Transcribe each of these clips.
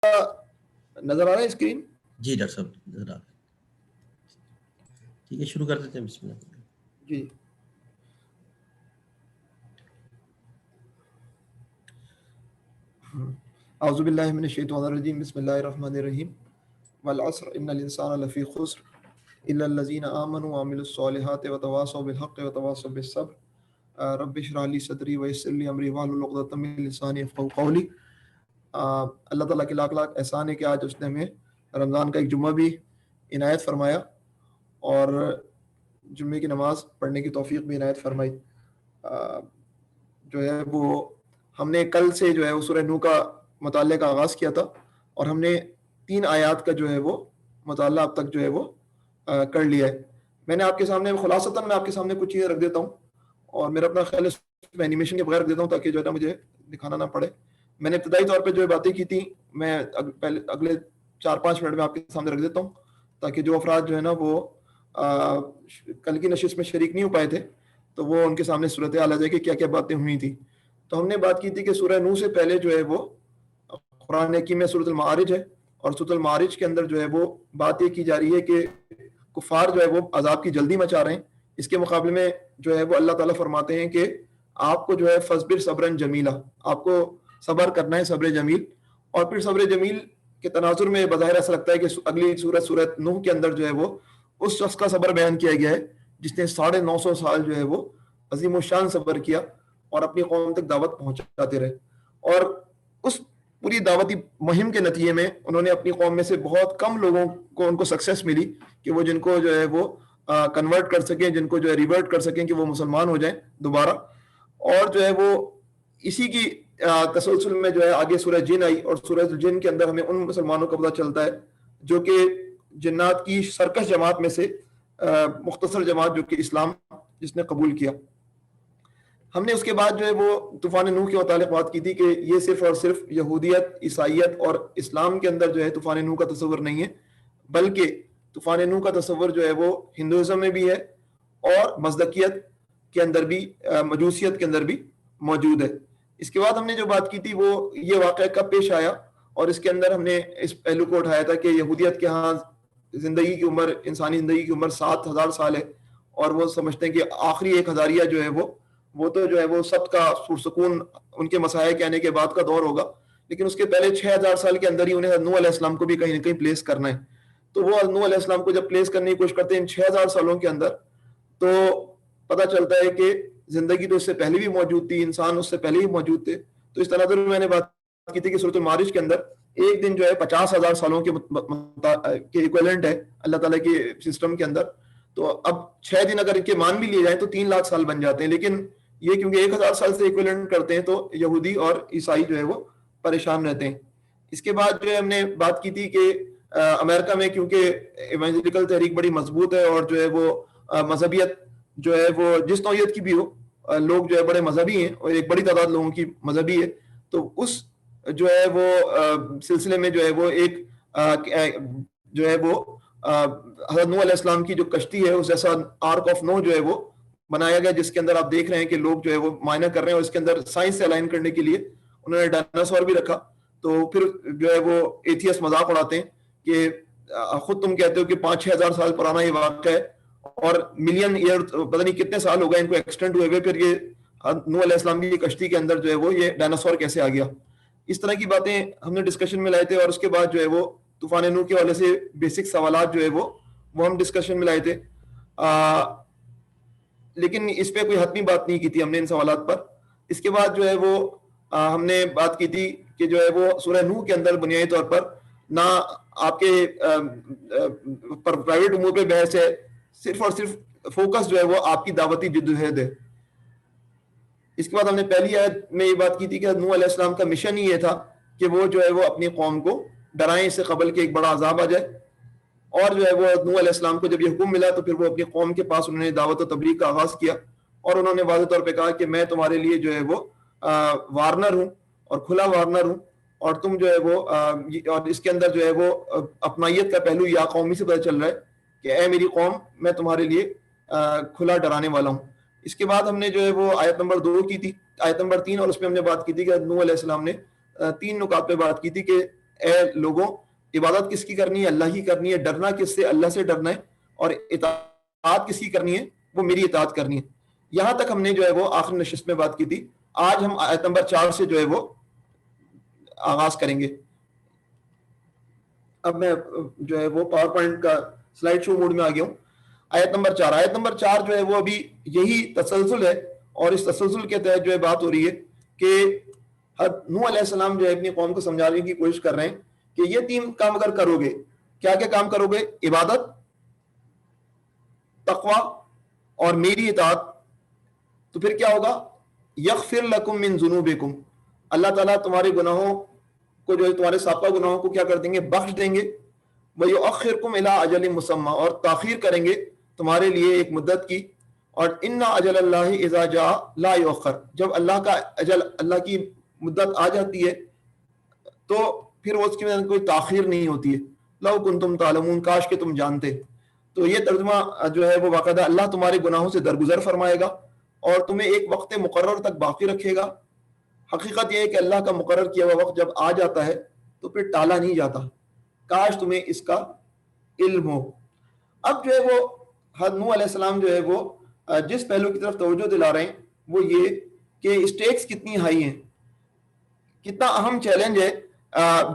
نظر آ رہا ہے اسکرین؟ جی ڈاکٹر صاحب نظر آ رہا ہے. ٹھیک ہے شروع کر دیتے ہیں. بسم اللہ. جی اعوذ باللہ من الشیطان الرجیم. بسم اللہ الرحمن الرحیم. والعصر ان الانسان لفی خسر الا الذین آمنوا وعملوا الصالحات وتواصوا بالحق وتواصوا بالصبر. رب اشرح لی صدری ویسر لی امری واحلل عقدۃ من لسانی یفقہوا قولی. اللہ تعالیٰ کے لاکھ لاکھ احسان ہے کہ آج اس نے ہمیں رمضان کا ایک جمعہ بھی عنایت فرمایا اور جمعے کی نماز پڑھنے کی توفیق بھی عنایت فرمائی. جو ہے وہ ہم نے کل سے جو ہے وہ سورہ نوح کا مطالعہ کا آغاز کیا تھا اور ہم نے 3 آیات کا جو ہے وہ مطالعہ اب تک جو ہے وہ کر لیا ہے. میں نے آپ کے سامنے خلاصتاً میں آپ کے سامنے کچھ چیزیں رکھ دیتا ہوں اور میرا اپنا خیال ہے میں اینیمیشن کے بغیر رکھ دیتا ہوں تاکہ جو ہے نا مجھے دکھانا نہ پڑے. میں نے ابتدائی طور پہ جو باتیں کی تھیں میں اگلے 4-5 منٹ میں آپ کے سامنے رکھ دیتا ہوں تاکہ جو افراد جو ہے نا وہ کل کی نشست میں شریک نہیں ہو پائے تھے تو وہ ان کے سامنے صورتحال آ جائے کہ کیا کیا باتیں ہوئی تھیں. تو ہم نے بات کی تھی کہ سورہ نوح سے پہلے جو ہے وہ قرآن حکیم میں سورۃ المعارج ہے اور سورۃ المعارج کے اندر جو ہے وہ بات یہ کی جا رہی ہے کہ کفار جو ہے وہ عذاب کی جلدی مچا رہے ہیں. اس کے مقابلے میں جو ہے وہ اللہ تعالیٰ فرماتے ہیں کہ آپ کو جو ہے فصبر صبرا جمیلا، آپ کو صبر کرنا ہے صبر جمیل. اور پھر صبر جمیل کے تناظر میں بظاہر ایسا لگتا ہے کہ اگلی سورۃ نوح کے اندر جو ہے وہ اس شخص کا صبر بیان کیا گیا ہے جس نے 950 سال جو ہے وہ عظیم الشان صبر کیا اور اپنی قوم تک دعوت پہنچاتے رہے. اور اس پوری دعوتی مہم کے نتیجے میں انہوں نے اپنی قوم میں سے بہت کم لوگوں کو ان کو سکسیس ملی کہ وہ جن کو جو ہے وہ کنورٹ کر سکیں، جن کو جو ہے ریورٹ کر سکیں کہ وہ مسلمان ہو جائیں دوبارہ. اور جو ہے وہ اسی کی تسلسل میں جو ہے آگے سورہ جن آئی اور سورہ جن کے اندر ہمیں ان مسلمانوں کا پتہ چلتا ہے جو کہ جنات کی سرکش جماعت میں سے مختصر جماعت جو کہ اسلام جس نے قبول کیا. ہم نے اس کے بعد جو ہے وہ طوفان نوح کے متعلق بات کی تھی کہ یہ صرف اور صرف یہودیت، عیسائیت اور اسلام کے اندر جو ہے طوفان نوح کا تصور نہیں ہے، بلکہ طوفان نوح کا تصور جو ہے وہ ہندوازم میں بھی ہے اور مصدقیت کے اندر بھی، مجوسیت کے اندر بھی موجود ہے. اس کے بعد ہم نے جو بات کی تھی وہ یہ واقعہ کب پیش آیا اور اس کے اندر ہم نے اس پہلو کو اٹھایا تھا کہ یہودیت کے ہاں زندگی کی عمر، انسانی زندگی کی عمر 7000 سال ہے اور وہ سمجھتے ہیں کہ آخری 1000 جو ہے وہ تو جو ہے وہ سب کا سکون ان کے مسائل کے آنے کے بعد کا دور ہوگا، لیکن اس کے پہلے 6000 سال کے اندر ہی انہیں نوح علیہ السلام کو بھی کہیں نہ کہیں پلیس کرنا ہے. تو وہ نوح علیہ السلام کو جب پلیس کرنے کی کوشش کرتے ہیں ان 6000 سالوں کے اندر تو پتہ چلتا ہے کہ زندگی تو اس سے پہلے بھی موجود تھی، انسان اس سے پہلے ہی موجود تھے. تو اس طرح میں نے بات کی تھی کہ سورۃ المعارج کے اندر ایک دن جو ہے 50,000 سالوں کے ایکویلنٹ ہے اللہ تعالیٰ کے سسٹم کے اندر. تو اب 6 دن اگر ان کے مان بھی لیے جائیں تو 3 لاکھ سال بن جاتے ہیں، لیکن یہ کیونکہ 1000 سال سے ایکویلنٹ کرتے ہیں تو یہودی اور عیسائی جو ہے وہ پریشان رہتے ہیں. اس کے بعد جو ہے ہم نے بات کی تھی کہ امریکہ میں کیونکہ ایونجلیکل تحریک بڑی مضبوط ہے اور جو ہے وہ مذہبیت جو ہے وہ جس نوعیت کی بھی ہو، لوگ جو ہے بڑے مذہبی ہیں اور ایک بڑی تعداد لوگوں کی مذہبی ہے. تو اس جو ہے وہ سلسلے میں جو ہے وہ ایک جو ہے وہ حضرت نوح علیہ السلام کی جو کشتی ہے اس جیسا آرک آف نوح جو ہے وہ بنایا گیا، جس کے اندر آپ دیکھ رہے ہیں کہ لوگ جو ہے وہ معائنہ کر رہے ہیں اور اس کے اندر سائنس سے الائن کرنے کے لیے انہوں نے ڈائناسور بھی رکھا. تو پھر جو ہے وہ ایتھیس مذاق اڑاتے ہیں کہ خود تم کہتے ہو کہ 5-6 ہزار سال پرانا یہ واقعہ ہے اور ملین ایئر پتہ نہیں کتنے سال ہو گئے ان کو ایکسٹینڈ ہوئے ہوئے، پھر یہ نوح علیہ السلام کی کشتی کے اندر جو ہے وہ یہ ڈائناسور کیسے آ گیا. اس طرح کی باتیں ہم نے ڈسکشن میں لائے تھے اور اس کے بعد جو ہے وہ طوفان نوح کے حوالے سے بیسک سوالات جو ہے وہ ہم ڈسکشن میں لائے تھے، لیکن اس پہ کوئی حتمی بات نہیں کی تھی ہم نے ان سوالات پر. اس کے بعد جو ہے وہ ہم نے بات کی تھی کہ جو ہے وہ سورہ نوح کے اندر بنیادی طور پر نہ آپ کے پرائیویٹ امور پہ بحث ہے، صرف اور صرف فوکس جو ہے وہ آپ کی دعوتی جدوجہد ہے. اس کے بعد ہم نے پہلی آیت میں یہ بات کی تھی کہ نوح علیہ السلام کا مشن ہی یہ تھا کہ وہ جو ہے وہ اپنی قوم کو ڈرائیں اس سے قبل کہ ایک بڑا عذاب آ جائے. اور جو ہے وہ نوح علیہ السلام کو جب یہ حکم ملا تو پھر وہ اپنی قوم کے پاس انہوں نے دعوت و تبلیغ کا آغاز کیا اور انہوں نے واضح طور پہ کہا کہ میں تمہارے لیے جو ہے وہ وارنر ہوں اور کھلا وارنر ہوں، اور تم جو ہے وہ اور اس کے اندر جو ہے وہ اپنائیت کا پہلو یا قومی سے پتہ چل رہا ہے کہ اے میری قوم میں تمہارے لیے کھلا ڈرانے والا ہوں. اس کے بعد ہم نے جو ہے وہ آیت نمبر 2 کی تھی، آیت نمبر 3، اور اس میں ہم نے بات کی تھی کہ نوح علیہ السلام نے 3 نکات پہ بات کی تھی کہ اے لوگوں عبادت کس کی کرنی ہے؟ اللہ کی کرنی ہے. ڈرنا کس سے؟ اللہ سے ڈرنا ہے. اور اطاعت کس کی کرنی ہے؟ وہ میری اطاعت کرنی ہے. یہاں تک ہم نے جو ہے وہ آخری نشست میں بات کی تھی. آج ہم آیت نمبر 4 سے جو ہے وہ آغاز کریں گے. اب میں جو ہے وہ پاور پوائنٹ کا سلائڈ شو موڈ میں آ گیا ہوں. آیت نمبر 4. آیت نمبر 4 جو ہے وہ ابھی یہی تسلسل ہے, اور اس تسلسل کے تحت جو ہے بات ہو رہی ہے کہ نوح علیہ السلام جو ہے اپنی قوم کو سمجھانے کی کوشش کر رہے ہیں کہ یہ 3 کام اگر کرو گے, کیا کیا کام کرو گے؟ عبادت, تقوی اور میری اطاعت, تو پھر کیا ہوگا؟ یغفر لکم من ذنوبکم, اللہ تعالیٰ تمہارے گناہوں کو جو ہے تمہارے سابقہ گناہوں کو کیا کر دیں گے؟ بخش دیں گے. وَيُؤَخِّرْكُمْ إِلَىٰ أَجَلٍ مُّسَمًّى, اور تاخیر کریں گے تمہارے لیے ایک مدت کی. اور إِنَّ أَجَلَ اللَّهِ إِذَا جَاءَ لَا يُؤَخَّرُ, جب اللہ کا اجل, اللہ کی مدت آ جاتی ہے تو پھر اس کے اندر کوئی تاخیر نہیں ہوتی ہے. لَوْ كُنْتُمْ تَعْلَمُونَ, کاش کہ تم جانتے. تو یہ ترجمہ جو ہے وہ باقاعدہ اللہ تمہارے گناہوں سے درگزر فرمائے گا اور تمہیں ایک وقت مقرر تک باقی رکھے گا. حقیقت یہ ہے کہ اللہ کا مقرر کیا ہوا وقت جب آ جاتا ہے تو پھر ٹالا نہیں جاتا. کاش تمہیں اس کا علم ہو. اب جو ہے وہ حضرت نوح علیہ السلام جو ہے وہ جس پہلو کی طرف توجہ دلا رہے ہیں وہ یہ کہ اسٹیکس کتنی ہائی ہیں, کتنا اہم چیلنج ہے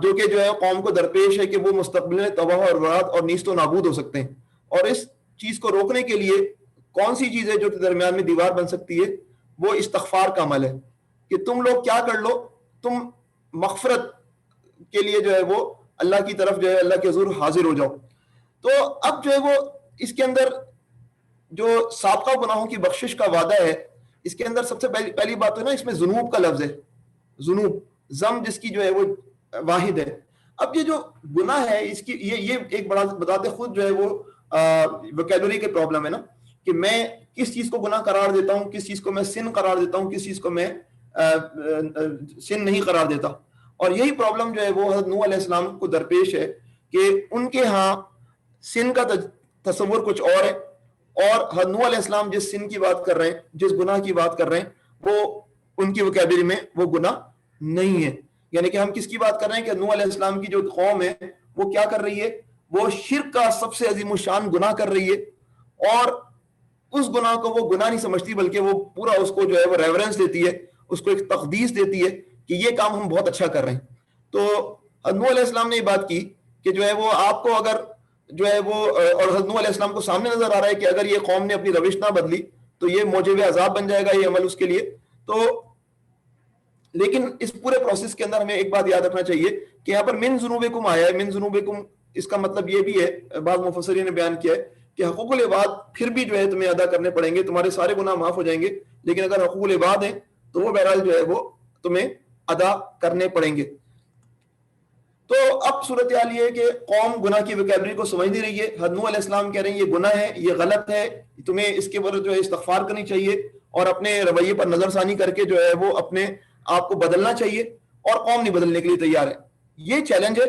جو کہ جو ہے قوم کو درپیش ہے کہ وہ مستقبل میں تباہ اور برباد اور نیست و نابود ہو سکتے ہیں. اور اس چیز کو روکنے کے لیے کون سی چیز ہے جو درمیان میں دیوار بن سکتی ہے؟ وہ استغفار کا عمل ہے کہ تم لوگ کیا کر لو, تم مغفرت کے لیے جو ہے وہ اللہ کی طرف جو ہے اللہ کے حضور حاضر ہو جاؤ. تو اب جو ہے وہ اس کے اندر جو سابقہ گناہوں کی بخشش کا وعدہ ہے, اس کے اندر سب سے پہلی بات ہے نا, اس میں ذنوب کا لفظ ہے. ذنوب, ضم جس کی جو ہے وہ واحد ہے. اب یہ جو گناہ ہے اس کی یہ ایک بڑا بتاتے خود جو ہے وہ ویکیبلری کے پرابلم ہے نا, کہ میں کس چیز کو گناہ قرار دیتا ہوں, کس چیز کو میں سن قرار دیتا ہوں, کس چیز کو میں سن نہیں قرار دیتا. اور یہی پرابلم جو ہے وہ حضرت نوح علیہ السلام کو درپیش ہے کہ ان کے ہاں سن کا تصور کچھ اور ہے, اور حضرت نوح علیہ السلام جس سن کی بات کر رہے ہیں, جس گناہ کی بات کر رہے ہیں, وہ ان کی ویکیبلری میں وہ گناہ نہیں ہے. یعنی کہ ہم کس کی بات کر رہے ہیں کہ نوح علیہ السلام کی جو قوم ہے وہ کیا کر رہی ہے؟ وہ شرک کا سب سے عظیم الشان گناہ کر رہی ہے, اور اس گناہ کو وہ گناہ نہیں سمجھتی بلکہ وہ پورا اس کو جو ہے وہ ریورنس دیتی ہے, اس کو ایک تقدیس دیتی ہے کہ یہ کام ہم بہت اچھا کر رہے ہیں. تو نوح علیہ السلام نے یہ بات کی کہ جو ہے وہ آپ کو اگر جو ہے وہ, اور حضرت نوح علیہ السلام کو سامنے نظر آ رہا ہے کہ اگر یہ قوم نے اپنی روش نہ بدلی تو یہ موجب عذاب بن جائے گا یہ عمل اس کے لیے. تو لیکن اس پورے پروسیس کے اندر ہمیں ایک بات یاد رکھنا چاہیے کہ یہاں پر من ذنوبکم آیا ہے. من ذنوبکم اس کا مطلب یہ بھی ہے, بعض مفسرین نے بیان کیا ہے کہ حقوق العباد پھر بھی جو ہے تمہیں ادا کرنے پڑیں گے, تمہارے سارے گناہ معاف ہو جائیں گے, لیکن اگر حقوق العباد ہیں تو وہ بہرحال جو ہے وہ تمہیں ادا کرنے پڑیں گے. تو اب صورتحال یہ ہے کہ قوم گناہ کی ویکیبلری کو سمجھ نہیں رہی ہے. حضرت نوح علیہ السلام کہہ رہے ہیں یہ گناہ ہے, یہ غلط ہے, تمہیں اس کے اوپر جو ہے استغفار کرنی چاہیے اور اپنے رویے پر نظر ثانی کر کے جو ہے وہ اپنے آپ کو بدلنا چاہیے, اور قوم نہیں بدلنے کے لیے تیار ہے. یہ چیلنج ہے,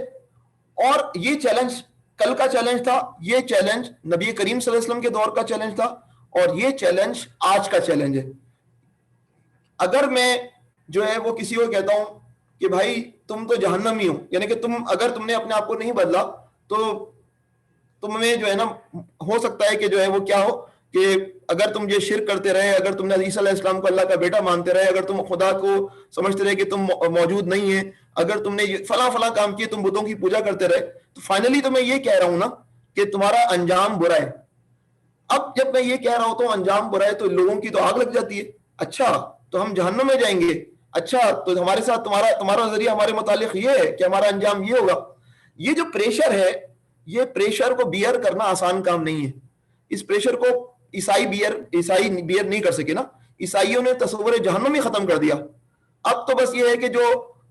اور یہ چیلنج کل کا چیلنج تھا, یہ چیلنج نبی کریم صلی اللہ علیہ وسلم کے دور کا چیلنج تھا, اور یہ چیلنج آج کا چیلنج ہے. اگر میں جو ہے وہ کسی کو کہتا ہوں کہ بھائی تم تو جہنمی ہو, یعنی کہ اگر تم نے اپنے آپ کو نہیں بدلا تو تم میں جو ہے نا ہو سکتا ہے کہ جو ہے وہ کیا ہو کہ اگر تم یہ شرک کرتے رہے, اگر تم نے عیسیٰ علیہ السلام کو اللہ کا بیٹا مانتے رہے, اگر تم خدا کو سمجھتے رہے کہ تم موجود نہیں ہیں, اگر تم نے فلاں فلاں کام کیے, تم بتوں کی پوجا کرتے رہے, تو فائنلی تو میں یہ کہہ رہا ہوں نا کہ تمہارا انجام برا ہے. اب جب میں یہ کہہ رہا ہوتا ہوں انجام برا ہے تو لوگوں کی تو آگ لگ جاتی ہے. اچھا تو ہم جہنم میں جائیں گے, اچھا تو ہمارے ساتھ تمہارا نظریہ ہمارے متعلق یہ ہے کہ ہمارا انجام یہ ہوگا. یہ جو پریشر ہے, یہ پریشر کو بیئر کرنا آسان کام نہیں ہے. اس پریشر کو عیسائی بیئر نہیں کر سکے نا. عیسائیوں نے تصور جہنم ہی ختم کر دیا. اب تو بس یہ ہے کہ جو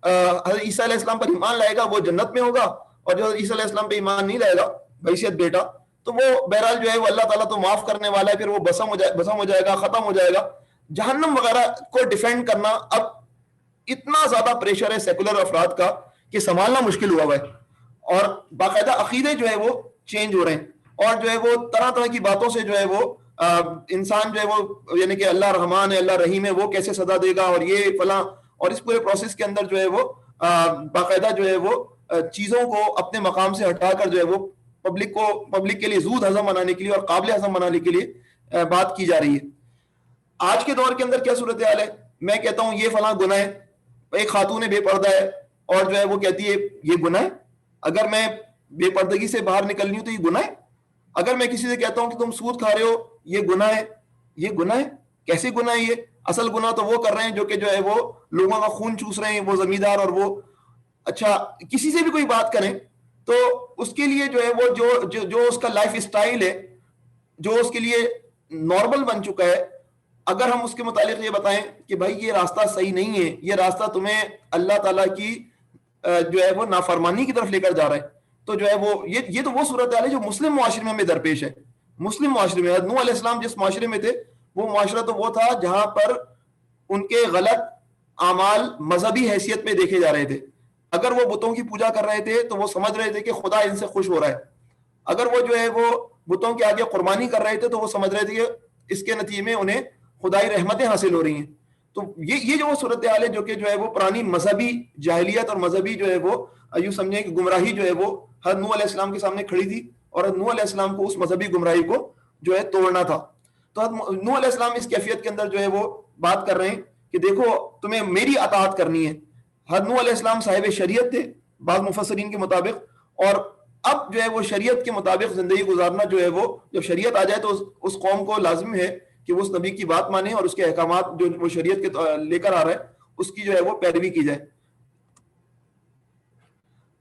حضرت عیسیٰ علیہ السلام پر ایمان لائے گا وہ جنت میں ہوگا, اور جو عیسیٰ علیہ السلام پہ ایمان نہیں لائے گا بحیثیت بیٹا تو وہ بہرحال جو ہے وہ اللہ تعالیٰ تو معاف کرنے والا ہے, پھر وہ بسم ہو جائے گا, ختم ہو جائے گا. جہنم وغیرہ کو ڈیفینڈ کرنا اب اتنا زیادہ پریشر ہے سیکولر افراد کا کہ سنبھالنا مشکل ہوا ہے, اور باقاعدہ عقیدے جو ہے وہ چینج ہو رہے ہیں, اور جو ہے وہ طرح طرح کی باتوں سے جو ہے وہ انسان جو ہے وہ یعنی کہ اللہ رحمان ہے, اللہ رحیم ہے, وہ کیسے سزا دے گا, اور یہ فلاں, اور اس پورے پروسیس کے اندر جو ہے وہ باقاعدہ جو ہے وہ چیزوں کو اپنے مقام سے ہٹا کر جو ہے وہ پبلک کے لیے زود ہضم بنانے کے لیے اور قابل ہضم بنانے کے لیے بات کی جا رہی ہے. آج کے دور کے اندر کیا صورتحال ہے؟ میں کہتا ہوں یہ فلاں گناہ ہے, ایک خاتون بے پردہ ہے اور جو ہے وہ کہتی ہے یہ گناہ ہے. اگر میں بے پردگی سے باہر نکلنی ہوں تو یہ گناہ ہے. اگر میں کسی سے کہتا ہوں کہ تم سود کھا رہے ہو یہ گناہ ہے, یہ گناہ ہے. کیسے گناہ ہے یہ؟ اصل گناہ تو وہ کر رہے ہیں جو کہ جو ہے وہ لوگوں کا خون چوس رہے ہیں, وہ زمیندار اور وہ. اچھا کسی سے بھی کوئی بات کریں تو اس کے لیے جو ہے وہ جو اس کا لائف اسٹائل ہے, جو اس کے لیے نارمل بن چکا ہے, اگر ہم اس کے متعلق یہ بتائیں کہ بھائی یہ راستہ صحیح نہیں ہے, یہ راستہ تمہیں اللہ تعالیٰ کی جو ہے وہ نافرمانی کی طرف لے کر جا رہا ہے, تو جو ہے وہ یہ تو وہ صورتحال ہے جو مسلم معاشرے میں ہمیں درپیش ہے. مسلم معاشرے میں نوح علیہ السلام جس معاشرے میں تھے وہ معاشرہ تو وہ تھا جہاں پر ان کے غلط اعمال مذہبی حیثیت میں دیکھے جا رہے تھے. اگر وہ بتوں کی پوجا کر رہے تھے تو وہ سمجھ رہے تھے کہ خدا ان سے خوش ہو رہا ہے. اگر وہ جو ہے وہ بتوں کے آگے قربانی کر رہے تھے تو وہ سمجھ رہے تھے کہ اس کے نتیجے میں انہیں خدائی رحمتیں حاصل ہو رہی ہیں. تو یہ جو وہ صورتحال ہے جو کہ جو ہے وہ پرانی مذہبی جاہلیت اور مذہبی جو ہے وہ یوں سمجھیں کہ گمراہی جو ہے وہ حضرت نوح علیہ السلام کے سامنے کھڑی تھی, اور حضرت نوح علیہ السلام کو اس مذہبی گمراہی کو جو ہے توڑنا تھا. تو حضرت نوح علیہ السلام اس کیفیت کے اندر جو ہے وہ بات کر رہے ہیں کہ دیکھو تمہیں میری اطاعت کرنی ہے. حضرت نوح علیہ السلام صاحب شریعت تھے بعض مفسرین کے مطابق, اور اب جو ہے وہ شریعت کے مطابق زندگی گزارنا جو ہے وہ جب شریعت آ جائے تو اس قوم کو لازم ہے کہ وہ اس نبی کی بات مانے اور اس کے احکامات جو وہ شریعت کے لے کر آ رہا ہے اس کی جو ہے وہ پیروی کی جائے.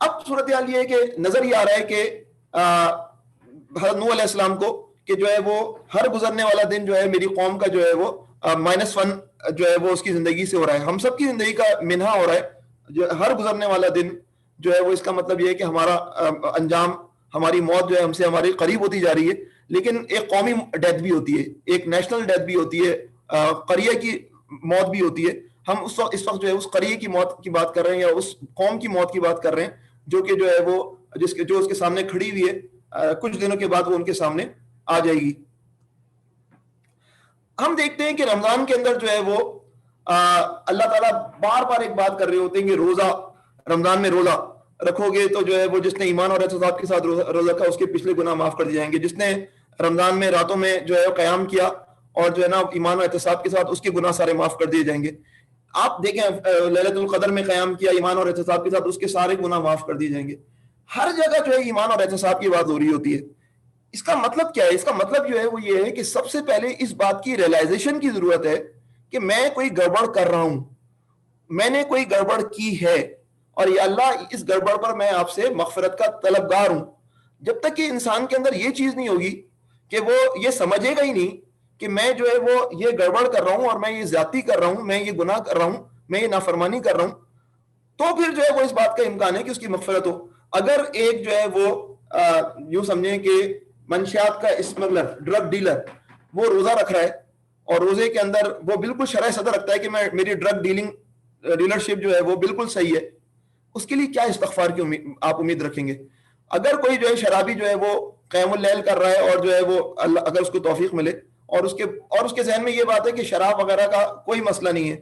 اب صورتحال یہ ہے کہ نظر یہ آ رہا ہے کہ حضرت نوح علیہ السلام کو کہ جو ہے وہ ہر گزرنے والا دن جو ہے میری قوم کا جو ہے وہ -1 جو ہے وہ اس کی زندگی سے ہو رہا ہے. ہم سب کی زندگی کا منہا ہو رہا ہے. جو ہر گزرنے والا دن جو ہے وہ اس کا مطلب یہ ہے کہ ہمارا انجام, ہماری موت جو ہے ہم سے ہماری قریب ہوتی جا رہی ہے. لیکن ایک قومی ڈیتھ بھی ہوتی ہے, ایک نیشنل ڈیتھ بھی ہوتی ہے, قریہ کی موت بھی ہوتی ہے. ہم اس وقت جو ہے اس قریہ کی موت کی بات کر رہے ہیں یا اس قوم کی موت کی بات کر رہے ہیں جو کہ جو ہے وہ جو اس کے سامنے کھڑی ہوئی ہے, کچھ دنوں کے بعد وہ ان کے سامنے آ جائے گی. ہم دیکھتے ہیں کہ رمضان کے اندر جو ہے وہ اللہ تعالیٰ بار بار ایک بات کر رہے ہوتے ہیں کہ روزہ, رمضان میں روزہ رکھو گے تو جو ہے وہ جس نے ایمان اور احتساب کے ساتھ روزہ رکھا اس کے پچھلے گناہ معاف کر دیے جائیں گے. جس نے رمضان میں راتوں میں جو ہے قیام کیا اور جو ہے نا ایمان اور احتساب کے ساتھ اس کے گناہ سارے معاف کر دیے جائیں گے. آپ دیکھیں لیلۃ القدر میں قیام کیا ایمان اور احتساب کے ساتھ اس کے سارے گناہ معاف کر دیے جائیں گے. ہر جگہ جو ہے ایمان اور احتساب کی بات ہو رہی ہوتی ہے. اس کا مطلب کیا ہے؟ اس کا مطلب جو ہے وہ یہ ہے کہ سب سے پہلے اس بات کی ریئلائزیشن کی ضرورت ہے کہ میں کوئی گڑبڑ کر رہا ہوں, میں نے کوئی گڑبڑ کی ہے, اور یا اللہ اس گڑبڑ پر میں آپ سے مغفرت کا طلبگار ہوں. جب تک کہ انسان کے اندر یہ چیز نہیں ہوگی کہ وہ یہ سمجھے گا ہی نہیں کہ میں جو ہے وہ یہ گڑبڑ کر رہا ہوں اور میں یہ زیادتی کر رہا ہوں, میں یہ گناہ کر رہا ہوں, میں یہ نافرمانی کر رہا ہوں, تو پھر جو ہے وہ اس بات کا امکان ہے کہ اس کی مغفرت ہو. اگر ایک جو ہے وہ یوں سمجھیں کہ منشیات کا اسمگلر, ڈرگ ڈیلر, وہ روزہ رکھ رہا ہے اور روزے کے اندر وہ بالکل شرح صدر رکھتا ہے کہ میری ڈرگ ڈیلرشپ جو ہے وہ بالکل صحیح ہے, اس کے لیے کیا استغفار کی آپ امید رکھیں گے؟ اگر کوئی جو ہے شرابی جو ہے وہ قیام اللیل کر رہا ہے اور جو ہے وہ اللہ اگر اس کو توفیق ملے اور اس کے ذہن میں یہ بات ہے کہ شراب وغیرہ کا کوئی مسئلہ نہیں ہے,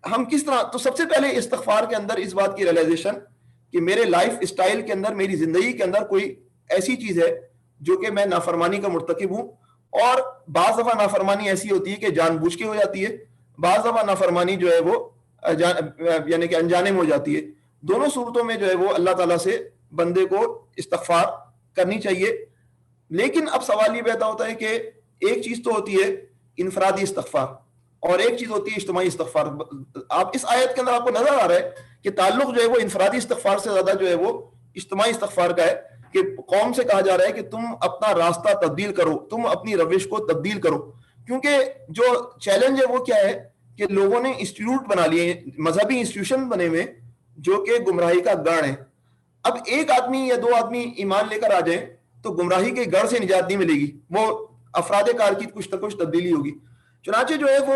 ہم کس طرح؟ تو سب سے پہلے استغفار کے اندر اس بات کی ریئلائزیشن کہ میرے لائف اسٹائل کے اندر, میری زندگی کے اندر کوئی ایسی چیز ہے جو کہ میں نافرمانی کا مرتکب ہوں. اور بعض دفعہ نافرمانی ایسی ہوتی ہے کہ جان بوجھ کے ہو جاتی ہے, بعض دفعہ نافرمانی جو ہے وہ یعنی کہ انجانے میں ہو جاتی ہے. دونوں صورتوں میں جو ہے وہ اللہ تعالیٰ سے بندے کو استغفار کرنی چاہیے. لیکن اب سوال یہ پیدا ہوتا ہے کہ ایک چیز تو ہوتی ہے انفرادی استغفار اور ایک چیز ہوتی ہے اجتماعی استغفار. آپ اس آیت کے اندر آپ کو نظر آ رہا ہے کہ تعلق جو ہے وہ انفرادی استغفار سے زیادہ جو ہے وہ اجتماعی استغفار کا ہے, کہ قوم سے کہا جا رہا ہے کہ تم اپنا راستہ تبدیل کرو, تم اپنی روش کو تبدیل کرو. کیونکہ جو چیلنج ہے وہ کیا ہے کہ لوگوں نے انسٹیٹیوٹ بنا لیے, مذہبی انسٹیٹیوشن بنے ہوئے جو کہ گمراہی کا گڑھ ہے. اب ایک آدمی یا 2 آدمی ایمان لے کر آ جائیں تو گمراہی کے گڑھ سے نجات نہیں ملے گی, وہ افراد کار کی کچھ نہ کچھ تبدیلی ہوگی. چنانچہ جو ہے وہ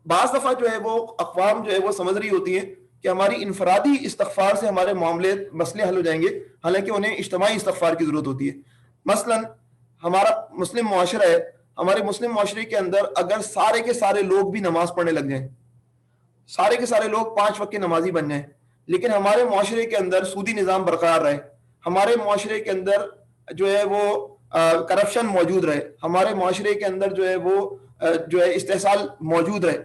بعض دفعہ جو ہے وہ اقوام جو ہے وہ سمجھ رہی ہوتی ہیں کہ ہماری انفرادی استغفار سے ہمارے معاملے مسئلے حل ہو جائیں گے, حالانکہ انہیں اجتماعی استغفار کی ضرورت ہوتی ہے. مثلا ہمارا مسلم معاشرہ ہے, ہمارے مسلم معاشرے کے اندر اگر سارے کے سارے لوگ بھی نماز پڑھنے لگ جائیں, سارے کے سارے لوگ 5 وقت کے نمازی بن جائیں, لیکن ہمارے معاشرے کے اندر سودی نظام برقرار رہے، ہمارے معاشرے کے اندر جو ہے وہ کرپشن موجود رہے، ہمارے معاشرے کے اندر جو ہے وہ جو ہے استحصال موجود رہے.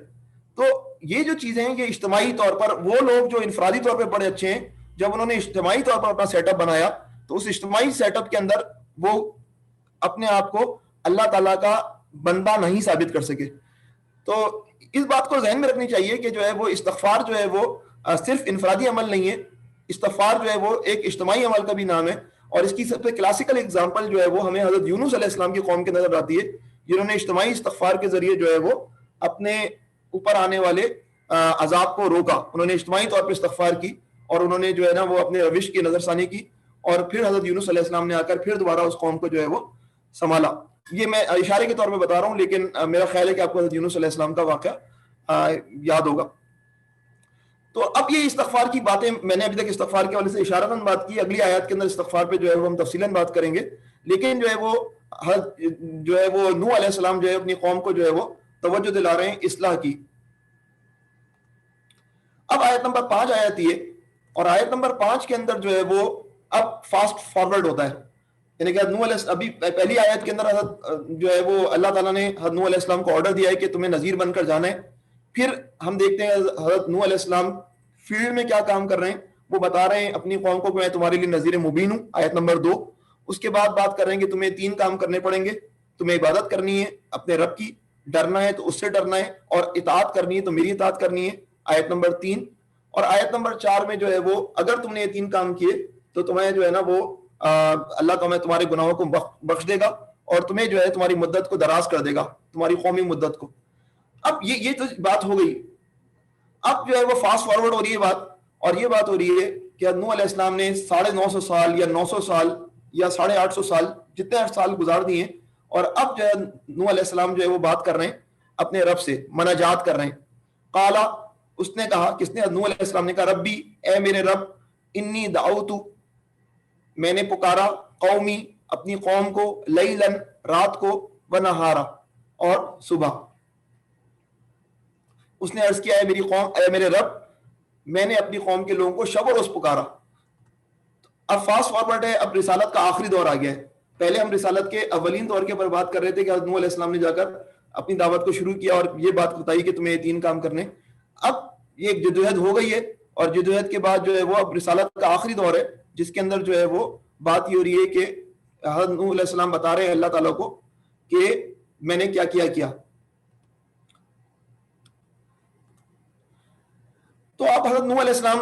تو یہ جو چیزیں ہیں یہ اجتماعی طور پر، وہ لوگ جو انفرادی طور پہ بڑے اچھے ہیں، جب انہوں نے اجتماعی طور پر اپنا سیٹ اپ بنایا تو اس اجتماعی سیٹ اپ کے اندر وہ اپنے آپ کو اللہ تعالیٰ کا بندہ نہیں ثابت کر سکے. تو اس بات کو ذہن میں رکھنی چاہیے کہ جو ہے وہ استغفار جو ہے وہ صرف انفرادی عمل نہیں ہے، استغفار جو ہے وہ ایک اجتماعی عمل کا بھی نام ہے. اور اس کی سب سے کلاسیکل اگزامپل جو ہے وہ ہمیں حضرت یونس علیہ السلام کی قوم کے نظر آتی ہے، جنہوں نے اجتماعی استغفار کے ذریعے جو ہے وہ اپنے اوپر آنے والے عذاب کو روکا. انہوں نے اجتماعی طور پر استغفار کی اور انہوں نے جو ہے نا وہ اپنے روش کی نظر ثانی کی، اور پھر حضرت یونس علیہ السلام نے آ کر پھر دوبارہ اس قوم کو جو ہے وہ سنبھالا. یہ میں اشارے کے طور پہ بتا رہا ہوں، لیکن میرا خیال ہے کہ آپ کو حضرت یونس علیہ السلام کا واقعہ یاد ہوگا. تو اب یہ استغفار کی باتیں میں نے ابھی تک استغفار کے حوالے سے اشارتاً بات کی، اگلی آیات کے اندر استغفار پہ جو ہے وہ ہم تفصیلاً بات کریں گے. لیکن جو ہے وہ نوح علیہ السلام جو ہے اپنی قوم کو جو ہے وہ توجہ دلا رہے ہیں اصلاح کی. اب آیت نمبر 5 آیت یہ، اور آیت نمبر 5 کے اندر جو ہے وہ اب فاسٹ فارورڈ ہوتا ہے. یعنی کہ نوح علیہ ابھی پہلی آیت کے اندر جو ہے وہ اللہ تعالیٰ نے حضرت نوح علیہ السلام کو آرڈر دیا ہے کہ تمہیں نذیر بن کر جانا ہے. پھر ہم دیکھتے ہیں حضرت نوح علیہ السلام فیلڈ میں کیا کام کر رہے ہیں، وہ بتا رہے ہیں اپنی قوم کو کہ میں تمہارے لیے نذیر مبین ہوں، آیت نمبر 2. اس کے بعد بات کر رہے ہیں کہ تمہیں 3 کام کرنے پڑیں گے. تمہیں عبادت کرنی ہے اپنے رب کی، ڈرنا ہے تو اس سے ڈرنا ہے، اور اطاعت کرنی ہے تو میری اطاعت کرنی ہے، آیت نمبر 3. اور آیت نمبر 4 میں جو ہے وہ اگر تم نے یہ 3 کام کیے تو تمہیں جو ہے نا وہ اللہ تمہیں تمہارے گناہوں کو بخش دے گا اور تمہیں جو ہے تمہاری مدت کو دراز کر دے گا، تمہاری قومی مدت کو. اب یہ تو بات ہو گئی. اب جو ہے وہ فاسٹ فارورڈ ہو رہی ہے بات، اور یہ بات ہو رہی ہے کہ نوح علیہ السلام نے 950 سال یا 900 سال یا 850 سال جتنے سال گزار دیے، اور اب جو ہے نوح علیہ السلام جو ہے وہ بات کر رہے ہیں اپنے رب سے، مناجات کر رہے ہیں. قالا، اس نے کہا، کس نے؟ نوح علیہ السلام نے کہا، ربی، اے میرے رب، انی دعوت، میں نے پکارا، قومی، اپنی قوم کو، لیلن، رات کو، ونہارا، اور صبح. اس نے عرض کیا، اے میری قوم، اے میرے رب، میں نے اپنی قوم کے لوگوں کو شب و روز پکارا. اب فاسٹ فارورڈ ہے، اب رسالت کا آخری دور آ گیا ہے. پہلے ہم رسالت کے اولین دور کے اوپر بات کر رہے تھے کہ حضرت نوح علیہ السلام نے جا کر اپنی دعوت کو شروع کیا اور یہ بات بتائی کہ تمہیں یہ 3 کام کرنے. اب یہ ایک جدوجہد ہو گئی ہے، اور جدوجہد کے بعد جو ہے وہ اب رسالت کا آخری دور ہے، جس کے اندر جو ہے وہ بات یہ ہو رہی ہے کہ حضرت نوح علیہ السلام بتا رہے ہیں اللہ تعالیٰ کو کہ میں نے کیا کیا. تو آپ حضرت نوح علیہ السلام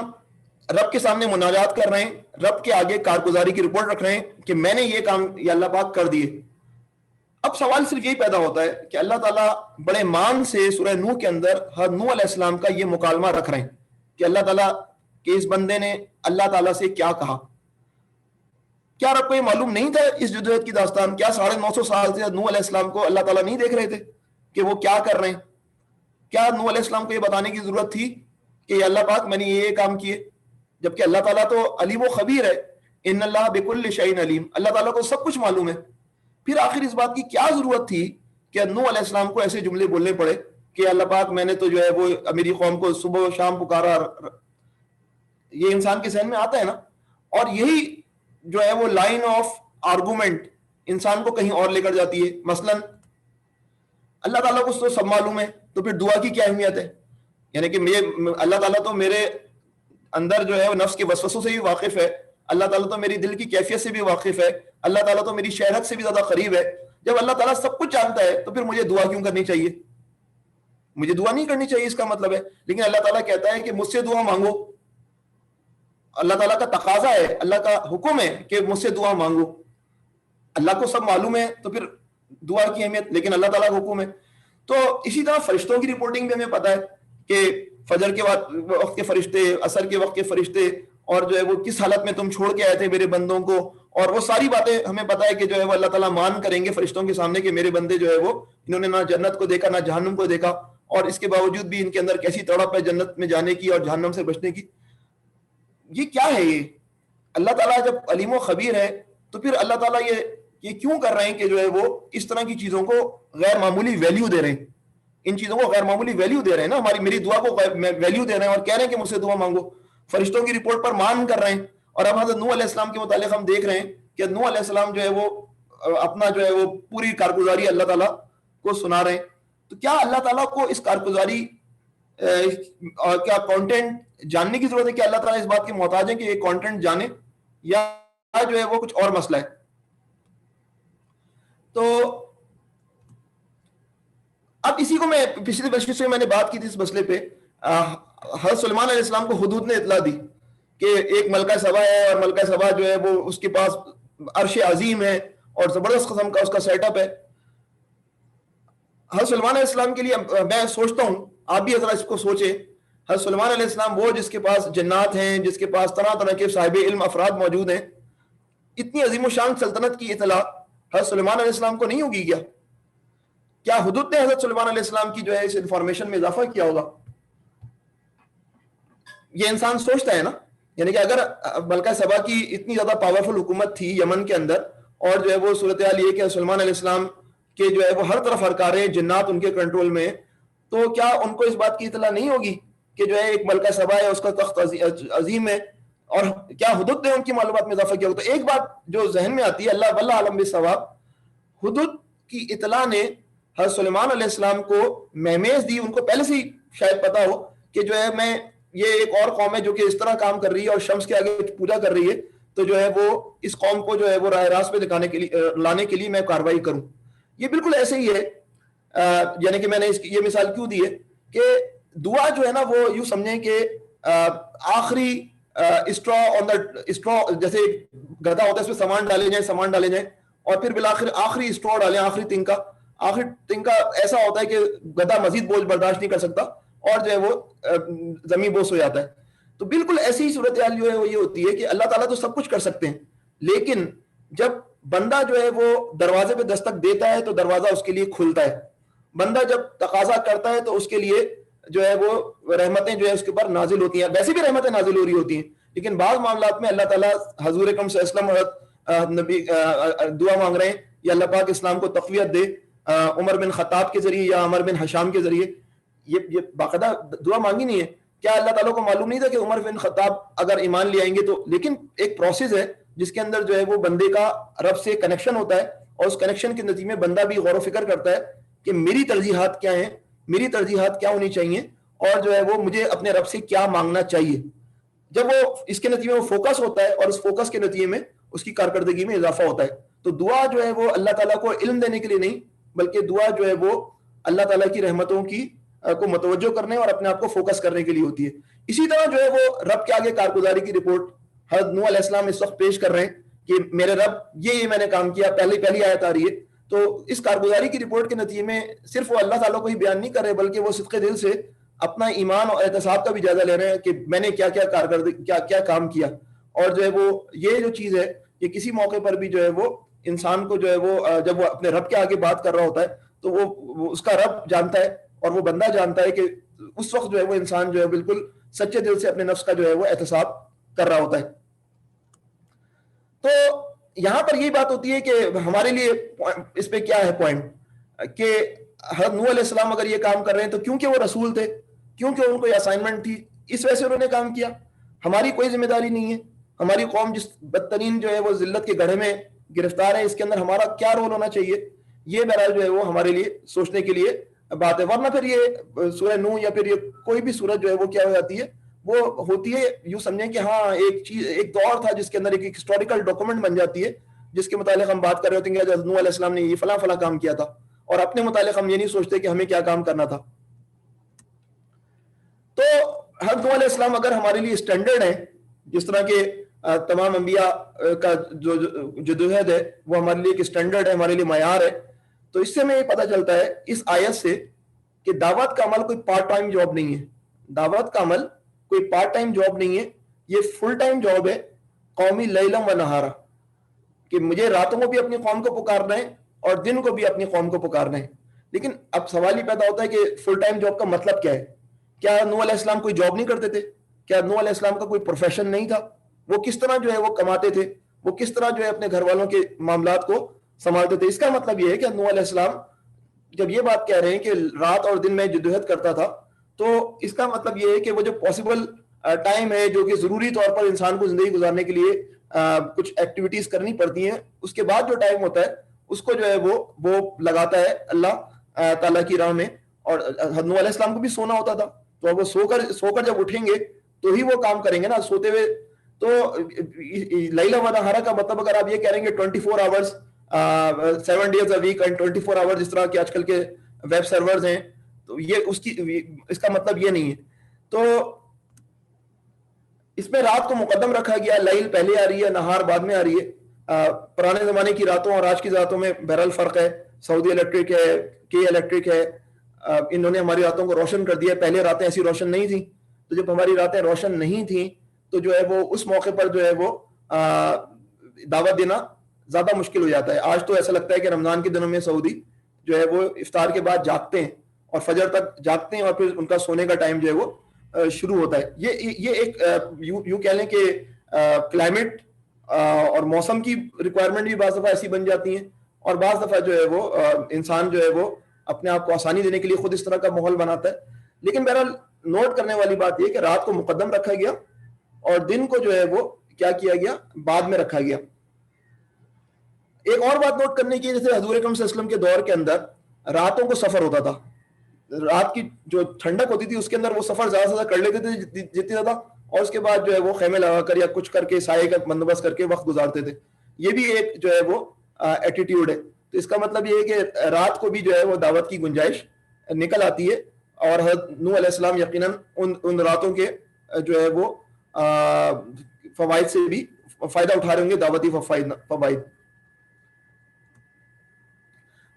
رب کے سامنے مناجات کر رہے ہیں، رب کے آگے کارگزاری کی رپورٹ رکھ رہے ہیں کہ میں نے یہ کام یا اللہ پاک کر دیے. اب سوال صرف یہی پیدا ہوتا ہے کہ اللہ تعالیٰ بڑے مان سے سورہ نوح کے اندر حضرت نوح علیہ السلام کا یہ مکالمہ رکھ رہے ہیں کہ اللہ تعالیٰ کہ اس بندے نے اللہ تعالیٰ سے کیا کہا. کیا رب کو یہ معلوم نہیں تھا اس جدوجہد کی داستان؟ کیا 950 سال سے نوح علیہ السلام کو اللہ تعالیٰ نہیں دیکھ رہے تھے کہ وہ کیا کر رہے ہیں؟ کیا نوح علیہ السلام کو یہ بتانے کی ضرورت تھی کہ اللہ پاک میں نے یہ کام کیے؟ جبکہ اللہ تعالیٰ تو علیم و خبیر ہے، ان اللہ بکل شیء علیم، اللہ تعالیٰ کو سب کچھ معلوم ہے. پھر آخر اس بات کی کیا ضرورت تھی کہ نوح علیہ السلام کو ایسے جملے بولنے پڑے کہ اللہ پاک میں نے تو جو ہے وہ میری قوم کو صبح و شام پکارا؟ یہ انسان کے ذہن میں آتا ہے نا. اور یہی جو ہے وہ لائن آف آرگومنٹ انسان کو کہیں اور لے کر جاتی ہے. مثلا اللہ تعالیٰ کو تو سب معلوم ہے، تو پھر دعا کی کیا اہمیت ہے؟ یعنی کہ اللہ تعالیٰ تو میرے اندر جو ہے وہ نفس کے وسوسوں سے بھی واقف ہے، اللہ تعالیٰ تو میری دل کی کیفیت سے بھی واقف ہے، اللہ تعالیٰ تو میری شہرت سے بھی زیادہ قریب ہے. جب اللہ تعالیٰ سب کچھ جانتا ہے تو پھر مجھے دعا کیوں کرنی چاہیے؟ مجھے دعا نہیں کرنی چاہیے اس کا مطلب ہے. لیکن اللہ تعالیٰ کہتا ہے کہ مجھ سے دعا مانگو. اللہ تعالیٰ کا تقاضا ہے، اللہ کا حکم ہے کہ مجھ سے دعا مانگو. اللہ کو سب معلوم ہے تو پھر دعا کی اہمیت، لیکن اللہ تعالیٰ کا حکم ہے. تو اسی طرح فرشتوں کی رپورٹنگ بھی ہمیں پتہ ہے کہ فجر کے وقت کے فرشتے، عصر کے وقت کے فرشتے، اور جو ہے وہ کس حالت میں تم چھوڑ کے آئے تھے میرے بندوں کو، اور وہ ساری باتیں ہمیں پتہ ہے کہ جو ہے وہ اللہ تعالیٰ مان کریں گے فرشتوں کے سامنے کہ میرے بندے جو ہے وہ انہوں نے نہ جنت کو دیکھا نہ جہنم کو دیکھا، اور اس کے باوجود بھی ان کے اندر کیسی تڑپ ہے جنت میں جانے کی اور جہنم سے بچنے کی. یہ کیا ہے؟ یہ اللہ تعالیٰ جب علیم و خبیر ہے تو پھر اللہ تعالیٰ یہ کیوں کر رہے ہیں کہ جو ہے وہ اس طرح کی چیزوں کو غیر معمولی ویلیو دے رہے ہیں؟ ان چیزوں کو غیر معمولی ویلیو دے رہے ہیں نا، میری دعا کو ویلیو دے رہے ہیں اور کہہ رہے ہیں کہ مجھ سے دعا مانگو. فرشتوں کی رپورٹ پر مان کر رہے ہیں. اور اب حضرت نوح علیہ السلام کے متعلق ہم دیکھ رہے ہیں کہ نوح علیہ السلام جو ہے وہ اپنا جو ہے وہ پوری کارگزاری اللہ تعالیٰ کو سنا رہے ہیں. تو کیا اللہ تعالیٰ کو اس کارگزاری اور کیا کانٹینٹ جاننے کی ضرورت ہے؟ کہ اللہ تعالیٰ اس بات کے محتاج ہیں کہ یہ کانٹینٹ جانے، یا جو ہے وہ کچھ اور مسئلہ ہے؟ تو اب اسی کو میں پچھلی بشریت سے میں نے بات کی تھی اس مسئلے پہ. حضرت سلیمان علیہ السلام کو حدود نے اطلاع دی کہ ایک ملکہ سبا ہے، اور ملکہ سبا جو ہے وہ اس کے پاس عرش عظیم ہے اور زبردست قسم کا اس کا سیٹ اپ ہے. حضرت سلیمان علیہ السلام کے لیے میں سوچتا ہوں، آپ بھی ذرا اس کو سوچیں، حضرت سلیمان علیہ السلام وہ جس کے پاس جنات ہیں، جس کے پاس طرح طرح کے صاحب علم افراد موجود ہیں، اتنی عظیم و شان سلطنت کی اطلاع حضرت سلیمان علیہ السلام کو نہیں ہوگی کیا؟ کیا حدود نے حضرت سلیمان علیہ السلام کی جو ہے اس انفارمیشن میں اضافہ کیا ہوگا؟ یہ انسان سوچتا ہے نا. یعنی کہ اگر ملکہ سبا کی اتنی زیادہ پاورفل حکومت تھی یمن کے اندر، اور جو ہے وہ صورتحال یہ کہ سلیمان علیہ السلام کے جو ہے وہ ہر طرف ہرکاریں جنات ان کے کنٹرول میں، تو کیا ان کو اس بات کی اطلاع نہیں ہوگی کہ جو ہے ایک ملکہ سبا ہے، اس کا تخت عظیم ہے؟ اور کیا حدود نے ان کی معلومات میں اضافہ کیا ہوگا؟ تو ایک بات جو ذہن میں آتی ہے، اللہ واللہ عالم بالصواب، حدود کی اطلاع نے حضرت سلیمان علیہ السلام کو مہمیز دی. ان کو پہلے سے ہی شاید پتا ہو کہ جو ہے میں یہ ایک اور قوم ہے جو کہ اس طرح کام کر رہی ہے اور شمس کے آگے پوجا کر رہی ہے، تو جو ہے وہ اس قوم کو جو ہے وہ راہ راست پہ دکھانے کے لیے لانے کے لیے میں کاروائی کروں. یہ بالکل ایسے ہی ہے. یعنی کہ میں نے یہ مثال کیوں دی ہے کہ دعا جو ہے نا وہ یوں سمجھیں کہ آخری اسٹرا، جیسے گدھا ہوتا ہے اس میں سامان ڈالے جائیں اور پھر بالآخر آخری اسٹرا ڈالیں، آخری تنکا ایسا ہوتا ہے کہ گدھا مزید بوجھ برداشت نہیں کر سکتا اور جو ہے وہ زمین بوس ہو جاتا ہے. تو بالکل ایسی ہی صورتحال جو ہے وہ یہ ہوتی ہے کہ اللہ تعالیٰ تو سب کچھ کر سکتے ہیں، لیکن جب بندہ جو ہے وہ دروازے پہ دستک دیتا ہے تو دروازہ اس کے لیے کھلتا ہے. بندہ جب تقاضا کرتا ہے تو اس کے لیے جو ہے وہ رحمتیں جو ہے اس کے اوپر نازل ہوتی ہیں. ویسے بھی رحمتیں نازل ہو رہی ہوتی ہیں، لیکن بعض معاملات میں اللہ تعالیٰ حضور اکرم صلی اللہ علیہ وسلم نبی دعا مانگ رہے ہیں یا اللہ پاک اسلام کو تقویت دے، عمر بن خطاب کے ذریعے یا عمر بن حشام کے ذریعے. یہ باقاعدہ دعا مانگی نہیں ہے. کیا اللہ تعالیٰ کو معلوم نہیں تھا کہ عمر بن خطاب اگر ایمان لے آئیں گے تو؟ لیکن ایک پروسیس ہے جس کے اندر جو ہے وہ بندے کا رب سے کنیکشن ہوتا ہے، اور اس کنیکشن کے نتیجے میں بندہ بھی غور و فکر کرتا ہے کہ میری ترجیحات کیا ہیں، میری ترجیحات کیا ہونی چاہیے، اور جو ہے وہ مجھے اپنے رب سے کیا مانگنا چاہیے. جب وہ اس کے نتیجے میں وہ فوکس ہوتا ہے اور اس فوکس کے نتیجے میں اس کی کارکردگی میں اضافہ ہوتا ہے. تو دعا جو ہے وہ اللہ تعالیٰ کو علم دینے کے لیے نہیں، بلکہ دعا جو ہے وہ اللہ تعالیٰ کی رحمتوں کی کو متوجہ کرنے اور اپنے آپ کو فوکس کرنے کے لیے ہوتی ہے. اسی طرح جو ہے وہ رب کے آگے کارگزاری کی رپورٹ حضرت نوح علیہ السلام اس وقت پیش کر رہے ہیں کہ میرے رب یہ میں نے کام کیا. پہلی آیت آ رہی ہے. تو اس کارگزاری کی رپورٹ کے نتیجے میں صرف وہ اللہ تعالیٰ کو ہی بیان نہیں کر رہے، بلکہ وہ صدق دل سے اپنا ایمان اور احتساب کا بھی جائزہ لے رہے ہیں کہ میں نے کیا کام کیا. اور جو ہے وہ یہ جو چیز ہے یہ کسی موقع پر بھی جو ہے وہ انسان کو جو ہے وہ جب وہ اپنے رب کے آگے بات کر رہا ہوتا ہے تو وہ اس کا رب جانتا ہے اور وہ بندہ جانتا ہے کہ اس وقت جو ہے وہ انسان جو ہے بالکل سچے دل سے اپنے نفس کا جو ہے وہ احتساب کر رہا ہوتا ہے. تو یہاں پر یہی بات ہوتی ہے کہ ہمارے لیے اس پہ کیا ہے پوائنٹ کہ حضرت نوح علیہ السلام اگر یہ کام کر رہے ہیں تو کیونکہ وہ رسول تھے، کیونکہ ان کو یہ اسائنمنٹ تھی، اس وجہ سے انہوں نے کام کیا. ہماری کوئی ذمہ داری نہیں ہے. ہماری قوم جس بدترین جو ہے وہ ذلت کے گڑھے میں گرفتار ہے، اس کے اندر ہمارا کیا رول ہونا چاہیے، یہ بہرحال جو ہے وہ ہمارے لیے سوچنے کے لیے بات ہے. ورنہ پھر یہ سورہ نوح یا پھر یہ کوئی بھی سورت جو ہے وہ کیا ہو جاتی ہے، وہ ہوتی ہے یوں سمجھیں کہ ہاں ایک دور تھا جس کے اندر ایک ہسٹوریکل ڈاکومنٹ بن جاتی ہے جس کے متعلق ہم بات کر رہے ہوتے ہیں کہ حضرت نوح علیہ السلام نے یہ فلاں فلاں کام کیا تھا، اور اپنے متعلق ہم یہ نہیں سوچتے کہ ہمیں کیا کام کرنا تھا. تو حضرت نوح علیہ السلام اگر ہمارے لیے اسٹینڈرڈ ہے، جس طرح کے تمام انبیاء کا جو جدوجہد ہے وہ ہمارے لیے ایک اسٹینڈرڈ ہے، ہمارے لیے معیار ہے، تو اس سے ہمیں یہ پتہ چلتا ہے اس آیت سے کہ دعوت کا عمل کوئی پارٹ ٹائم جاب نہیں ہے. دعوت کا عمل کوئی پارٹ ٹائم جاب نہیں ہے، یہ فل ٹائم جاب ہے. قومی لیلم و نہارا، کہ مجھے راتوں کو بھی اپنی قوم کو پکارنا ہے اور دن کو بھی اپنی قوم کو پکارنا ہے. لیکن اب سوال یہ پیدا ہوتا ہے کہ فل ٹائم جاب کا مطلب کیا ہے؟ کیا نوح علیہ السلام کوئی جاب نہیں کرتے تھے؟ کیا نوح علیہ السلام کا کوئی پروفیشن نہیں تھا؟ وہ کس طرح جو ہے وہ کماتے تھے؟ وہ کس طرح جو ہے اپنے گھر والوں کے معاملات کو سنبھالتے تھے؟ اس کا مطلب یہ ہے کہ نوح علیہ السلام جب یہ بات کہہ رہے ہیں کہ رات اور دن میں جدوجہد کرتا تھا، تو اس کا مطلب یہ ہے کہ وہ جو پاسبل ٹائم ہے جو کہ ضروری طور پر انسان کو زندگی گزارنے کے لیے کچھ ایکٹیویٹیز کرنی پڑتی ہیں، اس کے بعد جو ٹائم ہوتا ہے اس کو جو ہے وہ لگاتا ہے اللہ تعالیٰ کی راہ میں. اور حضرت نوح علیہ السلام کو بھی سونا ہوتا تھا، تو اب وہ سو کر جب اٹھیں گے تو ہی وہ کام کریں گے نا. سوتے ہوئے تو لیلا و نہارا کا مطلب اگر آپ یہ کہہ رہے ہیں کہ 24 hours 7 days a week and 24 hours جس طرح کے آج کل کے ویب سرورز ہیں، تو یہ اس کا مطلب یہ نہیں ہے. تو اس میں رات کو مقدم رکھا گیا، لیل پہلے آ رہی ہے، نہار بعد میں آ رہی ہے. پرانے زمانے کی راتوں اور آج کی راتوں میں بہرحال فرق ہے. سعودی الیکٹرک ہے، کے الیکٹرک ہے، انہوں نے ہماری راتوں کو روشن کر دیا. پہلے راتیں ایسی روشن نہیں تھیں، تو جب ہماری راتیں روشن نہیں تھیں تو جو ہے وہ اس موقع پر جو ہے وہ دعوت دینا زیادہ مشکل ہو جاتا ہے. آج تو ایسا لگتا ہے کہ رمضان کے دنوں میں سعودی جو ہے وہ افطار کے بعد جاگتے ہیں اور فجر تک جاگتے ہیں، اور پھر ان کا سونے کا ٹائم جو ہے وہ شروع ہوتا ہے. یہ ایک یوں کہہ لیں کہ کلائمیٹ اور موسم کی ریکوائرمنٹ بھی بعض دفعہ ایسی بن جاتی ہیں، اور بعض دفعہ جو ہے وہ انسان جو ہے وہ اپنے آپ کو آسانی دینے کے لیے خود اس طرح کا ماحول بناتا ہے. لیکن بہرحال نوٹ کرنے والی بات یہ کہ رات کو مقدم رکھا گیا اور دن کو جو ہے وہ کیا کیا گیا، بعد میں رکھا گیا. ایک اور بات نوٹ کرنے کی، جیسے حضور اکرم صلی اللہ علیہ وسلم کے دور کے اندر راتوں کو سفر ہوتا تھا. رات کی جو ٹھنڈک ہوتی تھی اس کے اندر وہ سفر زیادہ سے زیادہ کر لیتے تھے جتنی زیادہ، اور اس کے بعد جو ہے وہ خیمے لگا کر یا کچھ کر کے سائے کا بندوبست کر کے وقت گزارتے تھے. یہ بھی ایک جو ہے وہ ایٹیٹیوڈ ہے. تو اس کا مطلب یہ ہے کہ رات کو بھی جو ہے وہ دعوت کی گنجائش نکل آتی ہے، اور حضرت نوح علیہ السلام یقیناً ان راتوں کے جو ہے وہ فوائد سے بھی فائدہ اٹھا رہے ہوں گے، دعوتی فوائد.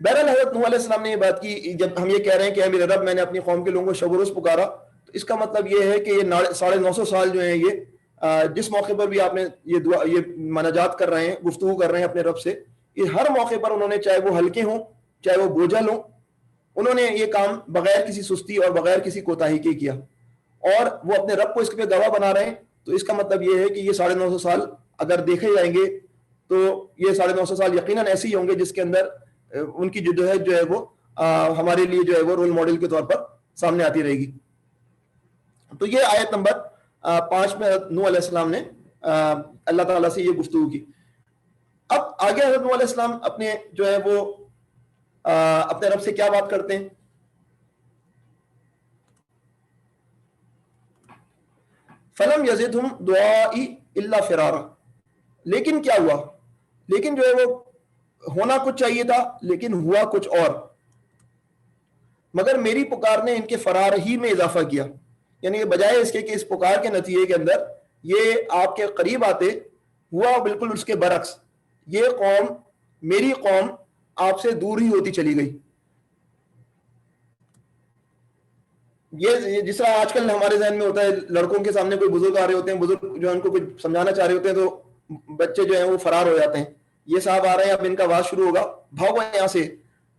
بہرحال حضرت نوح علیہ السلام نے یہ بات کی، جب ہم یہ کہہ رہے ہیں کہ اے میرے رب میں نے اپنی قوم کے لوگوں کو شب و روز پکارا، تو اس کا مطلب یہ ہے کہ یہ 950 سال جو ہیں یہ جس موقع پر بھی آپ نے یہ مناجات کر رہے ہیں، گفتگو کر رہے ہیں اپنے رب سے، یہ ہر موقع پر انہوں نے چاہے وہ ہلکے ہوں چاہے وہ بوجھل ہوں، انہوں نے یہ کام بغیر کسی سستی اور بغیر کسی کوتاہی کے کیا، اور وہ اپنے رب کو اس پہ گواہ بنا رہے ہیں. تو اس کا مطلب یہ ہے کہ یہ 950 سال اگر دیکھے جائیں گے تو یہ 950 سال یقیناً ایسے ہی ہوں گے جس کے اندر ان کی جدوجہد جو ہے وہ ہمارے لیے جو ہے وہ رول ماڈل کے طور پر سامنے آتی رہے گی. تو یہ آیت نمبر 5 میں حضرت نوح علیہ السلام نے اللہ تعالیٰ سے یہ گفتگو کی. اب آگے حضرت نوح علیہ السلام اپنے جو ہے وہ اپنے رب سے کیا بات کرتے ہیں. فلم یزدہم دعائی الا فرارا، لیکن کیا ہوا، لیکن جو ہے وہ ہونا کچھ چاہیے تھا لیکن ہوا کچھ اور، مگر میری پکار نے ان کے فرار ہی میں اضافہ کیا. یعنی بجائے اس کے کہ اس پکار کے نتیجے کے اندر یہ آپ کے قریب آتے، ہوا بالکل اس کے برعکس. یہ قوم، میری قوم آپ سے دور ہی ہوتی چلی گئی. یہ جس طرح آج کل ہمارے ذہن میں ہوتا ہے، لڑکوں کے سامنے کوئی بزرگ آ رہے ہوتے ہیں، بزرگ جو ان کو کچھ سمجھانا چاہ رہے ہوتے ہیں تو بچے جو ہیں وہ فرار ہو جاتے ہیں. یہ صاحب آ رہے ہیں، اب ان کا آواز شروع ہوگا، بھاگو یہاں سے.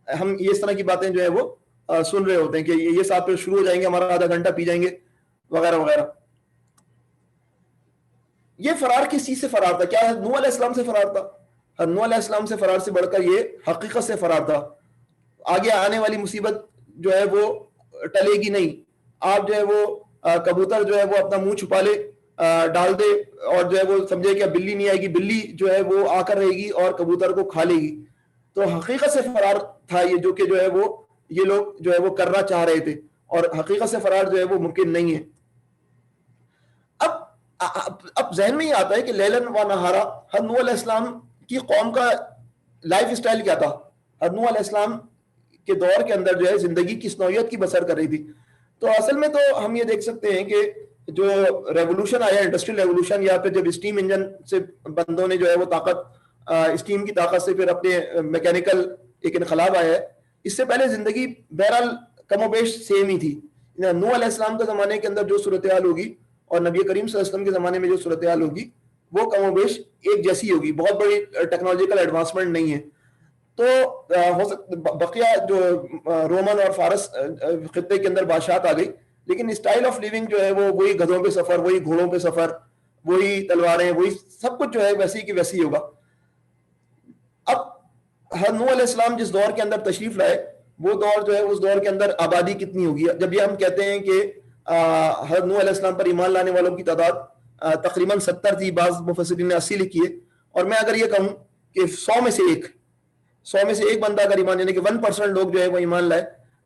ہم یہ اس طرح کی باتیں جو ہے وہ سن رہے ہوتے ہیں کہ یہ صاحب پھر شروع ہو جائیں گے، ہمارا آدھا گھنٹہ پی جائیں گے وغیرہ وغیرہ. یہ فرار کس چیز سے فرار تھا؟ کیا نوح علیہ السلام سے فرار تھا؟ نوح علیہ السلام سے فرار سے بڑھ کر یہ حقیقت سے فرار تھا. آگے آنے والی مصیبت جو ہے وہ ٹلے گی نہیں. آپ جو ہے وہ کبوتر جو ہے وہ اپنا منہ چھپا لے، ڈال دے، اور جو ہے وہ سمجھے کہ بلی نہیں آئے گی، بلی جو ہے وہ آ کر رہے گی اور کبوتر کو کھا لے گی. تو حقیقت سے فرار تھا یہ، جو کہ جو ہے وہ یہ لوگ جو ہے وہ کرنا چاہ رہے تھے، اور حقیقت سے فرار جو ہے وہ ممکن نہیں ہے. اب ذہن میں یہ آتا ہے کہ لیلن و نہارا، حضرت نوح علیہ السلام کی قوم کا لائف اسٹائل کیا تھا. حضرت نوح علیہ السلام کے دور کے اندر جو ہے زندگی کس نوعیت کی بسر کر رہی تھی. تو اصل میں تو ہم یہ دیکھ سکتے ہیں کہ جو ریولوشن آیا، انڈسٹریل ریولوشن، یا پھر جب اسٹیم انجن سے بندوں نے جو ہے وہ طاقت، اسٹیم کی طاقت سے پھر اپنے میکینیکل ایک انقلاب آیا ہے، اس سے پہلے زندگی بہرحال کم و بیش سیم ہی تھی. نوح علیہ السلام کے زمانے کے اندر جو صورتحال ہوگی اور نبی کریم صلی اللہ علیہ وسلم کے زمانے میں جو صورتحال ہوگی وہ کم و بیش ایک جیسی ہوگی. بہت بڑی ٹیکنالوجیکل ایڈوانسمنٹ نہیں ہے. تو ہو سکتا بقیہ جو رومن اور فارس خطے کے اندر بادشاہت آ گئی، لیکن اسٹائل آف لیونگ جو ہے وہ وہی گدھوں پہ سفر، وہی گھوڑوں پہ سفر، وہی تلواریں، وہی سب کچھ جو ہے ویسی کی ویسی ہوگا. اب حضرت نوح علیہ السلام جس دور کے اندر تشریف لائے، وہ دور جو ہے اس دور کے اندر آبادی کتنی ہوگی. جب یہ ہم کہتے ہیں کہ حضرت نوح علیہ السلام پر ایمان لانے والوں کی تعداد تقریباً 70 تھی، بعض مفسرین نے 80 لکھی ہے. اور میں اگر یہ کہوں کہ 100 میں سے ایک بندہ اگر ایمان، یعنی کہ 1% لوگ جو ہے وہ ایمان لائے،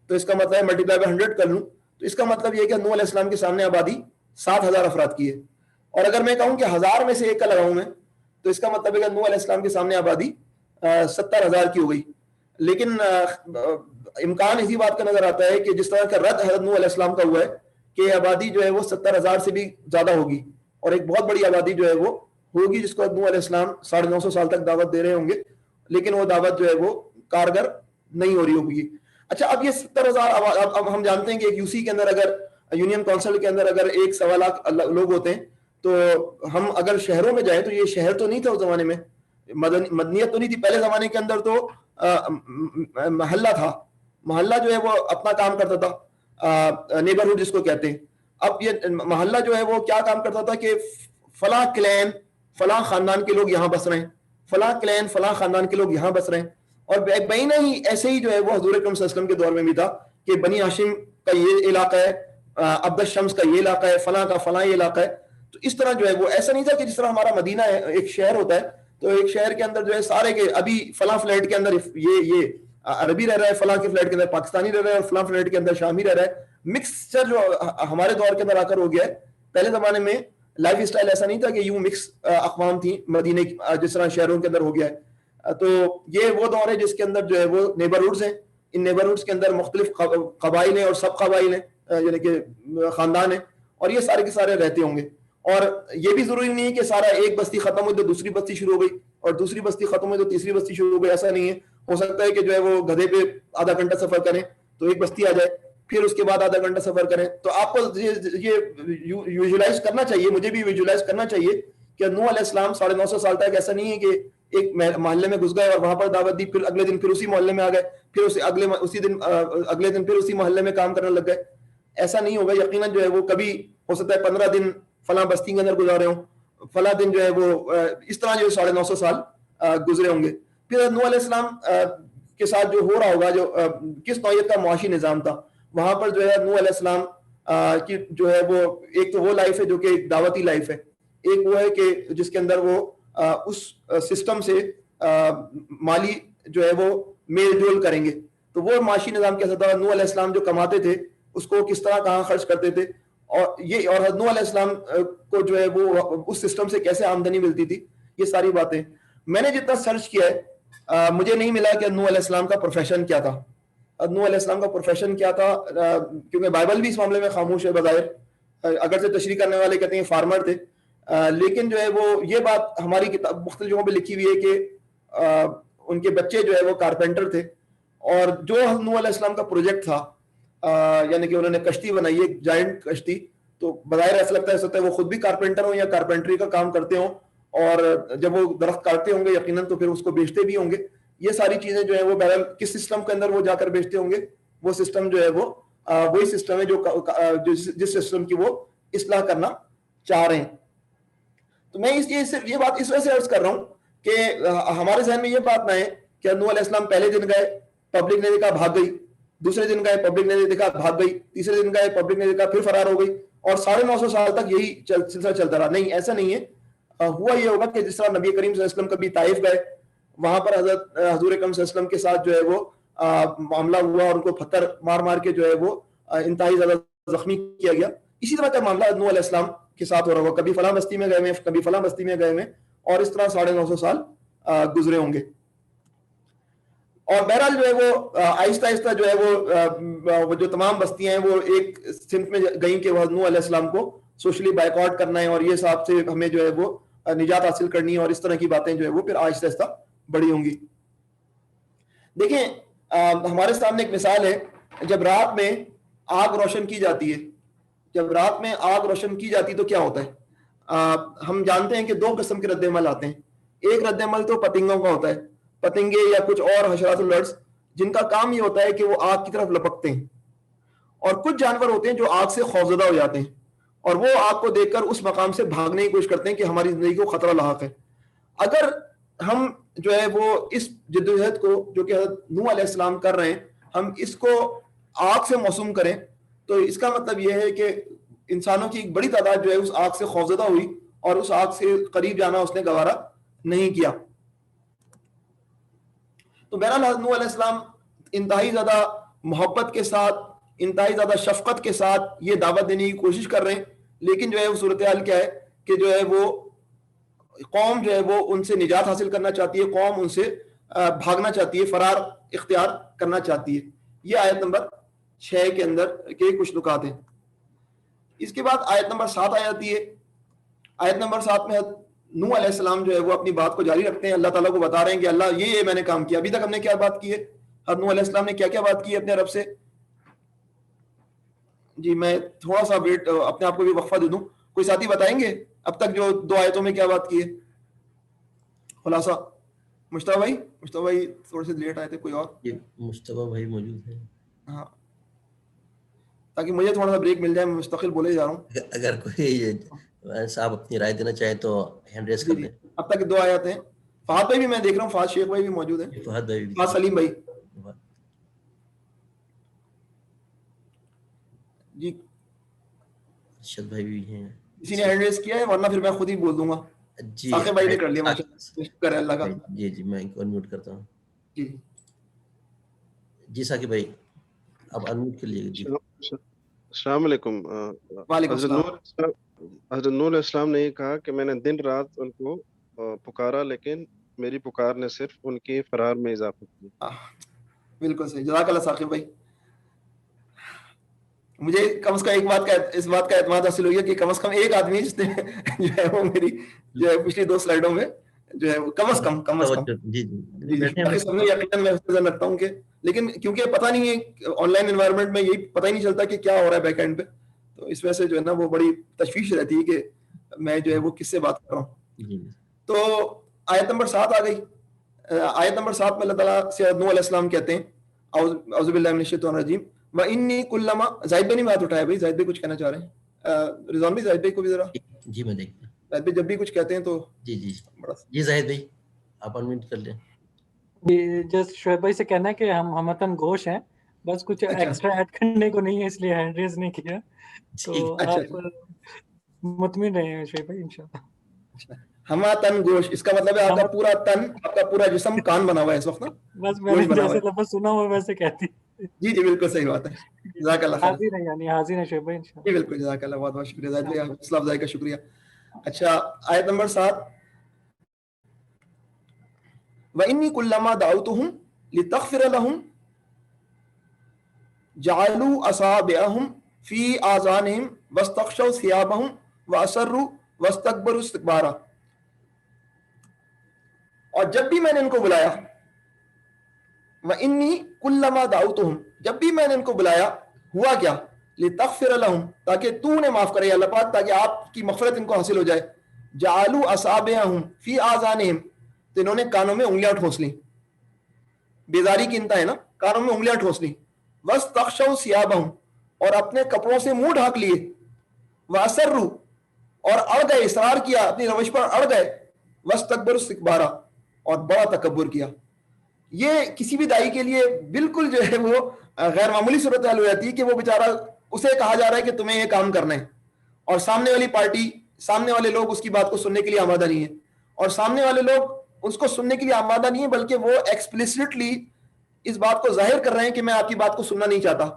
تو اس کا مطلب ہے ملٹیپلائی بائی 100 کر لوں تو اس کا مطلب یہ ہے کہ نوح علیہ السلام کے سامنے آبادی 60,000 افراد کی ہے. اور اگر میں کہوں کہ 1000 میں سے ایک کا لگاؤں میں، تو اس کا مطلب ہے کہ نوح علیہ السلام کے سامنے آبادی 70,000 کی ہو گئی. لیکن امکان اسی بات کا نظر آتا ہے کہ جس طرح کا رد حضرت نوح علیہ السلام کا ہوا ہے کہ آبادی جو ہے وہ 70,000 سے بھی زیادہ ہوگی، اور ایک بہت بڑی آبادی جو ہے وہ ہوگی جس کو نوح علیہ السلام 950 سال تک دعوت دے رہے ہوں گے، لیکن وہ دعوت جو ہے وہ کارگر نہیں ہو رہی ہوگی. اچھا، اب یہ 70,000، اب ہم جانتے ہیں کہ ایک یوسی کے اندر، اگر یونین کونسل کے اندر اگر 1.25 لاکھ لوگ ہوتے ہیں، تو ہم اگر شہروں میں جائیں تو یہ شہر تو نہیں تھا اس زمانے میں، مدنیت تو نہیں تھی. پہلے زمانے کے اندر تو محلہ تھا، محلہ جو ہے وہ اپنا کام کرتا تھا، نیبرہڈ جس کو کہتے ہیں. اب یہ محلہ جو ہے وہ کیا کام کرتا تھا کہ فلاں کلین، فلاں خاندان کے لوگ یہاں بس رہے ہیں، فلاں کلین، فلاں خاندان کے لوگ یہاں بس رہے ہیں. اور بینہ ہی ایسے ہی جو ہے وہ حضور اکرم صلی اللہ علیہ وسلم کے دور میں بھی تھا کہ بنی ہاشم کا یہ علاقہ ہے، عبد الشمس کا یہ علاقہ ہے، فلاں کا فلاں یہ علاقہ ہے. تو اس طرح جو ہے وہ ایسا نہیں تھا کہ جس طرح ہمارا مدینہ ہے، ایک شہر ہوتا ہے تو ایک شہر کے اندر جو ہے سارے کے، ابھی فلاں فلیٹ کے اندر یہ عربی رہ رہا ہے، فلاں کے فلیٹ کے اندر پاکستانی رہ رہا ہے، اور فلاں فلیٹ کے اندر شامی رہ رہا ہے. مکسچر جو ہمارے دور کے اندر آ کر ہو گیا ہے. پہلے زمانے میں لائف اسٹائل ایسا نہیں تھا کہ یوں مکس اقوام تھی مدینے کی جس طرح شہروں کے اندر ہو گیا ہے. تو یہ وہ دور ہے جس کے اندر جو ہے وہ نیبرہڈز ہیں، ان نیبرہڈز کے اندر مختلف قبائل ہیں اور سب قبائل ہیں، یعنی کہ خاندان ہیں، اور یہ سارے کے سارے رہتے ہوں گے. اور یہ بھی ضروری نہیں ہے کہ سارا ایک بستی ختم ہوئی تو دوسری بستی شروع ہو گئی، اور دوسری بستی ختم ہوئی تو تیسری بستی شروع ہو گئی، ایسا نہیں ہے. ہو سکتا ہے کہ جو ہے وہ گدھے پہ آدھا گھنٹہ سفر کریں تو ایک بستی آ جائے، پھر اس کے بعد آدھا گھنٹہ سفر کریں. تو آپ کو یہ ویژولائز کرنا چاہیے، مجھے بھی ویژولائز کرنا چاہیے کہ نوح علیہ السلام 950 سال تک ایسا نہیں ہے کہ ایک محلے میں گھس گئے اور وہاں پر دعوت دی، پھر اگلے دن پھر اسی محلے میں آ گئے، پھر اگلے دن پھر اسی محلے میں کام کرنے لگ گئے. ایسا نہیں ہوگا. یقیناً جو ہے وہ کبھی ہو سکتا ہے 15 دن فلاں بستی کے اندر گزارے ہوں، فلاں دن جو ہے وہ اس طرح جو 950 سال گزرے ہوں گے. پھر نوح علیہ السلام کے ساتھ جو ہو رہا ہوگا، جو کس نوعیت کا معاشی نظام تھا وہاں پر، جو ہے نوح علیہ السلام کی جو ہے وہ ایک تو وہ لائف ہے جو کہ ایک دعوتی لائف ہے، ایک وہ ہے کہ جس کے اندر وہ اس سسٹم سے مالی جو ہے وہ میل جول کریں گے. تو وہ معاشی نظام کیسا تھا، نوح علیہ السلام جو کماتے تھے اس کو کس طرح کہاں خرچ کرتے تھے، اور نوح علیہ السلام کو جو ہے وہ اس سسٹم سے کیسے آمدنی ملتی تھی. یہ ساری باتیں میں نے جتنا سرچ کیا ہے مجھے نہیں ملا کہ نوح علیہ السلام کا پروفیشن کیا تھا. نوح علیہ السلام کا پروفیشن کیا تھا، کیونکہ بائبل بھی اس معاملے میں خاموش ہے بظاہر، اگرچہ تشریح کرنے والے کہتے ہیں فارمر تھے، لیکن جو ہے وہ یہ بات ہماری کتاب مختلف جگہوں پہ لکھی ہوئی ہے کہ ان کے بچے جو ہے وہ کارپینٹر تھے. اور جو نوح علیہ السلام کا پروجیکٹ تھا، یعنی کہ انہوں نے کشتی بنائی ہے، جائنٹ کشتی، تو بظاہر ایسا لگتا ہے وہ خود بھی کارپینٹر ہوں یا کارپینٹری کا کام کرتے ہوں، اور جب وہ درخت کاٹتے ہوں گے یقیناً تو پھر اس کو بیچتے بھی ہوں گے. یہ ساری چیزیں جو ہے وہ بہرحال کس سسٹم کے اندر وہ جا کر بیچتے ہوں گے، وہ سسٹم جو ہے وہ وہی سسٹم ہے جو جس سسٹم کی وہ اصلاح کرنا چاہ رہے ہیں. تو میں یہ بات اس وجہ سے عرض کر رہا ہوں کہ ہمارے ذہن میں یہ بات نہ ہے کہ نوح علیہ السلام پہلے دن گئے، پبلک نے دیکھا بھاگ گئی، دوسرے دن گئے پبلک نے دیکھا بھاگ گئی، تیسرے دن گئے پبلک نے دیکھا پھر فرار ہو گئی، اور 950 سال تک یہی سلسلہ چلتا رہا. نہیں، ایسا نہیں ہے. ہوا یہ ہوگا کہ جس طرح نبی کریم صلی اللہ علیہ وسلم کبھی طائف گئے، وہاں پر حضور اکرم صلی اللہ علیہ وسلم کے ساتھ جو ہے وہ معاملہ ہوا اور ان کو پتھر مار مار کے جو ہے وہ انتہائی زیادہ زخمی کیا گیا. اسی طرح کا معاملہ نوح علیہ السلام کے ساتھ ہو رہا ہوگا، کبھی فلاں بستی میں گئے ہوئے، کبھی فلاں بستی میں گئے ہوئے، اور اس طرح 950 سال گزرے ہوں گے. اور بہرحال جو ہے وہ آہستہ آہستہ جو ہے وہ جو تمام بستیاں ہیں وہ ایک سمت میں گئیں کہ وہ نوح علیہ السلام کو سوشلی بائیکاٹ کرنا ہے، اور یہ صاحب سے ہمیں جو ہے وہ نجات حاصل کرنی ہے، اور اس طرح کی باتیں جو ہے وہ پھر آہستہ آہستہ بڑی ہوں گی. دیکھیں ہمارے سامنے ایک مثال ہے، جب رات میں آگ روشن کی جاتی ہے، جب رات میں آگ روشن کی جاتی تو کیا ہوتا ہے؟ ہم جانتے ہیں کہ 2 قسم کے رد عمل آتے ہیں. ایک رد عمل تو پتنگوں کا ہوتا ہے، پتنگے یا کچھ اور حشرات الارض جن کا کام یہ ہوتا ہے کہ وہ آگ کی طرف لپکتے ہیں، اور کچھ جانور ہوتے ہیں جو آگ سے خوفزدہ ہو جاتے ہیں اور وہ آگ کو دیکھ کر اس مقام سے بھاگنے کی کوشش کرتے ہیں کہ ہماری زندگی کو خطرہ لاحق ہے. اگر ہم جو ہے وہ اس جدوجہد کو جو کہ حضرت نوح علیہ السلام کر رہے ہیں، ہم اس کو آگ سے موسوم کریں تو اس کا مطلب یہ ہے کہ انسانوں کی ایک بڑی تعداد جو ہے اس آگ سے خوفزدہ ہوئی اور اس آگ سے قریب جانا اس نے گوارا نہیں کیا. تو بہرحال نوح علیہ السلام انتہائی زیادہ محبت کے ساتھ، انتہائی زیادہ شفقت کے ساتھ یہ دعوت دینے کی کوشش کر رہے ہیں، لیکن جو ہے وہ صورتحال کیا ہے کہ جو ہے وہ قوم جو ہے وہ ان سے نجات حاصل کرنا چاہتی ہے، قوم ان سے بھاگنا چاہتی ہے، فرار اختیار کرنا چاہتی ہے. یہ آیت نمبر 6 کے اندر کے کچھ نکات ہیں. اس کے بعد آیت نمبر 7 آ جاتی ہے. آیت نمبر 7 میں نوح علیہ السلام جو ہے وہ اپنی بات کو جاری رکھتے ہیں، اللہ تعالیٰ کو بتا رہے ہیں کہ اللہ یہ میں نے کام کیا. ابھی تک ہم نے کیا بات کی ہے؟ حضرت نوح علیہ السلام نے کیا کیا بات کی ہے اپنے رب سے؟ جی میں تھوڑا سا ویٹ اپنے آپ کو بھی وقفہ دے دوں. کوئی ساتھی بتائیں گے اب تک جو 2 آیتوں میں کیا بات کی ہے خلاصہ؟ مشتبہ بھائی تھوڑے سے لیٹ آئے تھے. کوئی اور؟ مشتبہ بھائی موجود ہیں. ہاں تاکہ مجھے تھوڑا سا بریک مل جائے، میں مستقل بولے جا رہا ہوں. اگر کوئی صاحب اپنی رائے دینا چاہے تو ہینڈ ریز کر جی دیں. اب تک 2 آیات ہیں. فہد بھائی بھی میں دیکھ رہا ہوں، فہد شیخ بھائی بھی موجود ہیں، فہد بھائی فہد سلیم بھائی. جی ارشد بھائی بھی ہیں. کسی نے ہینڈ ریز کیا ہے ورنہ پھر میں خود ہی بول دوں گا. جی ثاقب بھائی نے کر لیا، ماشاءاللہ شکر ہے اللہ کا. جی میں ان کو انمیوٹ کرتا ہوں. جی جی ثاقب بھائی آپ انمیوٹ کر لیجیے. جی السلام علیکم. وعلیکم السلام. حضرت نوح علیہ السلام نے یہ کہا کہ میں نے دن رات ان کو پکارا، لیکن میری پکار نے صرف ان کے فرار میں اضافہ کیا. بالکل صحیح، جزاک اللہ ثاقب بھائی. مجھے کم از کم اس بات کا اعتماد حاصل ہوئی ہے کہ کم از کم ایک آدمی جس نے جو ہے وہ میری جو ہے پچھلی 2 سلائیڈوں میں جو ہے وہ کم از کم باقی سب میں یقیناً میں نظر رکھتا ہوں کہ لیکن کیونکہ پتہ نہیں ہے آن لائن انوائرمنٹ میں یہی پتہ ہی نہیں چلتا کہ کیا ہو رہا ہے بیک اینڈ پہ، تو اس وجہ سے جو ہے نا وہ بڑی تشویش رہتی ہے کہ میں جو ہے وہ کس سے بات کر رہا ہوں. تو آیت نمبر 7 آ گئی. آیت نمبر 7 میں اللہ تعالیٰ سے نوح علیہ السلام کہتے ہیں اعوذ باللہ من الشیطان الرجیم وَإِنِّي كُلَّمَا. زاہد بھائی نے بات اٹھایا بھائی، زاہد بھائی کچھ کہنا چاہ رہے ہیں. رضوان بھائی زاہد بھائی کو بھی ذرا. جی میں دیکھتا ہوں. زاہد بھائی جب بھی کچھ کہتے ہیں تو جی زاہد بھائی آپ انمیوٹ کر لیں. جسٹ شعیب بھائی سے کہنا ہے کہ ہم ہمتن گوش ہیں، بس کچھ ایکسٹرا ایڈ کرنے کو نہیں ہے، اس لیے ہینڈ ریز نہیں کیا. تو آپ مطمئن رہے ہیں شعیب بھائی انشاءاللہ. ہمتن گوش اس کا مطلب ہے آپ کا پورا تن، آپ کا پورا جسم کان بنا ہوا ہے اس وقت نا. بس میں نے جیسے لفظ سنا ہوا ویسے کہتی. جی بالکل صحیح بات ہے. جزاک اللہ خیر. حاضر ہیں یعنی حاضر ہیں شعیب بھائی انشاءاللہ. جی بالکل جزاک اللہ، بہت بہت شکریہ زاہد بھائی، حوصلہ افزائی کا شکریہ. اچھا آیت نمبر 7 وَإِنِّي كُلَّمَا دَعَوْتُهُمْ لِتَغْفِرَ لَهُمْ جَعَلُوا أَصَابِعَهُمْ فِي آذَانِهِمْ وَاسْتَغْشَوْا ثِيَابَهُمْ وَأَصَرُّوا وَاسْتَكْبَرُوا اسْتِكْبَارًا. اور جب بھی میں نے ان کو بلایا، وَإِنِّي كُلَّمَا دَعَوْتُهُمْ جب بھی میں نے ان کو بلایا، ہوا کیا؟ لِتَغْفِرَ لَهُمْ تاکہ تو انہیں معاف کرے اللہ پاک، تاکہ آپ کی مغفرت ان کو حاصل ہو جائے. جَعَلُوا أَصَابِعَهُمْ فِي آذَانِهِمْ تو انہوں نے کانوں میں انگلیاں ٹھوس لیں. بیزاری کی انتہا ہے نا، کانوں میں انگلیاں ٹھوس لیں. وَاسْتَغْشَوْا ثِيَابَهُمْ اور اپنے کپڑوں سے منہ ڈھانک لیے. وَأَصَرُّوا اور اڑ گئے، اصرار کیا، اپنی روش پر اڑ گئے. وَاسْتَكْبَرُوا اسْتِكْبَارًا اور بڑا تکبر کیا. یہ کسی بھی داعی کے لیے بالکل جو ہے وہ غیر معمولی صورتحال ہو جاتی ہے کہ وہ بیچارہ اسے کہا جا رہا ہے کہ تمہیں یہ کام کرنا ہے، اور سامنے والی پارٹی، سامنے والے لوگ اس کی بات کو سننے کے لیے آمادہ نہیں ہیں، اور سامنے والے لوگ اس کو سننے کے لیے آمادہ نہیں ہیں، بلکہ وہ ایکسپلیسٹلی اس بات کو ظاہر کر رہے ہیں کہ میں آپ کی بات کو سننا نہیں چاہتا،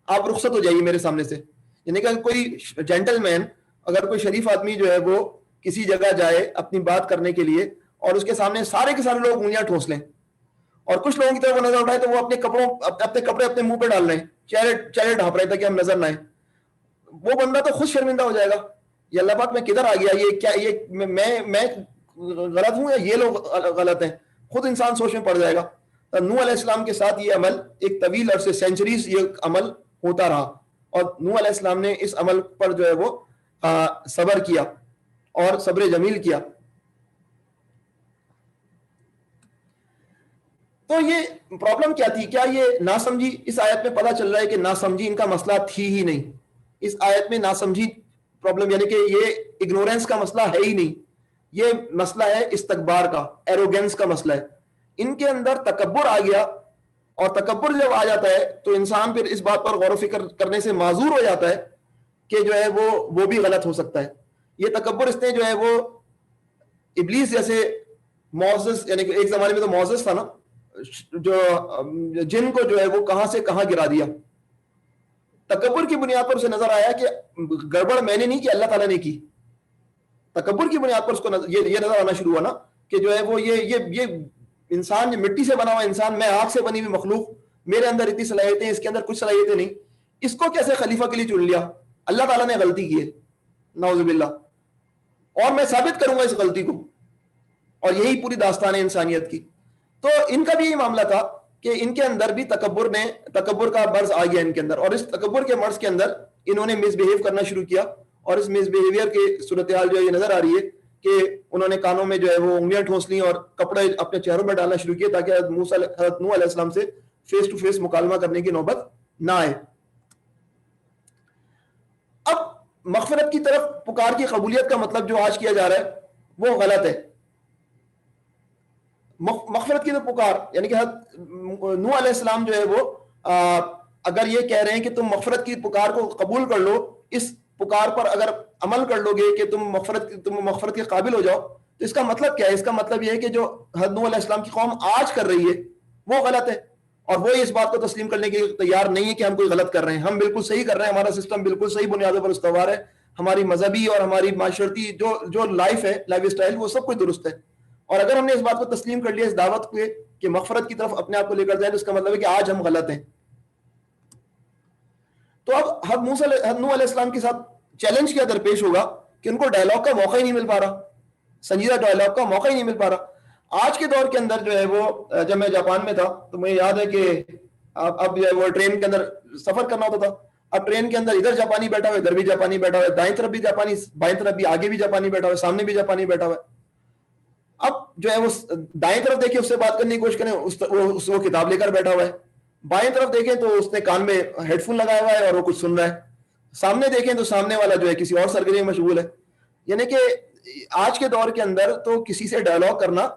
آپ رخصت ہو جائیے میرے سامنے سے. یعنی کہ کوئی جینٹل مین، اگر کوئی شریف آدمی جو ہے وہ کسی جگہ جائے اپنی بات کرنے کے لیے اور اس کے سامنے سارے کے سارے لوگ انگلیاں ٹھوس لیں اور کچھ لوگوں کی طرف نظر اٹھائے تو وہ اپنے کپڑے اپنے منہ پہ ڈال لیں، چہرے ڈھانپ رہے تاکہ ہم نظر نہ آئیں، وہ بندہ تو خود شرمندہ ہو جائے گا. یہ اللہ پاک میں کدھر آ گیا، یہ کیا، یہ میں غلط ہوں یا یہ لوگ غلط ہیں، خود انسان سوچ میں پڑ جائے گا. نوح علیہ السلام کے ساتھ یہ عمل ایک طویل عرصے، سینچریز یہ عمل ہوتا رہا، اور نوح علیہ السلام نے اس عمل پر جو ہے وہ صبر کیا اور صبر جمیل کیا. تو یہ پرابلم کیا تھی؟ کیا یہ ناسمجھی؟ اس آیت میں پتہ چل رہا ہے کہ ناسمجھی ان کا مسئلہ تھی ہی نہیں. اس آیت میں ناسمجھی پرابلم یعنی کہ یہ اگنورینس کا مسئلہ ہے ہی نہیں، یہ مسئلہ ہے استکبار کا، ایروگینس کا مسئلہ ہے. ان کے اندر تکبر آ گیا اور تکبر جب آ جاتا ہے تو انسان پھر اس بات پر غور و فکر کرنے سے معذور ہو جاتا ہے کہ جو ہے وہ بھی غلط ہو سکتا ہے. یہ تکبر اس نے جو ہے وہ ابلیس جیسے معزز، یعنی کہ ایک زمانے میں تو معزز تھا نا، جو جن کو جو ہے وہ کہاں سے کہاں گرا دیا. تکبر کی بنیاد پر اسے نظر آیا کہ گڑبڑ میں نے نہیں کی، اللہ تعالیٰ نے کی. تکبر کی بنیاد پر اس کو یہ نظر آنا شروع ہوا نا کہ جو ہے وہ یہ انسان مٹی سے بنا ہوا انسان، میں آگ سے بنی ہوئی مخلوق، میرے اندر اتنی صلاحیتیں، اس کے اندر کچھ صلاحیتیں نہیں، اس کو کیسے خلیفہ کے لیے چن لیا؟ اللہ تعالیٰ نے غلطی کی ہے، نعوذ باللہ، اور میں ثابت کروں گا اس غلطی کو. اور یہی پوری داستان ہے انسانیت کی. تو ان کا بھی یہ معاملہ تھا کہ ان کے اندر بھی تکبر کا مرض آ گیا ان کے اندر، اور اس تکبر کے مرض کے اندر انہوں نے مس بہیو کرنا شروع کیا. اور اس مس بہیویئر کی صورتحال جو ہے یہ نظر آ رہی ہے کہ انہوں نے کانوں میں جو ہے وہ انگلیاں ٹھونس لیں اور کپڑے اپنے چہروں میں ڈالنا شروع کیے تاکہ حضرت نوح علیہ السلام سے فیس ٹو فیس مکالمہ کرنے کی نوبت نہ آئے. اب مغفرت کی طرف پکار کی قبولیت کا مطلب جو آج کیا جا رہا ہے وہ غلط ہے. مغفرت کی طرف پکار یعنی کہ حضرت نوح علیہ السلام جو ہے وہ اگر یہ کہہ رہے ہیں کہ تم مغفرت کی پکار کو قبول کر لو، اس پکار پر اگر عمل کر لو گے کہ تم مغفرت کے قابل ہو جاؤ، تو اس کا مطلب کیا ہے؟ اس کا مطلب یہ ہے کہ جو حضرت نوح علیہ السلام کی قوم آج کر رہی ہے وہ غلط ہے، اور وہ اس بات کو تسلیم کرنے کے لیے تیار نہیں ہے کہ ہم کوئی غلط کر رہے ہیں. ہم بالکل صحیح کر رہے ہیں، ہمارا سسٹم بالکل صحیح بنیادوں پر استوار ہے، ہماری مذہبی اور ہماری معاشرتی جو لائف ہے، لائف اسٹائل، وہ سب کچھ درست ہے. اور اگر ہم نے اس بات کو تسلیم کر لیا، اس دعوت کو کہ مغفرت کی طرف اپنے آپ کو لے کر جائیں، تو اس کا مطلب ہے کہ آج ہم غلط ہیں. تو اب حضرت نوح علیہ السلام کے ساتھ چیلنج کیا درپیش ہوگا کہ ان کو ڈائلاگ کا موقع ہی نہیں مل پا رہا، سنجیدہ ڈائلاگ کا موقع ہی نہیں مل پا رہا. آج کے دور کے اندر جو ہے وہ، جب میں جاپان میں تھا تو مجھے یاد ہے کہ اب جو ہے وہ ٹرین کے اندر سفر کرنا ہوتا تھا. اب ٹرین کے اندر ادھر جاپانی بیٹھا ہوا ہے، ادھر بھی جاپانی بیٹھا ہوا ہے، دائیں طرف بھی جاپانی، بائیں طرف بھی، آگے بھی جاپانی بیٹھا ہوا ہے، سامنے بھی جاپانی بیٹھا ہوا ہے. اب جو ہے وہ دائیں طرف دیکھیں اس سے بات کرنے کی کوشش کریں، وہ کتاب لے کر بیٹھا ہوا ہے. بائیں طرف دیکھیں تو اس نے کان میں ہیڈ فون لگایا ہوا ہے اور وہ کچھ سن رہا ہے. سامنے دیکھیں تو سامنے والا جو ہے کسی اور سرگرمی میں مشغول ہے. یعنی کہ آج کے دور کے اندر تو کسی سے ڈائلاگ کرنا،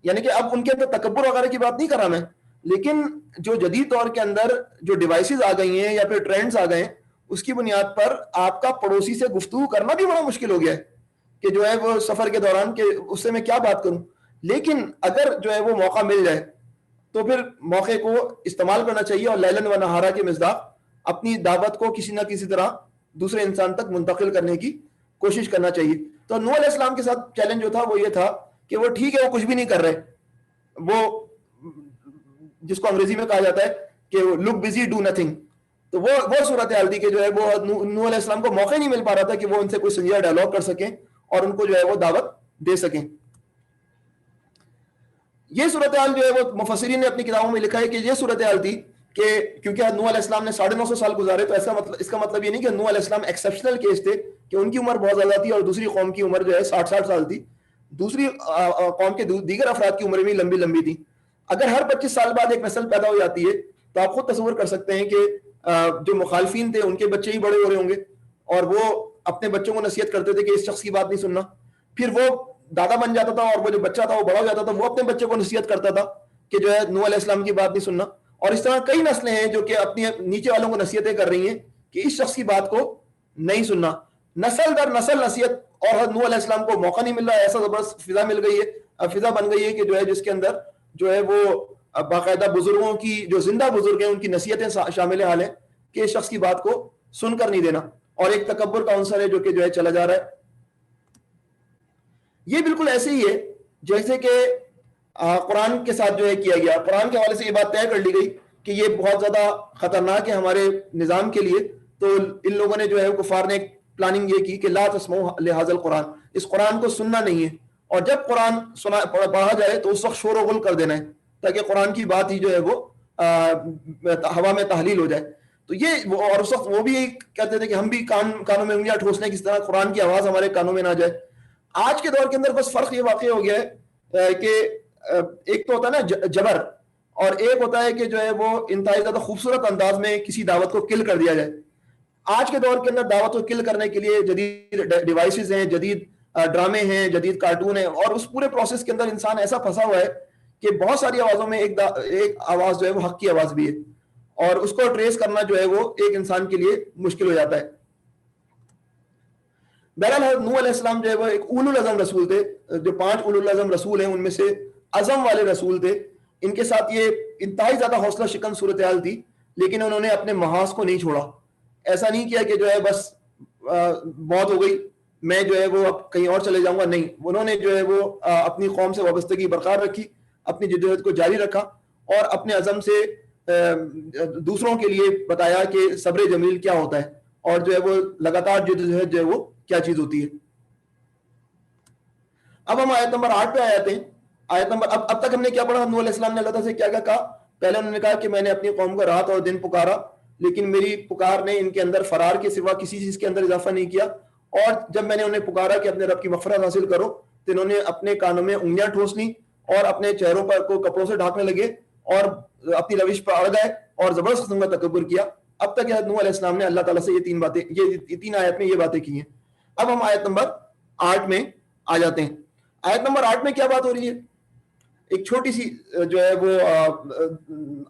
یعنی کہ اب ان کے اندر تکبر وغیرہ کی بات نہیں کر رہا میں، لیکن جو جدید دور کے اندر جو ڈیوائسز آ گئی ہیں یا پھر ٹرینڈز آ گئے ہیں، اس کی بنیاد پر آپ کا پڑوسی سے گفتگو کرنا بھی بڑا مشکل ہو گیا ہے کہ جو ہے وہ سفر کے دوران کہ اس سے میں کیا بات کروں. لیکن اگر جو ہے وہ موقع مل جائے تو پھر موقع کو استعمال کرنا چاہیے، اور لیلن و نہارا کے مصداق اپنی دعوت کو کسی نہ کسی طرح دوسرے انسان تک منتقل کرنے کی کوشش کرنا چاہیے. تو نوح علیہ السلام کے ساتھ چیلنج جو تھا وہ یہ تھا کہ وہ ٹھیک ہے، وہ کچھ بھی نہیں کر رہے، وہ جس کو انگریزی میں کہا جاتا ہے کہ لک بزی ڈو نتھنگ. تو وہ صورتحال تھی کہ جو ہے وہ نوح علیہ السلام کو موقع نہیں مل پا رہا تھا کہ وہ ان سے کوئی سنجیدہ ڈائلاگ کر سکیں اور ان کو جو ہے وہ دعوت دے سکیں. یہ صورتحال جو ہے وہ مفسرین نے اپنی کتابوں میں لکھا ہے کہ یہ صورتحال تھی کہ کیونکہ نوح علیہ السلام نے 950 سال گزارے، تو اس کا مطلب یہ نہیں کہ نوح علیہ السلام ایکسیپشنل کیس تھے کہ ان کی عمر بہت زیادہ تھی اور دوسری قوم کی عمر جو ہے 60 سال تھی، دوسری قوم کے دیگر افراد کی عمریں بھی لمبی تھی. اگر ہر 25 سال بعد ایک نسل پیدا ہو جاتی ہے تو آپ خود تصور کر سکتے ہیں کہ جو مخالفین تھے ان کے بچے ہی بڑے ہو رہے ہوں گے، اور وہ اپنے بچوں کو نصیحت کرتے تھے کہ اس شخص کی بات نہیں سننا. پھر وہ دادا بن جاتا تھا اور وہ جو بچہ تھا وہ بڑا ہو جاتا تھا، وہ اپنے بچے کو نصیحت کرتا تھا کہ جو ہے نوح علیہ السلام کی بات نہیں سننا. اور اس طرح کئی نسلیں ہیں جو کہ اپنی نیچے والوں کو نصیحتیں کر رہی ہیں کہ اس شخص کی بات کو نہیں سننا. نسل در نسل نصیحت، اور حضرت نوح علیہ السلام کو موقع نہیں مل رہا ہے. ایسا زبردست فضا مل گئی ہے، فضا بن گئی ہے کہ جو ہے جس کے اندر جو ہے وہ باقاعدہ بزرگوں کی، جو زندہ بزرگ ہیں، ان کی نصیحتیں شامل حال ہیں کہ اس شخص کی بات کو سن کر نہیں دینا. اور ایک تکبر کا عنصر ہے جو کہ جو ہے چلا جا رہا ہے. یہ بالکل ایسے ہی ہے جیسے کہ قرآن کے ساتھ جو ہے کیا گیا. قرآن کے حوالے سے یہ بات طے کر لی گئی کہ یہ بہت زیادہ خطرناک ہے ہمارے نظام کے لیے. تو ان لوگوں نے جو ہے کفار نے پلاننگ یہ کی کہ لا تسمعوا لہذا القرآن، اس قرآن کو سننا نہیں ہے، اور جب قرآن پڑھا جائے تو اس وقت شور و غل کر دینا ہے تاکہ قرآن کی بات ہی جو ہے وہ ہوا میں تحلیل ہو جائے. تو یہ اور اس وقت وہ بھی کہتے تھے کہ ہم بھی کانوں میں انگلیاں ٹھوسنے کس طرح قرآن کی آواز ہمارے کانوں میں نہ جائے. آج کے دور کے اندر بس فرق یہ واقع ہو گیا ہے کہ ایک تو ہوتا ہے نا جبر، اور ایک ہوتا ہے کہ جو ہے وہ انتہائی زیادہ خوبصورت انداز میں کسی دعوت کو کل کر دیا جائے. آج کے دور کے اندر دعوت کو کل کرنے کے لیے جدید ڈیوائسز ہیں، جدید ڈرامے ہیں، جدید کارٹون ہیں، اور اس پورے پروسیس کے اندر انسان ایسا پھنسا ہوا ہے کہ بہت ساری آوازوں میں ایک آواز جو ہے وہ حق کی آواز بھی ہے, اور اس کو ٹریس کرنا جو ہے وہ ایک انسان کے لیے مشکل ہو جاتا ہے. بہرحال حضرت نوح علیہ السلام جو ہے وہ ایک اولو العزم رسول تھے, جو 5 اولو العزم رسول ہیں ان میں سے عزم والے رسول تھے. ان کے ساتھ یہ انتہائی زیادہ حوصلہ شکن صورتحال تھی, لیکن انہوں نے اپنے محاذ کو نہیں چھوڑا. ایسا نہیں کیا کہ جو ہے بس موت ہو گئی میں جو ہے وہ اب کہیں اور چلے جاؤں گا, نہیں, انہوں نے جو ہے وہ اپنی قوم سے وابستگی برقرار رکھی, اپنی جدوجہد کو جاری رکھا, اور اپنے عزم سے دوسروں کے لیے بتایا کہ صبر جمیل کیا ہوتا ہے, اور جو ہے وہ لگاتار جدوجہد جو ہے وہ کیا چیز ہوتی ہے. اب ہم آیت نمبر 8 پہ آ جاتے ہیں. آیت نمبر اب تک ہم نے کیا پڑھا؟ نوح علیہ السلام نے اللہ تعالیٰ سے کیا کہا؟ پہلے انہوں نے کہا کہ میں نے اپنی قوم کو رات اور دن پکارا, لیکن میری پکار نے ان کے اندر فرار کے سوا کسی چیز کے اندر اضافہ نہیں کیا. اور جب میں نے انہیں پکارا کہ اپنے رب کی مغفرت حاصل کرو, تو انہوں نے اپنے کانوں میں انگلیاں ٹھوس لیں اور اپنے چہروں پر کو کپڑوں سے ڈھانکنے لگے اور اپنی روش پر اڑ گئے اور زبردست قسم کا تکبر کیا. اب تک نوح علیہ السلام نے اللہ تعالیٰ سے یہ 3 باتیں, یہ 3 آیت میں یہ باتیں کی ہیں. اب ہم آیت نمبر 8 میں آ جاتے ہیں. آیت نمبر 8 میں کیا بات ہو رہی ہے؟ ایک چھوٹی سی جو ہے وہ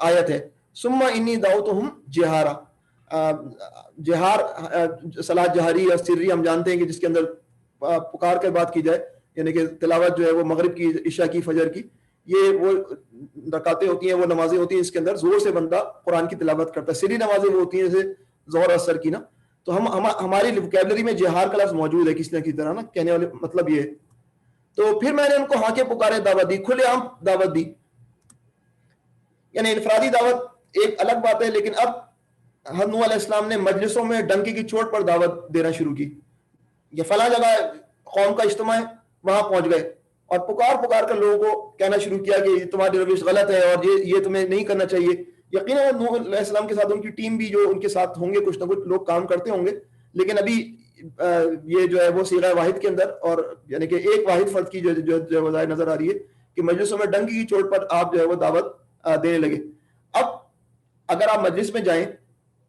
آیت ہے, ثم انی دعوتہم جہارا. جہار صلاۃ جہری اور سری ہم جانتے ہیں کہ جس کے اندر پکار کے بات کی جائے, یعنی کہ تلاوت جو ہے وہ مغرب کی, عشاء کی, فجر کی, یہ وہ رکعتیں ہوتی ہیں, وہ نمازیں ہوتی ہیں, اس کے اندر زور سے بندہ قرآن کی تلاوت کرتا ہے. سری نمازیں وہ ہوتی ہیں جیسے ظہر اثر کی نا. تو ہماری وکیبلری میں جہار کا لفظ موجود ہے کسی نہ کسی طرح نا, کہنے والے مطلب یہ ہے. تو پھر میں نے ان کو ہاں کے پکارے دعوت دی, کھلے عام دعوت دی. یعنی انفرادی دعوت ایک الگ بات ہے, لیکن اب نوح علیہ السلام نے مجلسوں میں ڈنکی کی چوٹ پر دعوت دینا شروع کی. یہ فلاں جگہ قوم کا اجتماع ہے, وہاں پہنچ گئے اور پکار کر لوگوں کو کہنا شروع کیا کہ تمہاری روش غلط ہے اور یہ تمہیں نہیں کرنا چاہیے. یقیناً نوح علیہ السلام کے ساتھ ان کی ٹیم بھی جو ان کے ساتھ ہوں گے, کچھ نہ کچھ لوگ کام کرتے ہوں گے, لیکن ابھی یہ جو ہے وہ صیغہ واحد کے اندر, اور یعنی کہ ایک واحد فرد کی جو ظاہر نظر آ رہی ہے کہ مجلسوں میں ڈنکی کی چوٹ پر آپ جو ہے وہ دعوت دینے لگے. اب اگر آپ مجلس میں جائیں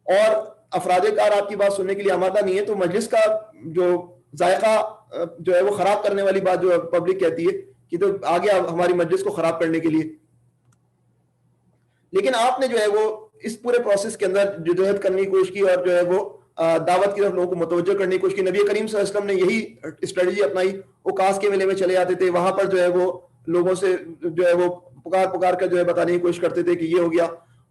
اور افراد کار آپ کی بات سننے کے لیے آمادہ نہیں ہے, تو مجلس کا جو ذائقہ جو ہے وہ خراب کرنے والی بات جو پبلک کہتی ہے کہ تو آگے ہماری مجلس کو خراب کرنے کے لیے. لیکن آپ نے جو ہے وہ اس پورے پروسیس کے اندر جدوجہد کرنے کی کوشش کی اور جو ہے وہ دعوت کی طرف لوگوں کو متوجہ کرنے کی کوشش کی. نبی کریم صلی اللہ علیہ وسلم نے یہی اسٹریٹجی اپنائی. اوقاس کے میلے میں چلے جاتے تھے, وہاں پر جو ہے وہ لوگوں سے جو ہے وہ پکار کر جو ہے بتانے کی کوشش کرتے تھے کہ یہ ہو گیا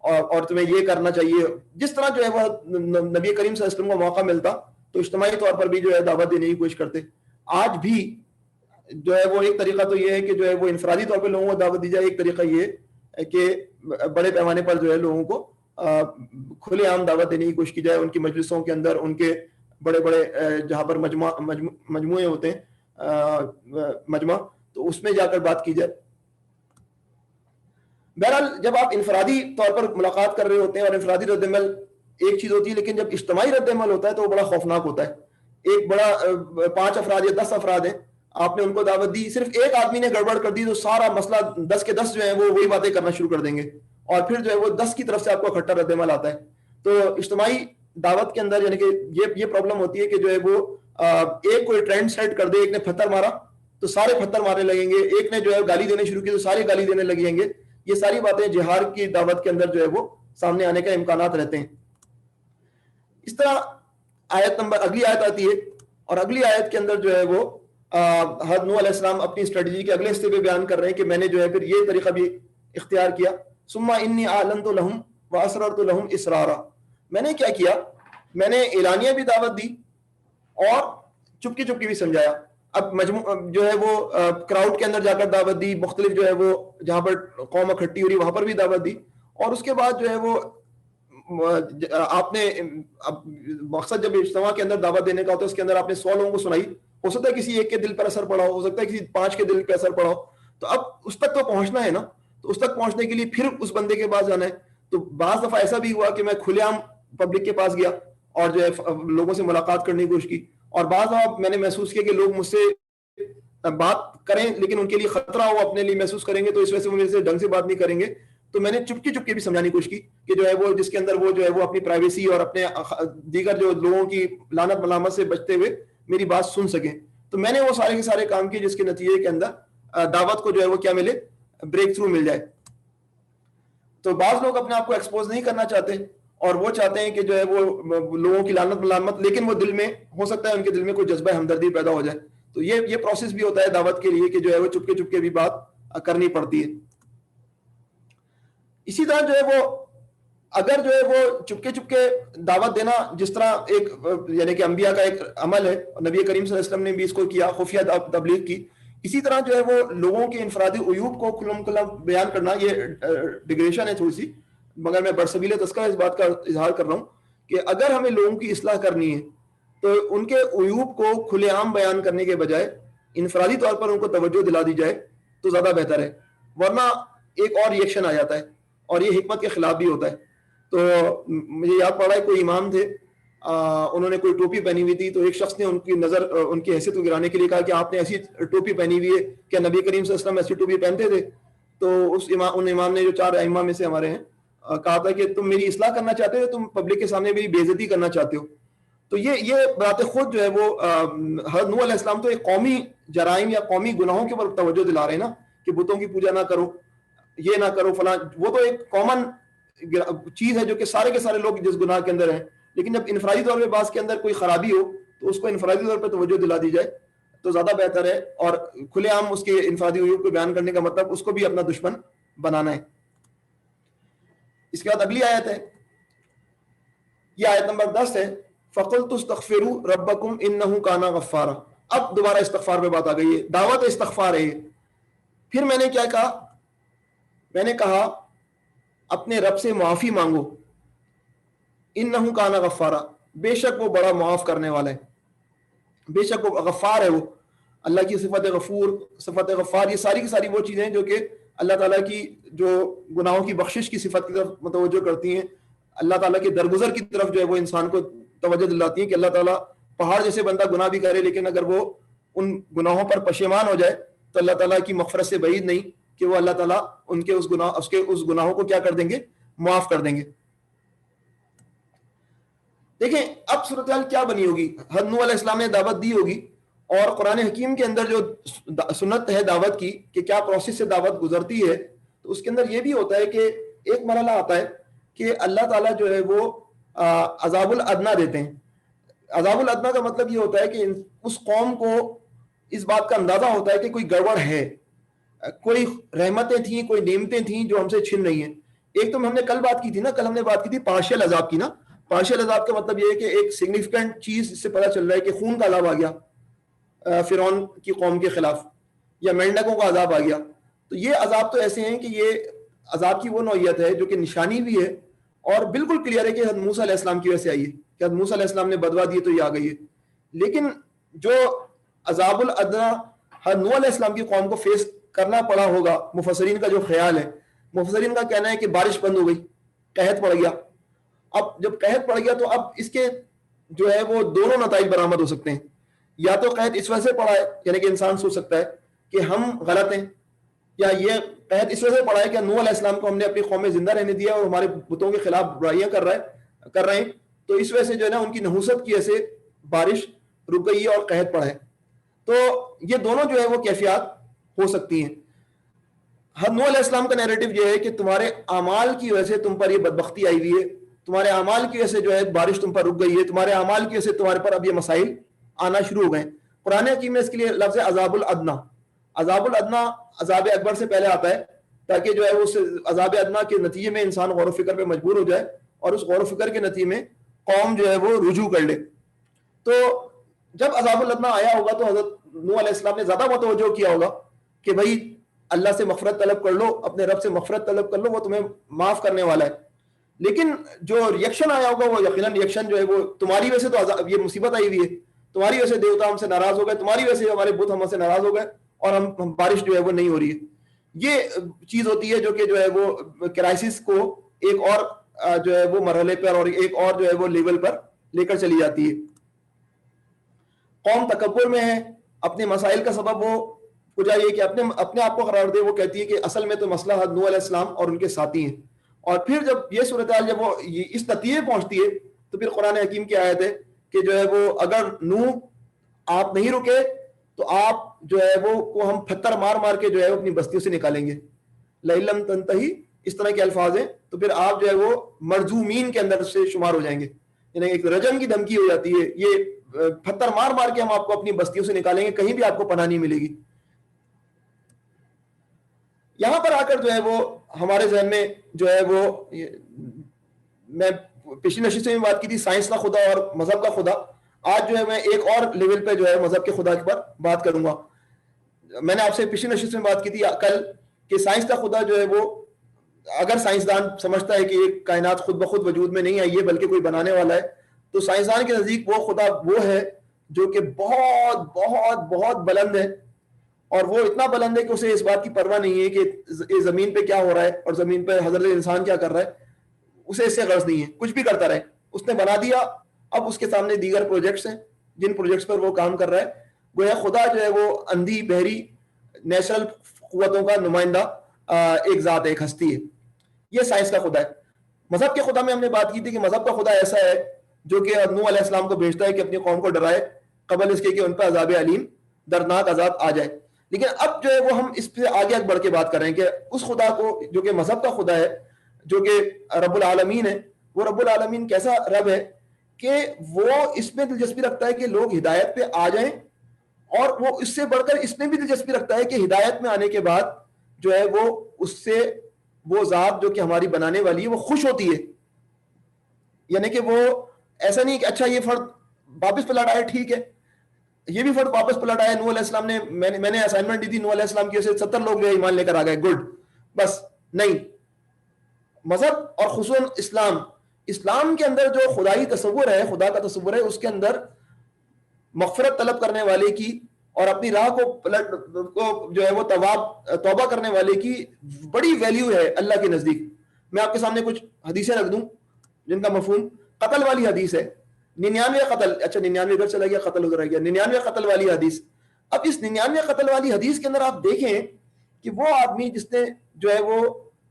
اور تمہیں یہ کرنا چاہیے. جس طرح جو ہے وہ نبی کریم صلی اللہ علیہ وسلم کو موقع ملتا تو اجتماعی طور پر بھی جو ہے دعوت دینے کی کوشش کرتے. آج بھی جو ہے وہ ایک طریقہ تو یہ ہے کہ جو ہے وہ انفرادی طور پہ لوگوں کو دعوت دی جائے, ایک طریقہ یہ ہے کہ بڑے پیمانے پر جو ہے لوگوں کو کھلے عام دعوت دینے کی کوشش کی جائے. ان کی مجلسوں کے اندر, ان کے بڑے بڑے جہاں پر مجموعے ہوتے ہیں, مجمع, تو اس میں جا کر بات کی جائے. بہرحال جب آپ انفرادی طور پر ملاقات کر رہے ہوتے ہیں, اور انفرادی رد عمل ایک چیز ہوتی ہے, لیکن جب اجتماعی رد عمل ہوتا ہے تو وہ بڑا خوفناک ہوتا ہے. ایک بڑا 5 افراد یا 10 افراد ہیں, آپ نے ان کو دعوت دی, صرف ایک آدمی نے گڑبڑ کر دی تو سارا مسئلہ 10 کے 10 جو ہیں وہ وہی باتیں کرنا شروع کر دیں گے, اور پھر جو ہے وہ 10 کی طرف سے آپ کو اکٹھا رد عمل آتا ہے. تو اجتماعی دعوت کے اندر یعنی کہ یہ پرابلم ہوتی ہے کہ جو ہے وہ ایک کوئی ٹرینڈ سیٹ کر دے, ایک نے پتھر مارا تو سارے پتھر مارنے لگیں گے, ایک نے جو ہے گالی دینے شروع کی تو سارے گالی دینے لگیں گے. یہ ساری باتیں جہار کی دعوت کے اندر جو ہے وہ سامنے آنے کا امکانات رہتے ہیں. اس طرح آیت نمبر اگلی آیت آتی ہے, اور اگلی آیت کے اندر جو ہے وہ حضرت نوح علیہ السلام اپنی اسٹریٹجی کے اگلے حصے پہ بیان کر رہے ہیں کہ میں نے جو ہے پھر یہ طریقہ بھی اختیار کیا. ثم انی اعلنت لهم واسررت لهم اسرارا. میں نے کیا کیا, میں نے اعلانیہ بھی دعوت دی اور چپکی چپکی بھی سمجھایا. اب مجموع جو ہے وہ کراؤڈ کے اندر جا کر دعوت دی, مختلف جو ہے وہ جہاں پر قوم اکٹھی ہو رہی وہاں پر بھی دعوت دی, اور اس کے بعد جو ہے وہ آپ نے مقصد جب اجتماع کے اندر دعوت دینے کا ہوتا ہے اس کے اندر آپ نے 100 لوگوں کو سنائی, ہو سکتا ہے کسی ایک کے دل پر اثر پڑا ہو سکتا ہے کسی 5 کے دل پہ اثر پڑا ہو, تو اب اس تک تو پہنچنا ہے نا, تو اس تک پہنچنے کے لیے پھر اس بندے کے پاس جانا ہے. تو بعض دفعہ ایسا بھی ہوا کہ میں کھلے عام پبلک کے پاس گیا اور جو ہے لوگوں سے ملاقات کرنے کی کوشش کی, اور بعض دفعہ میں نے محسوس کیا کہ لوگ مجھ سے بات کریں لیکن ان کے لیے خطرہ ہو, اپنے لیے محسوس کریں گے تو اس وجہ سے وہ میرے سے ڈھنگ سے بات نہیں کریں گے. تو میں نے چپکی بھی سمجھانے کی کوشش کی کہ جو ہے وہ جس کے اندر وہ جو ہے وہ اپنی پرائیویسی اور اپنے دیگر جو لوگوں کی لعنت ملامت سے بچتے ہوئے میری بات سن سکیں. تو میں نے وہ سارے کے سارے کام کیے جس کے نتیجے کے اندر دعوت کو جو ہے وہ کیا ملے, بریک تھرو مل جائے. تو بعض لوگ اپنے آپ کو ایکسپوز نہیں کرنا چاہتے اور وہ چاہتے ہیں کہ جو ہے وہ لوگوں کی لعنت ملامت، لیکن وہ دل میں ہو سکتا ہے ان کے دل میں کوئی جذبہ ہمدردی پیدا ہو جائے. تو یہ پروسیس بھی ہوتا ہے دعوت کے لیے کہ جو ہے وہ چپکے چپکے بھی بات کرنی پڑتی ہے. اسی طرح جو ہے وہ اگر جو ہے وہ چپکے چپکے دعوت دینا جس طرح ایک یعنی کہ انبیاء کا ایک عمل ہے، نبی کریم صلی اللہ علیہ وسلم نے بھی اس کو کیا، خفیہ تبلیغ کی، اسی طرح جو ہے وہ لوگوں کے انفرادی عیوب کو کھلم کھلا بیان کرنا، یہ ڈگریشن ہے تھوڑی سی، مگر میں برسبیل تذکرہ اس بات کا اظہار کر رہا ہوں کہ اگر ہمیں لوگوں کی اصلاح کرنی ہے تو ان کے عیوب کو کھلے عام بیان کرنے کے بجائے انفرادی طور پر ان کو توجہ دلا دی جائے تو زیادہ بہتر ہے، ورنہ ایک اور ریئیکشن آ جاتا ہے اور یہ حکمت کے خلاف بھی ہوتا ہے. تو مجھے یاد پڑ رہا ہے کوئی امام تھے، انہوں نے کوئی ٹوپی پہنی ہوئی تھی، تو ایک شخص نے ان کی نظر ان کی حیثیت کو گرانے کے لیے کہا کہ آپ نے ایسی ٹوپی پہنی ہوئی ہے، کیا نبی کریم صلی اللہ علیہ وسلم ایسی ٹوپی پہنتے تھے؟ تو ان امام نے، جو 4 ائمہ میں سے ہمارے ہیں، کہا تھا کہ تم میری اصلاح کرنا چاہتے ہو، تم پبلک کے سامنے میری بے عزتی کرنا چاہتے ہو. تو یہ بات خود جو ہے وہ حضرت نوح علیہ السلام تو ایک قومی جرائم یا قومی گناہوں کے اوپر توجہ دلا رہے ہیں نا، کہ بتوں کی پوجا نہ کرو، یہ نہ کرو فلاں. وہ تو ایک کامن چیز ہے جو کہ سارے کے سارے لوگ جس گناہ کے اندر ہیں، لیکن جب انفرادی طور پہ بعض کے اندر کوئی خرابی ہو تو اس کو انفرادی طور پہ توجہ دلا دی جائے تو زیادہ بہتر ہے، اور کھلے عام اس کے انفرادی عیوب کو بیان کرنے کا مطلب اس کو بھی اپنا دشمن بنانا ہے. اس کے بعد اگلی آیت ہے، یہ آیت نمبر 10 ہے، فَقُلْتُ اسْتَغْفِرُوا رَبَّكُمْ إِنَّهُ كَانَ غَفَّارًا. اب دوبارہ استغفار پہ بات آ گئی ہے، دعوت استغفار ہے. پھر میں نے کیا کہا؟ میں نے کہا اپنے رب سے معافی مانگو، انہو کان غفارا، بے شک وہ بڑا معاف کرنے والا ہے، بے شک وہ غفار ہے. وہ اللہ کی صفت غفور، صفت غفار، یہ ساری کی ساری وہ چیزیں جو کہ اللہ تعالیٰ کی جو گناہوں کی بخشش کی صفت کی طرف متوجہ کرتی ہیں، اللہ تعالیٰ کے درگزر کی طرف جو ہے وہ انسان کو توجہ دلاتی ہیں کہ اللہ تعالیٰ پہاڑ جیسے بندہ گناہ بھی کرے لیکن اگر وہ ان گناہوں پر پشیمان ہو جائے تو اللہ تعالیٰ کی مغفرت سے بعید نہیں کہ وہ اللہ تعالیٰ ان کے اس گناہوں کو کیا کر دیں گے؟ معاف کر دیں گے. دیکھیں اب صورتحال کیا بنی ہوگی. حضرت نوح علیہ السلام نے دعوت دی ہوگی، اور قرآن حکیم کے اندر جو سنت ہے دعوت کی کہ کیا پروسیس سے دعوت گزرتی ہے، تو اس کے اندر یہ بھی ہوتا ہے کہ ایک مرحلہ آتا ہے کہ اللہ تعالیٰ جو ہے وہ عذاب الادنا دیتے ہیں. عذاب الادنا کا مطلب یہ ہوتا ہے کہ اس قوم کو اس بات کا اندازہ ہوتا ہے کہ کوئی گڑبڑ ہے، کوئی رحمتیں تھیں، کوئی نعمتیں تھیں جو ہم سے چھن رہی ہیں. ایک تو ہم نے کل بات کی تھی نا، کل ہم نے بات کی تھی پارشل عذاب کی نا. پارشل عذاب کا مطلب یہ ہے کہ ایک سگنیفیکنٹ چیز اس سے پتہ چل رہا ہے کہ خون کا عذاب آ گیا فرعون کی قوم کے خلاف، یا مینڈکوں کا عذاب آ گیا. تو یہ عذاب تو ایسے ہیں کہ یہ عذاب کی وہ نوعیت ہے جو کہ نشانی بھی ہے اور بالکل کلیئر ہے کہ حضرت موسیٰ علیہ السلام کی وجہ سے آئی ہے کہ حضرت موسیٰ علیہ السلام نے بدوا دی تو یہ آ گئی ہے. لیکن جو عذاب الادنا حضرت نوح علیہ السلام کی قوم کو فیس کرنا پڑا ہوگا، مفسرین کا جو خیال ہے، مفسرین کا کہنا ہے کہ بارش بند ہو گئی، قحط پڑ گیا. اب جب قحط پڑ گیا تو اب اس کے جو ہے وہ دونوں نتائج برآمد ہو سکتے ہیں. یا تو قحط اس وجہ سے پڑا ہے، یعنی کہ انسان سوچ سکتا ہے کہ ہم غلط ہیں، یا یہ قحط اس وجہ سے پڑا ہے کہ نوح علیہ السلام کو ہم نے اپنی قوم میں زندہ رہنے دیا اور ہمارے بتوں کے خلاف برائیاں کر رہے ہیں، تو اس وجہ سے جو ہے نا ان کی نحوست کی وجہ سے بارش رک گئی ہے اور قحط پڑا ہے. تو یہ دونوں جو ہے وہ کیفیات ہو سکتی ہیں. حضرت نوح علیہ السلام کا نیریٹو یہ ہے کہ تمہارے اعمال کی وجہ سے تم پر یہ بدبختی آئی ہوئی ہے، تمہارے اعمال کی وجہ سے جو ہے بارش تم پر رک گئی ہے، تمہارے اعمال کی وجہ سے تمہارے پر اب یہ مسائل آنا شروع ہو گئے. قرآن حکیم میں اس کے لیے لفظ عذاب الادنا، عذاب الادنا عذاب اکبر سے پہلے آتا ہے تاکہ جو ہے اس عذاب ادنا کے نتیجے میں انسان غور و فکر پہ مجبور ہو جائے اور اس غور و فکر کے نتیجے میں قوم جو ہے وہ رجوع کر لے. تو جب عذاب الادنا آیا ہوگا تو حضرت نوح علیہ السلام نے زیادہ متوجہ کیا ہوگا کہ بھائی اللہ سے مغفرت طلب کر لو، اپنے رب سے مغفرت طلب کر لو، وہ تمہیں معاف کرنے والا ہے. لیکن جو ریئیکشن آیا ہوگا وہ یقیناً ریئیکشن جو ہے وہ تمہاری وجہ سے تو یہ مصیبت آئی ہوئی ہے، تمہاری وجہ سے دیوتا ہم سے ناراض ہو گئے، تمہاری وجہ سے ہمارے بت ہم سے ناراض ہو گئے اور ہم بارش جو ہے وہ نہیں ہو رہی ہے. یہ چیز ہوتی ہے جو کہ جو ہے وہ کرائسس کو ایک اور جو ہے وہ مرحلے پر اور ایک اور جو ہے وہ لیول پر لے کر چلی جاتی ہے. قوم تکبر میں ہے، اپنے مسائل کا سبب وہ وجہ یہ کہ اپنے آپ کو قرار دے. وہ کہتی ہے کہ اصل میں تو مسئلہ حضرت نوح علیہ السلام اور ان کے ساتھی ہیں. اور پھر جب یہ صورتحال جب وہ اس نتیجے پہنچتی ہے تو پھر قرآن حکیم کی آیت ہے کہ جو ہے وہ اگر نوح آپ نہیں رکے تو آپ جو ہے وہ کو ہم پتھر مار مار کے جو ہے اپنی بستیوں سے نکالیں گے. لئن لم تنتہی، اس طرح کے الفاظ ہیں، تو پھر آپ جو ہے وہ مرجومین کے اندر سے شمار ہو جائیں گے، یعنی ایک رجم کی دھمکی ہو جاتی ہے، یہ پتھر مار مار کے ہم آپ کو اپنی بستیوں سے نکالیں گے، کہیں بھی آپ کو پناہ نہیں ملے گی. یہاں پر آ کر جو ہے وہ ہمارے ذہن میں جو ہے وہ، میں پچھلی نشست میں بات کی تھی سائنس کا خدا اور مذہب کا خدا، آج جو ہے میں ایک اور لیول پہ جو ہے مذہب کے خدا پر بات کروں گا. میں نے آپ سے پچھلی نشست میں بات کی تھی کل کہ سائنس کا خدا جو ہے وہ، اگر سائنسدان سمجھتا ہے کہ یہ کائنات خود بخود وجود میں نہیں آئی ہے بلکہ کوئی بنانے والا ہے، تو سائنسدان کے نزدیک وہ خدا وہ ہے جو کہ بہت بہت بہت بلند ہے، اور وہ اتنا بلند ہے کہ اسے اس بات کی پرواہ نہیں ہے کہ زمین پہ کیا ہو رہا ہے اور زمین پہ حضرت انسان کیا کر رہا ہے، اسے اس سے غرض نہیں ہے، کچھ بھی کرتا رہے، اس نے بنا دیا. اب اس کے سامنے دیگر پروجیکٹس ہیں جن پروجیکٹس پر وہ کام کر رہا ہے. گویا خدا جو ہے وہ اندھی بہری نیچرل قوتوں کا نمائندہ ایک ذات ہے، ایک ہستی ہے. یہ سائنس کا خدا ہے. مذہب کے خدا میں ہم نے بات کی تھی کہ مذہب کا خدا ایسا ہے جو کہ نوح علیہ السلام کو بھیجتا ہے کہ اپنی قوم کو ڈرائے قبل اس کے کہ ان پر عذاب علیم دردناک عذاب آ جائے. لیکن اب جو ہے وہ ہم اس پہ آگے بڑھ کے بات کر رہے ہیں کہ اس خدا کو جو کہ مذہب کا خدا ہے، جو کہ رب العالمین ہے، وہ رب العالمین کیسا رب ہے کہ وہ اس میں دلچسپی رکھتا ہے کہ لوگ ہدایت پہ آ جائیں، اور وہ اس سے بڑھ کر اس میں بھی دلچسپی رکھتا ہے کہ ہدایت میں آنے کے بعد جو ہے وہ اس سے وہ ذات جو کہ ہماری بنانے والی ہے وہ خوش ہوتی ہے. یعنی کہ وہ ایسا نہیں کہ اچھا یہ فرد واپس پلٹ آئے، ٹھیک ہے یہ بھی فرد واپس پلٹ آیا، نوح علیہ السلام نے میں نے اسائنمنٹ دی تھی، نوح علیہ السلام کی وجہ سے 70 لوگ جو ہے ایمان لے کر آ گئے، گڈ، بس نہیں. مذہب اور خصوصاً اسلام کے اندر جو خدائی تصور ہے، خدا کا تصور ہے، اس کے اندر مغفرت طلب کرنے والے کی اور اپنی راہ کو جو ہے وہ توبہ کرنے والے کی بڑی ویلیو ہے اللہ کے نزدیک. میں آپ کے سامنے کچھ حدیثیں رکھ دوں جن کا مفہوم قتل والی حدیث ہے. 99 قتل، اچھا 99 ادھر چلا گیا، قتل ادھر آ گیا، 99 قتل والی حدیث. اب اس 99 قتل والی حدیث کے اندر آپ دیکھیں کہ وہ آدمی جس نے جو ہے وہ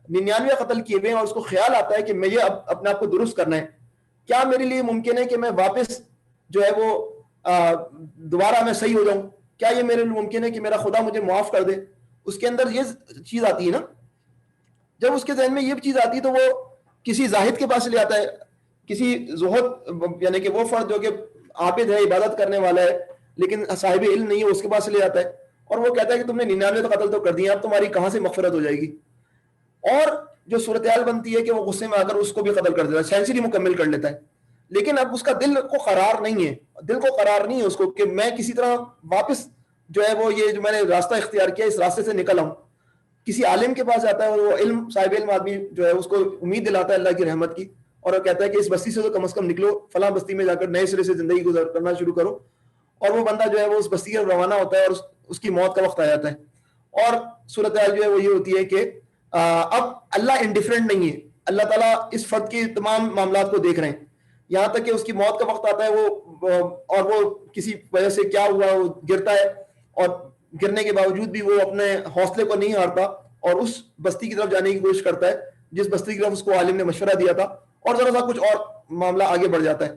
99 قتل کیے ہوئے ہیں اور اس کو خیال آتا ہے کہ میں یہ اپنے آپ کو درست کرنا ہے، کیا میرے لیے ممکن ہے کہ میں واپس جو ہے وہ دوبارہ میں صحیح ہو جاؤں، کیا یہ میرے لیے ممکن ہے کہ میرا خدا مجھے معاف کر دے. اس کے اندر یہ چیز آتی ہے نا، جب اس کے ذہن میں یہ چیز آتی ہے تو وہ کسی زاہد کے پاس لے آتا ہے، کسی زہد یعنی کہ وہ فرد جو کہ عابد ہے، عبادت کرنے والا ہے لیکن صاحب علم نہیں ہے، اس کے پاس لے آتا ہے اور وہ کہتا ہے کہ تم نے 99 قتل تو کر دیے، اب تمہاری کہاں سے مغفرت ہو جائے گی. اور جو صورتحال بنتی ہے کہ وہ غصے میں آ کر اس کو بھی قتل کر دیتا ہے، سینچری مکمل کر لیتا ہے. لیکن اب اس کا دل کو قرار نہیں ہے، دل کو قرار نہیں ہے اس کو کہ میں کسی طرح واپس جو ہے وہ یہ جو میں نے راستہ اختیار کیا اس راستے سے نکل آؤں. کسی عالم کے پاس جاتا ہے اور وہ صاحب علم آدمی جو ہے اس کو امید دلاتا ہے اللہ کی رحمت کی، اور وہ کہتا ہے کہ اس بستی سے تو کم از کم نکلو، فلاں بستی میں جا کر نئے سرے سے زندگی گزار کرنا شروع کرو. اور وہ بندہ جو ہے وہ اس بستی سے روانہ ہوتا ہے اور اس کی موت کا وقت آ جاتا ہے. اور صورتحال جو ہے وہ یہ ہوتی ہے کہ اب اللہ انڈیفرنٹ نہیں ہے، اللہ تعالیٰ اس فرد کے تمام معاملات کو دیکھ رہے ہیں، یہاں تک کہ اس کی موت کا وقت آتا ہے اور وہ کسی وجہ سے کیا ہوا وہ گرتا ہے، اور گرنے کے باوجود بھی وہ اپنے حوصلے کو نہیں ہارتا اور اس بستی کی طرف جانے کی کوشش کرتا ہے جس بستی کی طرف اس کو عالم نے مشورہ دیا تھا، اور ذرا سا کچھ اور معاملہ آگے بڑھ جاتا ہے.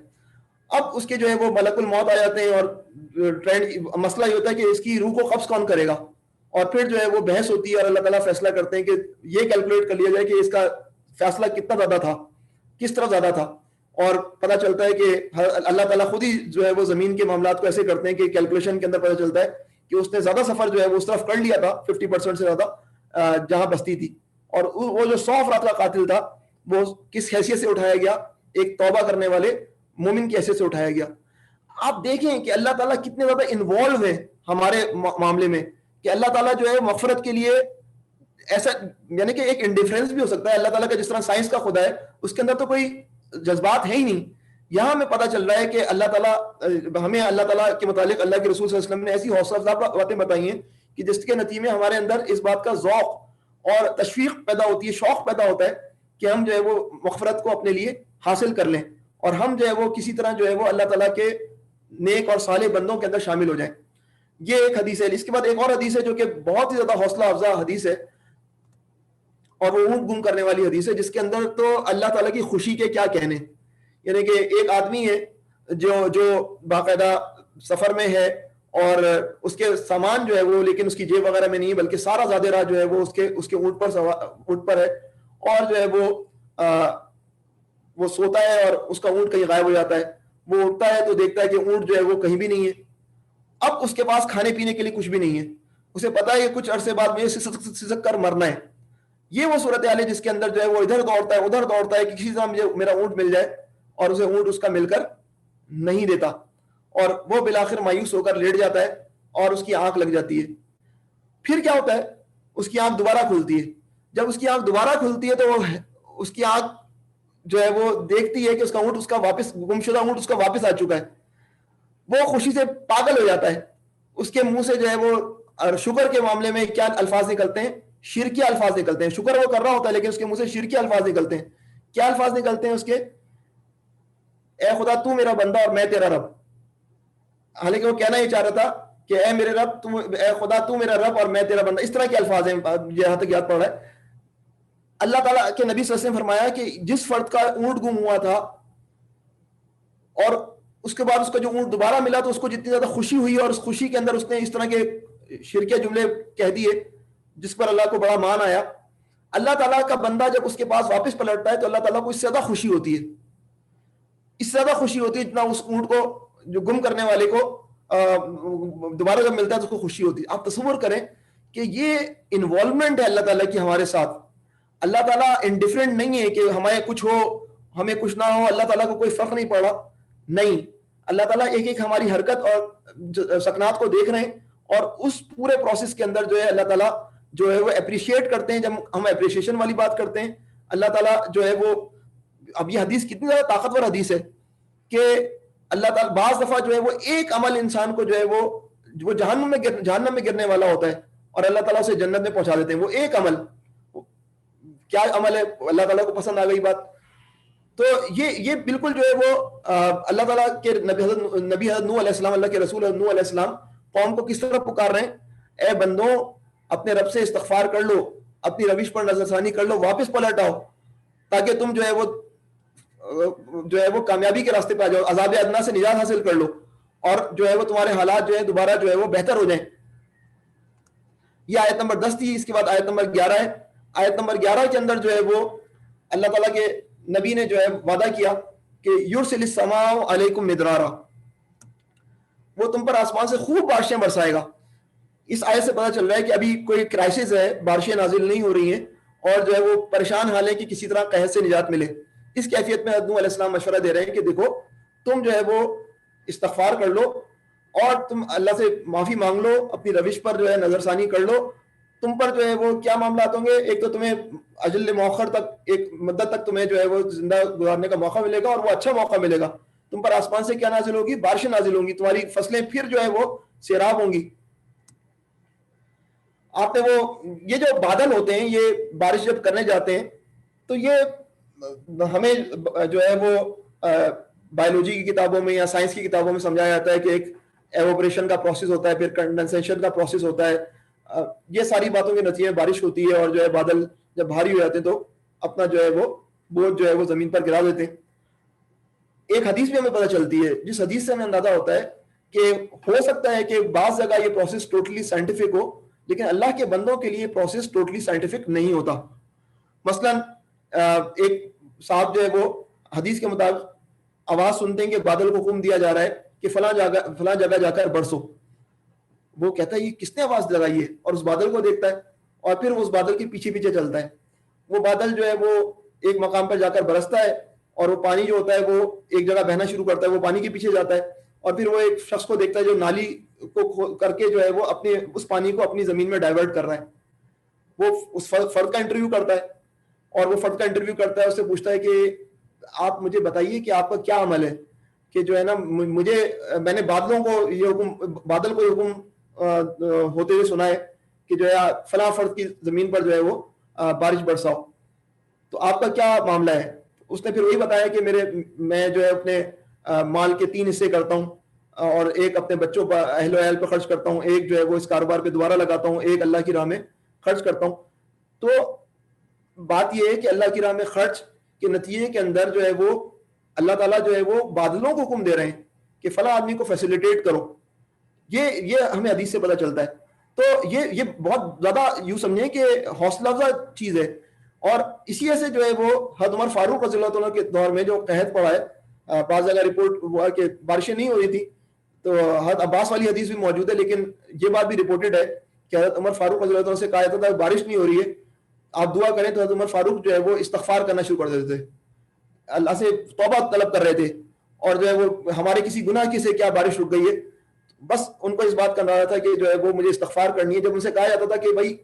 اب اس کے جو ہے وہ ملک الموت آ جاتے ہیں، اور ٹرینڈ مسئلہ یہ ہوتا ہے کہ اس کی روح کو قبض کون کرے گا، اور پھر جو ہے وہ بحث ہوتی ہے اور اللہ تعالیٰ فیصلہ کرتے ہیں کہ یہ کیلکولیٹ کر لیا جائے کہ اس کا فیصلہ کتنا زیادہ تھا، کس طرف زیادہ تھا. اور پتہ چلتا ہے کہ اللہ تعالیٰ خود ہی جو ہے وہ زمین کے معاملات کو ایسے کرتے ہیں کہ کیلکولیشن کے اندر پتہ چلتا ہے کہ اس نے زیادہ سفر جو ہے وہ اس طرف کر لیا تھا 50% سے زیادہ جہاں بستی تھی، اور وہ جو 100 افراد کا قاتل تھا وہ کس حیثیت سے اٹھایا گیا، ایک توبہ کرنے والے مومن کی حیثیت سے اٹھایا گیا. آپ دیکھیں کہ اللہ تعالیٰ کتنے زیادہ انوالو ہے ہمارے معاملے میں، کہ اللہ تعالیٰ جو ہے مغفرت کے لیے ایسا یعنی کہ ایک انڈیفرنس بھی ہو سکتا ہے. اللہ تعالیٰ کا جس طرح سائنس کا خدا ہے اس کے اندر تو کوئی جذبات ہے ہی نہیں. یہاں ہمیں پتہ چل رہا ہے کہ اللہ تعالیٰ ہمیں اللہ تعالیٰ کے متعلق اللہ کے رسول صلی اللہ علیہ وسلم نے ایسی حوصلہ افزا باتیں بتائی ہیں کہ جس کے نتیجے میں ہمارے اندر اس بات کا ذوق اور تشویق پیدا ہوتی ہے، شوق پیدا ہوتا ہے کہ ہم جو ہے وہ مغفرت کو اپنے لیے حاصل کر لیں اور ہم جو ہے وہ کسی طرح جو ہے وہ اللہ تعالیٰ کے نیک اور صالح بندوں کے اندر شامل ہو جائیں. یہ ایک حدیث ہے. اس کے بعد ایک اور حدیث ہے جو کہ بہت ہی زیادہ حوصلہ افزا حدیث ہے اور وہ اونٹ گم کرنے والی حدیث ہے، جس کے اندر تو اللہ تعالیٰ کی خوشی کے کیا کہنے. یعنی کہ ایک آدمی ہے جو باقاعدہ سفر میں ہے اور اس کے سامان جو ہے وہ لیکن اس کی جیب وغیرہ میں نہیں ہے، بلکہ سارا زیادہ راہ جو ہے وہ اس کے اونٹ پر ہے، اور جو ہے وہ سوتا ہے اور اس کا اونٹ کہیں غائب ہو جاتا ہے، وہ اٹھتا ہے تو دیکھتا ہے کہ اونٹ جو ہے وہ کہیں بھی نہیں ہے، اب اس کے پاس کھانے پینے کے لیے کچھ بھی نہیں ہے، اسے پتا ہے کہ کچھ عرصے بعد میں سسک کر مرنا ہے۔ یہ وہ صورتحال ہے جس کے اندر جو ہے وہ ادھر دوڑتا ہے ادھر دوڑتا ہے کہ کسی طرح مجھے میرا اونٹ مل جائے، اور اسے اونٹ اس کا مل کر نہیں دیتا، اور وہ بالآخر مایوس ہو کر لیٹ جاتا ہے اور اس کی آنکھ لگ جاتی ہے۔ پھر کیا ہوتا ہے؟ اس کی آنکھ دوبارہ کھلتی ہے۔ جب اس کی آنکھ دوبارہ کھلتی ہے تو اس کی آنکھ جو ہے وہ دیکھتی ہے کہ اس کا اونٹ، اس کا واپس گمشدہ اونٹ اس کا واپس آ چکا ہے۔ وہ خوشی سے پاگل ہو جاتا ہے، اس کے منہ سے جو ہے وہ شکر کے معاملے میں کیا الفاظ نکلتے ہیں؟ شرکی الفاظ نکلتے ہیں۔ شکر وہ کر رہا ہوتا ہے لیکن اس کے منہ سے شرکی الفاظ نکلتے ہیں۔ کیا الفاظ نکلتے ہیں اس کے؟ اے خدا تو میرا بندہ اور میں تیرا رب۔ حالانکہ وہ کہنا یہ چاہ رہا تھا کہ اے میرے رب، اے خدا تو میرا رب اور میں تیرا بندہ، اس طرح کے الفاظ ہیں جہاں تک یاد پڑ رہا ہے۔ اللہ تعالیٰ کے نبی صلی اللہ علیہ وسلم نے فرمایا کہ جس فرد کا اونٹ گم ہوا تھا اور اس کے بعد اس کا جو اونٹ دوبارہ ملا تو اس کو جتنی زیادہ خوشی ہوئی، اور اس خوشی کے اندر اس نے اس طرح کے شرکیہ جملے کہہ دیے جس پر اللہ کو بڑا مان آیا۔ اللہ تعالیٰ کا بندہ جب اس کے پاس واپس پلٹتا ہے تو اللہ تعالیٰ کو اس سے زیادہ خوشی ہوتی ہے، اس سے زیادہ خوشی ہوتی ہے جتنا اس اونٹ کو جو گم کرنے والے کو دوبارہ جب ملتا ہے تو اس کو خوشی ہوتی ہے۔ آپ تصور کریں کہ یہ انوالومنٹ ہے اللہ تعالیٰ کی ہمارے ساتھ۔ اللہ تعالیٰ انڈیفرنٹ نہیں ہے کہ ہمیں کچھ ہو ہمیں کچھ نہ ہو، اللہ تعالیٰ کو کوئی فرق نہیں پڑا، نہیں، اللہ تعالیٰ ایک ایک ہماری حرکت اور سکنات کو دیکھ رہے ہیں، اور اس پورے پروسیس کے اندر جو ہے اللہ تعالیٰ جو ہے وہ اپریشیٹ کرتے ہیں۔ جب ہم اپریشیشن والی بات کرتے ہیں، اللہ تعالیٰ جو ہے وہ، اب یہ حدیث کتنی زیادہ طاقتور حدیث ہے کہ اللہ تعالیٰ بعض دفعہ جو ہے وہ ایک عمل انسان کو جو ہے وہ جہنم میں گرنے والا ہوتا ہے اور اللہ تعالیٰ اسے جنت میں پہنچا دیتے ہیں۔ وہ ایک عمل کیا عمل ہے؟ اللہ تعالیٰ کو پسند آ گئی بات، تو یہ بالکل جو ہے وہ اللہ تعالیٰ کے نبی حضرت نوح علیہ السلام، اللہ کے رسول نوح علیہ السلام قوم کو کس طرح پکار رہے ہیں؟ اے بندوں، اپنے رب سے استغفار کر لو، اپنی روش پر نظر ثانی کر لو، واپس پلٹ آؤ تاکہ تم جو ہے وہ کامیابی کے راستے پہ آ جاؤ، عذاب ادنا سے نجات حاصل کر لو، اور جو ہے وہ تمہارے حالات جو ہے دوبارہ جو ہے وہ بہتر ہو جائیں۔ یہ آیت نمبر 10 تھی۔ اس کے بعد آیت نمبر 11 ہے۔ آیت نمبر 11 کے اندر جو ہے وہ اللہ تعالیٰ کے نبی نے جو ہے وعدہ کیا کہ یرسل السماء علیکم مدرارا، وہ تم پر آسمان سے خوب بارشیں برسائے گا۔ اس آیت سے پتہ چل رہا ہے کہ ابھی کوئی کرائسس ہے، بارشیں نازل نہیں ہو رہی ہیں، اور جو ہے وہ پریشان حال ہے کہ کسی طرح قحط سے نجات ملے۔ اس کیفیت میں حضرت نوح علیہ السلام مشورہ دے رہے ہیں کہ دیکھو، تم جو ہے وہ استغفار کر لو اور تم اللہ سے معافی مانگ لو، اپنی روش پر جو ہے نظر ثانی کر لو۔ تم پر جو ہے وہ کیا معاملات ہوں گے؟ ایک تو تمہیں اجل مؤخر تک، ایک مدت تک تمہیں جو ہے وہ زندہ گزارنے کا موقع ملے گا، اور وہ اچھا موقع ملے گا۔ تم پر آسمان سے کیا نازل ہوگی؟ بارشیں نازل ہوں گی، تمہاری فصلیں پھر جو ہے وہ سیراب ہوں گی۔ آپ نے یہ جو بادل ہوتے ہیں، یہ بارش جب کرنے جاتے ہیں تو یہ ہمیں جو ہے وہ بایولوجی کی کتابوں میں یا سائنس کی کتابوں میں سمجھایا جاتا ہے کہ ایک ایوپریشن کا پروسیس ہوتا ہے، پھر کنڈنسیشن کا پروسیس ہوتا ہے۔ یہ ساری باتوں کے نتیجے میں بارش ہوتی ہے، اور جو ہے بادل جب بھاری ہو جاتے ہیں تو اپنا جو ہے وہ بوجھ جو ہے وہ زمین پر گرا دیتے ہیں۔ ایک حدیث بھی ہمیں پتہ چلتی ہے، جس حدیث سے ہمیں اندازہ ہوتا ہے کہ ہو سکتا ہے کہ بعض جگہ یہ پروسیس ٹوٹلی سائنٹیفک ہو، لیکن اللہ کے بندوں کے لیے پروسیس ٹوٹلی سائنٹیفک نہیں ہوتا۔ مثلا ایک صاحب جو ہے وہ حدیث کے مطابق آواز سنتے ہیں کہ بادل کو حکم دیا جا رہا ہے کہ فلاں جگہ جا کر برسو۔ وہ کہتا ہے یہ کس نے آواز لگائی ہے، اور اس بادل کو دیکھتا ہے اور پھر اس بادل کے پیچھے پیچھے چلتا ہے۔ وہ بادل جو ہے وہ ایک مقام پر جا کر برستا ہے، اور وہ پانی جو ہوتا ہے وہ ایک جگہ بہنا شروع کرتا ہے، وہ پانی کے پیچھے جاتا ہے، اور پھر وہ ایک شخص کو دیکھتا ہے جو نالی کو کر کے جو ہے وہ اپنے اس پانی کو اپنی زمین میں ڈائیورٹ کر رہا ہے۔ وہ اس فرد کا انٹرویو کرتا ہے، اور وہ فرد کا انٹرویو کرتا ہے، اس سے پوچھتا ہے کہ آپ مجھے بتائیے کہ آپ کا کیا عمل ہے کہ جو ہے نا میں نے بادلوں کو یہ حکم، بادل کو حکم ہوتے ہوئے سنا ہے کہ جو ہے فلاں فرد کی زمین پر جو ہے وہ بارش برساؤ، تو آپ کا کیا معاملہ ہے؟ اس نے پھر وہی بتایا کہ میں جو ہے اپنے مال کے 3 حصے کرتا ہوں، اور ایک اپنے بچوں پر، اہل و عیال پہ خرچ کرتا ہوں، ایک جو ہے وہ اس کاروبار پہ دوبارہ لگاتا ہوں، ایک اللہ کی راہ میں خرچ کرتا ہوں۔ تو بات یہ ہے کہ اللہ کی راہ میں خرچ کے نتیجے کے اندر جو ہے وہ اللہ تعالیٰ جو ہے وہ بادلوں کو حکم دے رہے ہیں کہ فلاں آدمی کو فیسیلیٹیٹ کرو، یہ ہمیں حدیث سے پتہ چلتا ہے. تو یہ بہت زیادہ یوں سمجھیں کہ حوصلہ افزا چیز ہے. اور اسی وجہ سے جو ہے وہ حضرت عمر فاروق رضی اللہ عنہ کے دور میں جو قحط پڑا ہے، بعض جگہ رپورٹ ہوا کہ بارشیں نہیں ہو رہی تھی، تو حضرت عباس والی حدیث بھی موجود ہے، لیکن یہ بات بھی رپورٹڈ ہے کہ حضرت عمر فاروق رضی اللہ عنہ سے کہا جاتا تھا بارش نہیں ہو رہی ہے آپ دعا کریں، تو حضرت عمر فاروق جو ہے وہ استغفار کرنا شروع کر دیتے تھے، اللہ سے توبہ طلب کر رہے تھے، اور جو ہے وہ ہمارے کسی گناہ کی سے کیا بارش رک گئی ہے، بس ان کو اس بات کا رہا تھا کہ جو ہے وہ مجھے استغفار کرنی ہے. جب ان سے کہا جاتا تھا کہ بھائی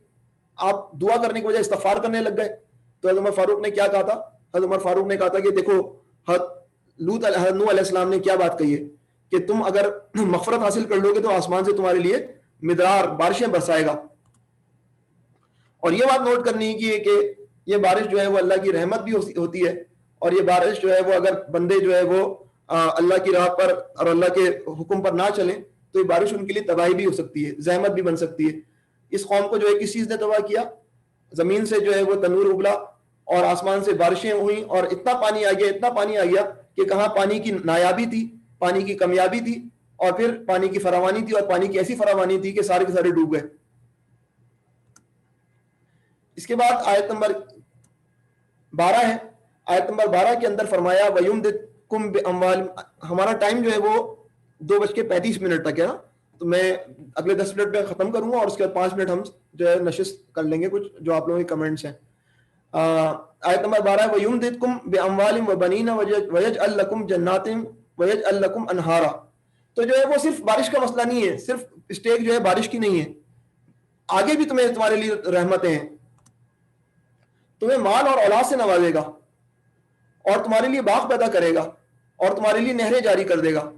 آپ دعا کرنے کی وجہ استغفار کرنے لگ گئے، تو حضرت عمر فاروق نے کیا کہا تھا؟ حضرت عمر فاروق نے کہا تھا کہ دیکھو حضرت نوح علیہ السلام نے کیا بات کہی ہے کہ تم اگر مغفرت حاصل کر لو گے تو آسمان سے تمہارے لیے مدرار بارشیں برسائے گا. اور یہ بات نوٹ کرنی ہے کہ یہ بارش جو ہے وہ اللہ کی رحمت بھی ہوتی ہے، اور یہ بارش جو ہے وہ اگر بندے جو ہے وہ اللہ کی راہ پر اور اللہ کے حکم پر نہ چلیں تو یہ بارش ان کے لیے تباہی بھی ہو سکتی ہے، زحمت بھی بن سکتی ہے. اس قوم کو جو ہے کس چیز نے تباہ کیا؟ زمین سے جو ہے وہ تنور ابلا اور آسمان سے بارشیں ہوئیں، اور اتنا پانی آ گیا کہ کہاں پانی کی نایابی تھی، پانی کی کمیابی تھی، اور پھر پانی کی فراوانی تھی، اور پانی کی ایسی فراوانی تھی کہ سارے کے سارے ڈوب گئے. اس کے بعد آیت نمبر 12 ہے. آیت نمبر 12 کے اندر فرمایا وَيُمْدِدْكُمْ بِأَمْوَالٍ. ہمارا ٹائم جو ہے وہ 2:35 تک ہے نا، تو میں اگلے 10 منٹ میں ختم کروں گا، اور اس کے بعد 5 منٹ ہم جو ہے نشست کر لیں گے کچھ جو آپ لوگوں کے کمنٹس ہیں. آیت نمبر 12 وَيُمْدِدْكُمْ بِأَمْوَالٍ وَبَنِينَ وَيَجْعَلْ لَكُمْ جَنَّاتٍ وَيَجْعَلْ لَكُمْ أَنْهَارًا. تو جو ہے وہ صرف بارش کا مسئلہ نہیں ہے، صرف اسٹیک جو ہے بارش کی نہیں ہے، آگے بھی تمہارے لیے رحمتیں ہیں. تمہیں مال اور اولاد سے نوازے گا، اور تمہارے لیے باغ پیدا کرے گا، اور تمہارے لیے نہریں جاری کر دے گا.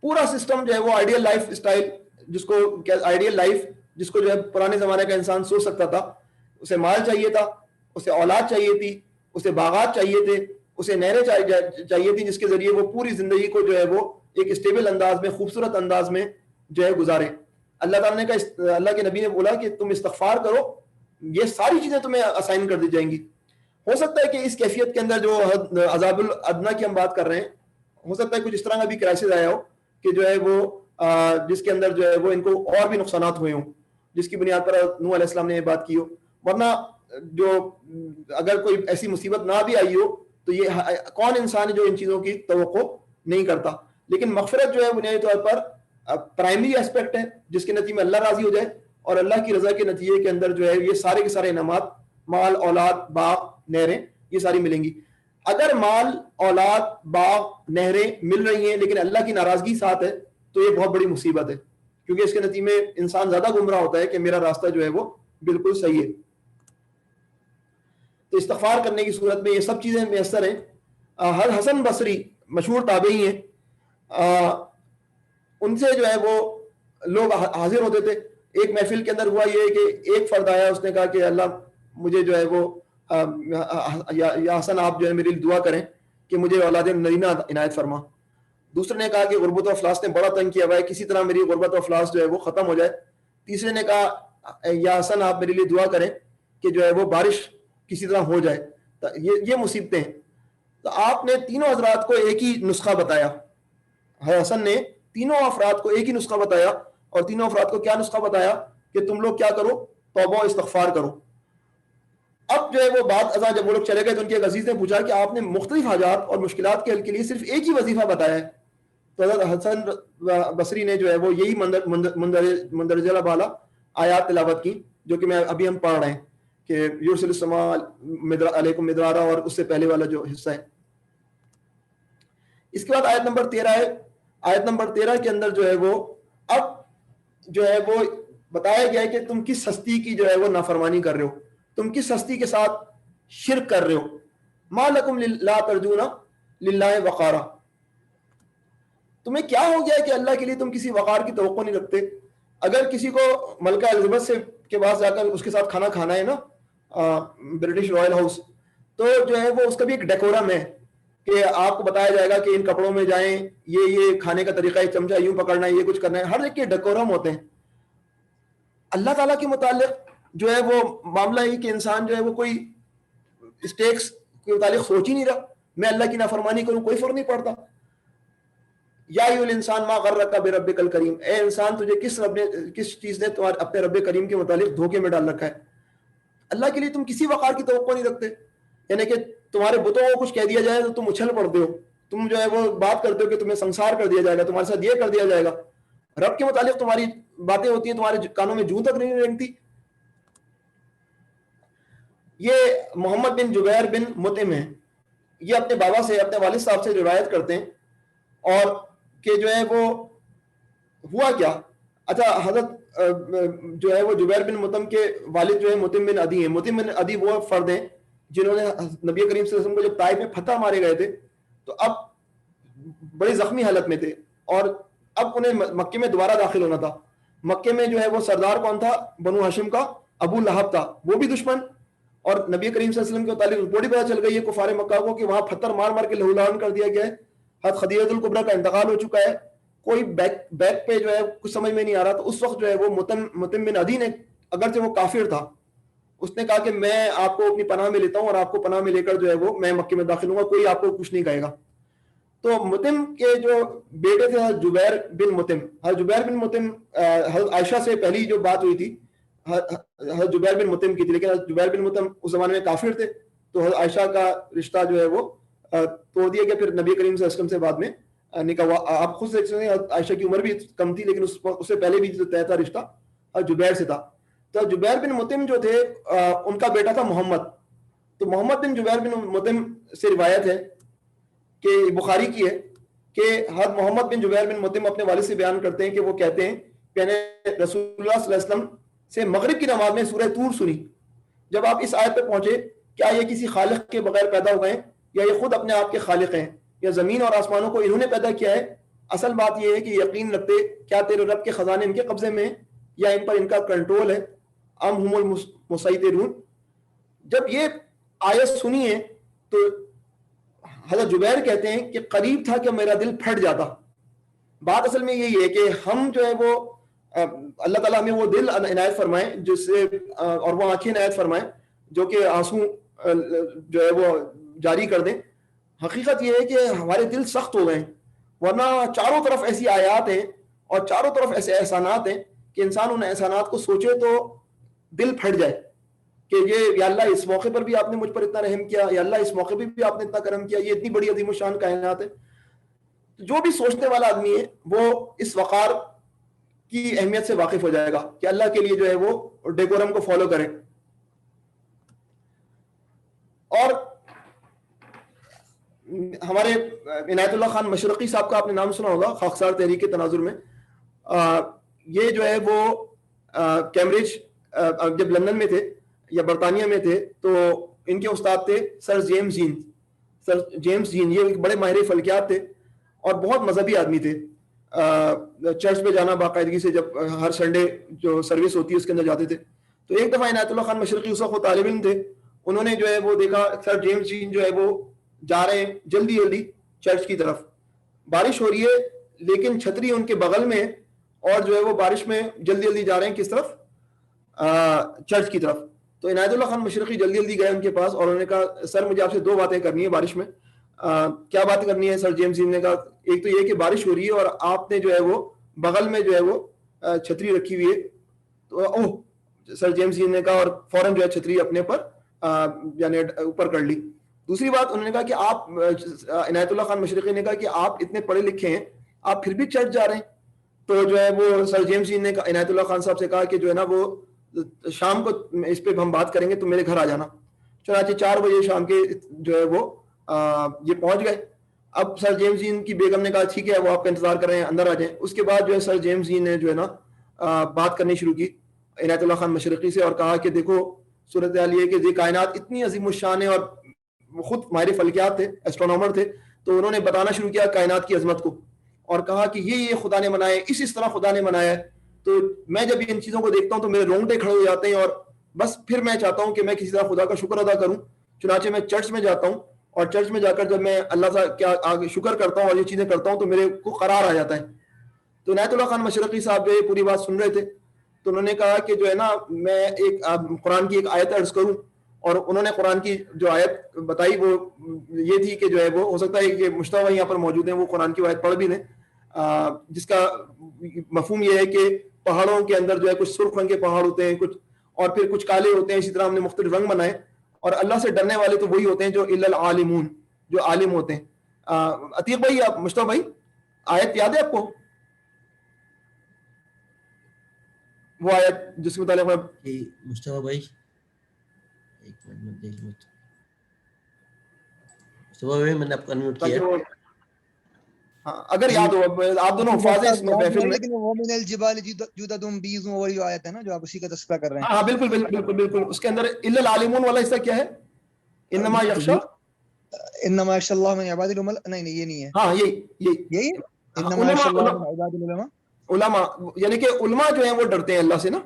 پورا سسٹم جو ہے وہ آئیڈیل لائف اسٹائل، جس کو آئیڈیل لائف جس کو جو ہے پرانے زمانے کا انسان سوچ سکتا تھا. اسے مال چاہیے تھا، اسے اولاد چاہیے تھی، اسے باغات چاہیے تھے، اسے نہریں چاہیے تھی جس کے ذریعے وہ پوری زندگی کو جو ہے وہ ایک اسٹیبل انداز میں، خوبصورت انداز میں جو ہے گزارے. اللہ تعالیٰ نے کہا، اللہ کے نبی نے بولا کہ تم استغفار کرو، یہ ساری چیزیں تمہیں اسائن کر دی جائیں گی. ہو سکتا ہے کہ اس کیفیت کے اندر جو عذاب الادنا کی ہم بات کر رہے ہیں، ہو سکتا ہے کچھ اس طرح کا بھی کرائسس آیا ہو کہ جو ہے وہ جس کے اندر جو ہے وہ ان کو اور بھی نقصانات ہوئے ہوں، جس کی بنیاد پر نوح علیہ السلام نے یہ بات کی ہو. ورنہ جو اگر کوئی ایسی مصیبت نہ بھی آئی ہو تو یہ کون انسان ہے جو ان چیزوں کی توقع نہیں کرتا. لیکن مغفرت جو ہے بنیادی طور پر پرائمری ایسپیکٹ ہے جس کے نتیجے میں اللہ راضی ہو جائے، اور اللہ کی رضا کے نتیجے کے اندر جو ہے یہ سارے کے سارے انعامات، مال، اولاد، باغ، نہریں، یہ ساری ملیں گی. اگر مال، اولاد، باغ، نہریں مل رہی ہیں لیکن اللہ کی ناراضگی ساتھ ہے تو یہ بہت بڑی مصیبت ہے، کیونکہ اس کے نتیجے میں انسان زیادہ گمراہ ہوتا ہے کہ میرا راستہ جو ہے وہ بالکل صحیح ہے. تو استغفار کرنے کی صورت میں یہ سب چیزیں میسر ہیں. حسن بصری مشہور تابعی ہیں، ان سے جو ہے وہ لوگ حاضر ہوتے تھے. ایک محفل کے اندر ہوا یہ کہ ایک فرد آیا، اس نے کہا کہ اللہ مجھے جو ہے وہ یا حسن آپ جو ہے میرے لیے دعا کریں کہ مجھے اولاد نرینہ عنایت فرما. دوسرے نے کہا کہ غربت و افلاس نے بڑا تنگ کیا ہوا ہے، کسی طرح میری غربت و افلاس جو ہے وہ ختم ہو جائے. تیسرے نے کہا یا حسن آپ میرے لیے دعا کریں کہ جو ہے وہ بارش کسی طرح ہو جائے. یہ مصیبتیں ہیں. تو آپ نے تینوں حضرات کو ایک ہی نسخہ بتایا. حسن نے تینوں افراد کو ایک ہی نسخہ بتایا، اور تینوں افراد کو کیا نسخہ بتایا کہ تم لوگ کیا کرو، توبہ و استغفار کرو. اب جو ہے وہ بات ازاں جب وہ لوگ چلے گئے تو ان کے ایک عزیز نے پوچھا کہ آپ نے مختلف حاجات اور مشکلات کے حل کے لیے صرف ایک ہی وظیفہ بتایا ہے. تو حضرت حسن بصری نے جو ہے وہ یہی مندرجہ بالا آیات تلاوت کی جو کہ میں ابھی ہم پڑھ رہے ہیں کہ یرسل السماء علیکم مدرارا، اور اس سے پہلے والا جو حصہ ہے. اس کے بعد آیت نمبر 13 ہے. آیت نمبر 13 کے اندر جو ہے وہ اب جو ہے وہ بتایا گیا ہے کہ تم کس ہستی کی جو ہے وہ نافرمانی کر رہے ہو، تم کس ہستی کے ساتھ شرک کر رہے ہو. ما لکم لا ترجون للہ وقارا، تمہیں کیا ہو گیا ہے کہ اللہ کے لیے تم کسی وقار کی توقع نہیں رکھتے. اگر کسی کو ملکہ الزبتھ سے کے پاس جا کر اس کے ساتھ کھانا کھانا ہے نا، برٹش رائل ہاؤس، تو جو ہے وہ اس کا بھی ایک ڈیکورم ہے کہ آپ کو بتایا جائے گا کہ ان کپڑوں میں جائیں، یہ کھانے کا طریقہ ہے، چمچہ یوں پکڑنا ہے، یہ کچھ کرنا ہے، ہر ایک کے ڈیکورم ہوتے ہیں. اللہ تعالیٰ کے متعلق جو ہے وہ معاملہ ہے کہ انسان جو ہے وہ کوئی اسٹیکس کے متعلق سوچ ہی نہیں رہا. میں اللہ کی نافرمانی کروں کوئی فرق نہیں پڑتا. یا ایھا الانسان ما غرک بربک الکریم، اے انسان تجھے کس چیز نے تمہارے اپنے رب کریم کے متعلق دھوکے میں ڈال رکھا ہے. اللہ کے لیے تم کسی وقار کی توقع نہیں رکھتے، یعنی کہ تمہارے بتوں کو کچھ کہہ دیا جائے تو تم اچھل پڑتے ہو، تم جو ہے وہ بات کرتے ہو کہ تمہیں سنسار کر دیا جائے گا، تمہارے ساتھ یہ کر دیا جائے گا. رب کے متعلق تمہاری باتیں ہوتی ہیں، تمہارے کانوں میں جوں تک نہیں رینگتی. یہ محمد بن جبیر بن مطعم ہیں، یہ اپنے بابا سے، اپنے والد صاحب سے روایت کرتے ہیں، اور کہ جو ہے وہ ہوا کیا. اچھا، حضرت جو ہے وہ جبیر بن مطعم کے والد جو ہے مطعم بن عدی ہیں. مطعم بن عدی وہ فرد ہیں جنہوں نے نبی کریم صلی اللہ علیہ وسلم کو جب طائف میں فتح مارے گئے تھے تو اب بڑی زخمی حالت میں تھے، اور اب انہیں مکے میں دوبارہ داخل ہونا تھا. مکے میں جو ہے وہ سردار کون تھا؟ بنو ہاشم کا ابو لہب تھا، وہ بھی دشمن. اور نبی کریم صلی اللہ علیہ وسلم کے متعلق رپورٹ پتہ چل گئی ہے کفار مکہ کو کہ وہاں پتھر مار مار کے لہولہان کر دیا گیا ہے. حضرت خدیجہ الکبریٰ کا انتقال ہو چکا ہے، کوئی بیک پہ جو ہے کچھ سمجھ میں نہیں آ رہا. تو اس وقت جو ہے وہ مطعم بن عدی نے، اگرچہ وہ کافر تھا، اس نے کہا کہ میں آپ کو اپنی پناہ میں لیتا ہوں، اور آپ کو پناہ میں لے کر جو ہے وہ میں مکے میں داخل ہوں گا، کوئی آپ کو کچھ نہیں کہے گا. تو مطعم کے جو بیٹے تھے حضرت جبیر بن مطعم، حضرت جبیر بن مطعم حضرت عائشہ سے پہلی جو بات ہوئی تھی حضرت جبیر بن مطعم کی تھی، لیکن حضرت جبیر بن مطعم اس زمانے میں کافر تھے، تو حضرت عائشہ کا رشتہ جو ہے وہ توڑ دیا گیا. پھر نبی کریم صلی اللہ علیہ وسلم سے بعد میں نکاح ہوا. آپ خود دیکھ سکتے ہیں عائشہ کی عمر بھی کم تھی، لیکن اس سے پہلے بھی جو طے تھا رشتہ حضرت جبیر سے تھا. تو جبیر بن مطعم جو تھے ان کا بیٹا تھا محمد. تو محمد بن جبیر بن مطعم سے روایت ہے کہ بخاری کی ہے کہ حضرت محمد بن جبیر بن مطعم اپنے والد سے بیان کرتے ہیں کہ وہ کہتے ہیں کہ میں نے رسول اللہ صلی اللہ علیہ وسلم سے مغرب کی نماز میں سورہ طور سنی. جب آپ اس آیت پہ پہنچے، کیا یہ کسی خالق کے بغیر پیدا ہوئے ہیں، یا یہ خود اپنے آپ کے خالق ہیں، یا زمین اور آسمانوں کو انہوں نے پیدا کیا ہے؟ اصل بات یہ ہے کہ یقین رکھتے کیا تیرے رب کے خزانے ان کے قبضے میں ہیں، یا ان پر ان کا کنٹرول ہے؟ ام ہم المسیطرون. جب یہ آیت سنی ہے تو حضرت جبیر کہتے ہیں کہ قریب تھا کہ میرا دل پھٹ جاتا. بات اصل میں یہی ہے کہ ہم جو ہے وہ اللہ تعالیٰ ہمیں وہ دل عنایت فرمائے جس سے، اور وہ آنکھیں عنایت فرمائے جو کہ آنسو جو ہے وہ جاری کر دیں. حقیقت یہ ہے کہ ہمارے دل سخت ہو گئے ہیں، ورنہ چاروں طرف ایسی آیات ہیں اور چاروں طرف ایسے احسانات ہیں کہ انسان ان احسانات کو سوچے تو دل پھٹ جائے کہ یہ یا اللہ اس موقع پر بھی آپ نے مجھ پر اتنا رحم کیا، یا اللہ اس موقع پہ بھی آپ نے اتنا کرم کیا، یہ اتنی بڑی عظیم الشان کائنات ہے. جو بھی سوچنے والا آدمی ہے وہ اس وقار کی اہمیت سے واقف ہو جائے گا کہ اللہ کے لیے جو ہے وہ ڈیکورم کو فالو کریں. اور ہمارے عنایت اللہ خان مشرقی صاحب کا آپ نے نام سنا ہوگا، خاکسار تحریک تناظر میں. یہ جو ہے وہ کیمبرج جب لندن میں تھے یا برطانیہ میں تھے تو ان کے استاد تھے سر جیمز جین. یہ ایک بڑے ماہر فلکیات تھے اور بہت مذہبی آدمی تھے. چرچ پہ جانا باقاعدگی سے، جب ہر سنڈے جو سروس ہوتی ہے اس کے اندر جاتے تھے. تو ایک دفعہ عنایت اللہ خان مشرقی اس وقت طالب علم تھے، انہوں نے جو ہے وہ دیکھا سر جیمز جین جو ہے وہ جا رہے ہیں جلدی جلدی چرچ کی طرف. بارش ہو رہی ہے لیکن چھتری ان کے بغل میں، اور جو ہے وہ بارش میں جلدی جلدی جا رہے ہیں کس طرف؟ چرچ کی طرف. تو عنایت اللہ خان مشرقی جلدی جلدی گئے ان کے پاس اور انہوں نے کہا سر مجھے آپ سے دو باتیں کرنی ہے بارش میں. کیا بات کرنی ہے؟ سر جیمز جین نے کہا ایک تو یہ کہ بارش ہو رہی ہے اور آپ نے جو ہے وہ بغل میں جو ہے وہ چھتری رکھی ہوئی ہے. تو اوہ، سر جیمز جین نے کہا، اور فوراً جو ہے چھتری اپنے پر یعنی اوپر کر لی. دوسری بات انہوں نے کہا کہ آپ، عنایت اللہ خان مشرقی نے کہا کہ آپ اتنے پڑھے لکھے ہیں، آپ پھر بھی چرچ جا رہے ہیں. تو جو ہے وہ سر جیمز جین نے عنایت اللہ خان صاحب سے کہا کہ جو ہے نا وہ شام کو اس پہ ہم بات کریں گے، تو میرے گھر آ جانا. چنانچہ 4 بجے شام کے جو ہے وہ یہ پہنچ گئے. اب سر جیمز جین کی بیگم نے کہا ٹھیک ہے وہ آپ کا انتظار کر رہے ہیں، اندر آ جائیں. اس کے بعد جو ہے سر جیمز جین نے جو ہے نا بات کرنی شروع کی عنایت اللہ خان مشرقی سے، اور کہا کہ دیکھو صورتحال یہ کہ یہ کائنات اتنی عظیم الشان ہے، اور خود ماہر فلکیات تھے، ایسٹرونامر تھے. تو انہوں نے بتانا شروع کیا کائنات کی عظمت کو، اور کہا کہ یہ خدا نے بنایا ہے، اس طرح خدا نے بنایا ہے. تو میں جب ان چیزوں کو دیکھتا ہوں تو میرے رونگٹے کھڑے ہو جاتے ہیں، اور بس پھر میں چاہتا ہوں کہ میں کسی طرح خدا کا شکر ادا کروں. چنانچہ میں چرچ میں جاتا ہوں، اور چرچ میں جا کر جب میں اللہ کا کیا شکر کرتا ہوں اور یہ چیزیں کرتا ہوں تو میرے کو قرار آ جاتا ہے. تو عنایت اللہ خان مشرقی صاحب جو یہ پوری بات سن رہے تھے تو انہوں نے کہا کہ جو ہے نا میں ایک قرآن کی ایک آیت عرض کروں. اور انہوں نے قرآن کی جو آیت بتائی وہ یہ تھی کہ جو ہے وہ ہو سکتا ہے کہ مشتبہ یہاں پر موجود ہیں وہ قرآن کی آیت پڑھ بھی دیں. جس کا مفہوم یہ ہے کہ پہاڑوں کے اندر جو ہے کچھ سرخ رنگ کے پہاڑ ہوتے ہیں کچھ، اور پھر کچھ کالے ہوتے ہیں. اسی طرح ہم نے مختلف رنگ بنائے. اور اللہ سے ڈرنے والے تو وہی ہوتے ہیں جو الا العالمون، جو عالم ہوتے ہیں. عتیق بھائی، آپ مشتاق بھائی، آیت یاد ہے آپ کو؟ وہ آیت جس کے متعلق مصطفیٰ بھائی ایک منٹ میں دیکھ لوں. مصطفیٰ بھائی میں نے آپ کو انمیوٹ کیا. اگر یاد ہو، آپ دونوں حفاظ ہیں اس محفل میں. لیکن وہ من الجبال جدد بیض والی جو آیت ہے نا جو آپ اسی کا تذکرہ کر رہے ہیں. ہاں بالکل بالکل بالکل. اس کے اندر الا العالمون والا حصہ کیا ہے؟ انما یخشى انما یخشى اللہ من عباد العلماء. نہیں یہ نہیں ہے. ہاں یہی انما یخشى اللہ من عباد العلماء. علماء یعنی کہ علماء جو ہیں وہ ڈرتے ہیں اللہ سے نا.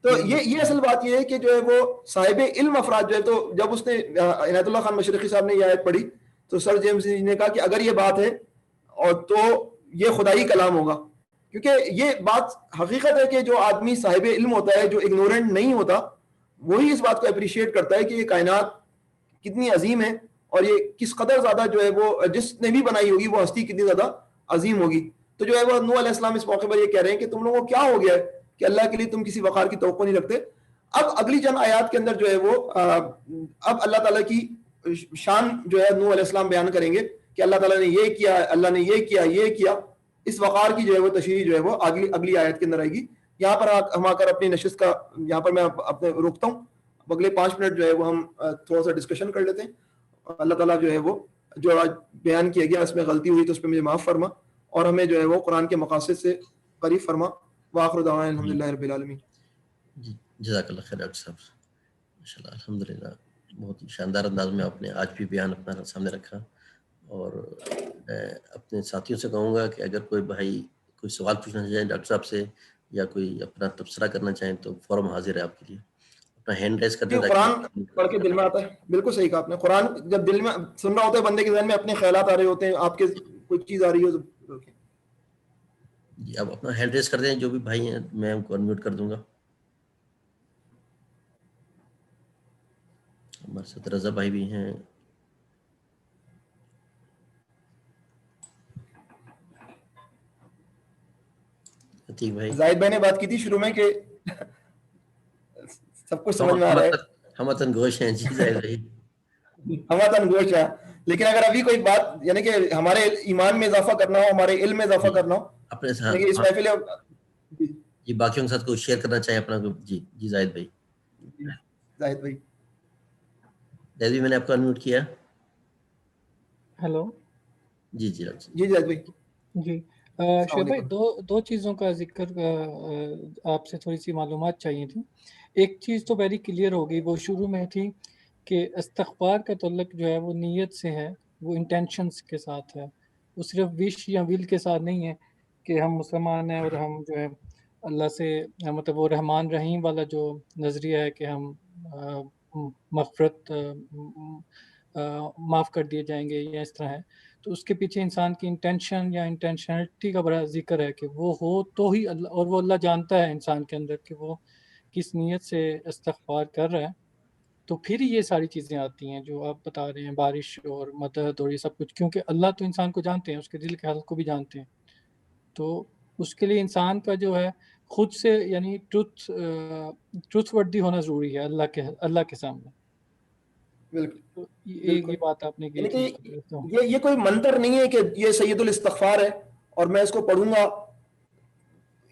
تو یہ اصل بات یہ ہے کہ جو ہے وہ صاحب علم افراد جو ہے، تو جب اس نے عنایت اللہ خان مشرقی صاحب نے یہ آیت پڑھی تو سر جیمس نے کہا کہ اگر یہ بات ہے اور تو یہ خدائی کلام ہوگا، کیونکہ یہ بات حقیقت ہے کہ جو آدمی صاحب علم ہوتا ہے، جو اگنورنٹ نہیں ہوتا، وہی اس بات کو اپریشیٹ کرتا ہے کہ یہ کائنات کتنی عظیم ہے اور یہ کس قدر زیادہ جو ہے وہ جس نے بھی بنائی ہوگی وہ ہستی کتنی زیادہ عظیم ہوگی. تو جو ہے وہ نوح علیہ السلام اس موقع پر یہ کہہ رہے ہیں کہ تم لوگوں کو کیا ہو گیا ہے کہ اللہ کے لیے تم کسی وقار کی توقع نہیں رکھتے. اب اگلی چند آیات کے اندر جو ہے وہ اب اللہ تعالیٰ کی شان جو ہے نوح علیہ السلام بیان کریں گے کہ اللہ تعالیٰ نے یہ کیا، اللہ نے یہ کیا، یہ کیا. اس وقار کی جو ہے وہ تشریح جو ہے وہ اگلی آیت کے اندر آئے گی. یہاں پر ہم آ کر اپنی نشست کا یہاں پر میں اپنے روکتا ہوں. اگلے 5 منٹ جو ہے وہ ہم تھوڑا سا ڈسکشن کر لیتے ہیں. اللہ تعالیٰ جو ہے وہ جو آج بیان کیا گیا اس میں غلطی ہوئی تو اس پہ مجھے معاف فرما اور ہمیں جو ہے وہ قرآن کے مقاصد سے قریب فرما. وآخر دعوانا الحمدللہ رب العالمین. جی جزاک اللہ خیر ڈاکٹر صاحب، ماشاءاللہ الحمدللہ بہت شاندار انداز میں آپ نے آج بھی بیان اپنا سامنے رکھا. اور میں اپنے ساتھیوں سے کہوں گا کہ اگر کوئی بھائی کوئی سوال پوچھنا چاہیں ڈاکٹر صاحب سے یا کوئی اپنا تبصرہ کرنا چاہیں تو فوراً حاضر ہے آپ کے لیے. اپنا ہینڈ ریز کر دیں. قرآن پڑھ کے دل میں آتا ہے. بالکل صحیح کہا آپ نے. قرآن جب دل میں سن رہا ہوتا ہے بندے کے ذہن میں اپنے خیالات آ رہے ہوتے ہیں، آپ کے کوئی چیز آ رہی ہو تو جی آپ اپنا ہینڈ ریز کر دیں. جو بھی بھائی ہیں میں ان کو انمیوٹ کر دوں گا. ہمارے ساتھ رضا بھائی بھی ہیں. عتیق بھائی، زاہد بھائی نے بات کی تھی شروع میں کہ سب کچھ سمجھ میں آ رہا ہے. ہم وطن گوش ہیں. جی زاہد بھائی ہم وطن گوش ہیں، لیکن اگر ابھی کوئی بات یعنی کہ ہمارے ایمان میں اضافہ کرنا ہو، ہمارے علم میں اضافہ کرنا ہو اپنے لیکن اس محفل جی باقیوں کے ساتھ کوئی شیئر کرنا چاہیں اپنا. جی زاہد بھائی. زاہد بھائی میں نے آپ کو انمیوٹ کیا. ہیلو. جی زاہد بھائی. جی شعیب بھائی، دو چیزوں کا ذکر آپ سے تھوڑی سی معلومات چاہیے تھی. ایک چیز تو ویری کلیئر ہو گئی، وہ شروع میں تھی کہ استغفار کا تعلق جو ہے وہ نیت سے ہے، وہ انٹینشنز کے ساتھ ہے، وہ صرف وش یا ول کے ساتھ نہیں ہے کہ ہم مسلمان ہیں اور ہم جو ہے اللہ سے مطلب وہ رحمان رحیم والا جو نظریہ ہے کہ ہم مغفرت معاف کر دیے جائیں گے یا اس طرح ہے. تو اس کے پیچھے انسان کی انٹینشن یا انٹینشنلٹی کا بڑا ذکر ہے کہ وہ ہو تو ہی اللہ، اور وہ اللہ جانتا ہے انسان کے اندر کہ وہ کس نیت سے استغفار کر رہا ہے. تو پھر یہ ساری چیزیں آتی ہیں جو آپ بتا رہے ہیں، بارش اور مدد اور یہ سب کچھ، کیونکہ اللہ تو انسان کو جانتے ہیں، اس کے دل کے حال کو بھی جانتے ہیں. تو اس کے لیے انسان کا جو ہے خود سے یعنی ٹروتھ وردی ہونا ضروری ہے اللہ کے سامنے. بالکل یہ بات آپ نے کی تھی. یہ کوئی منتر نہیں ہے کہ یہ سید الاستغفار ہے اور میں اس کو پڑھوں گا.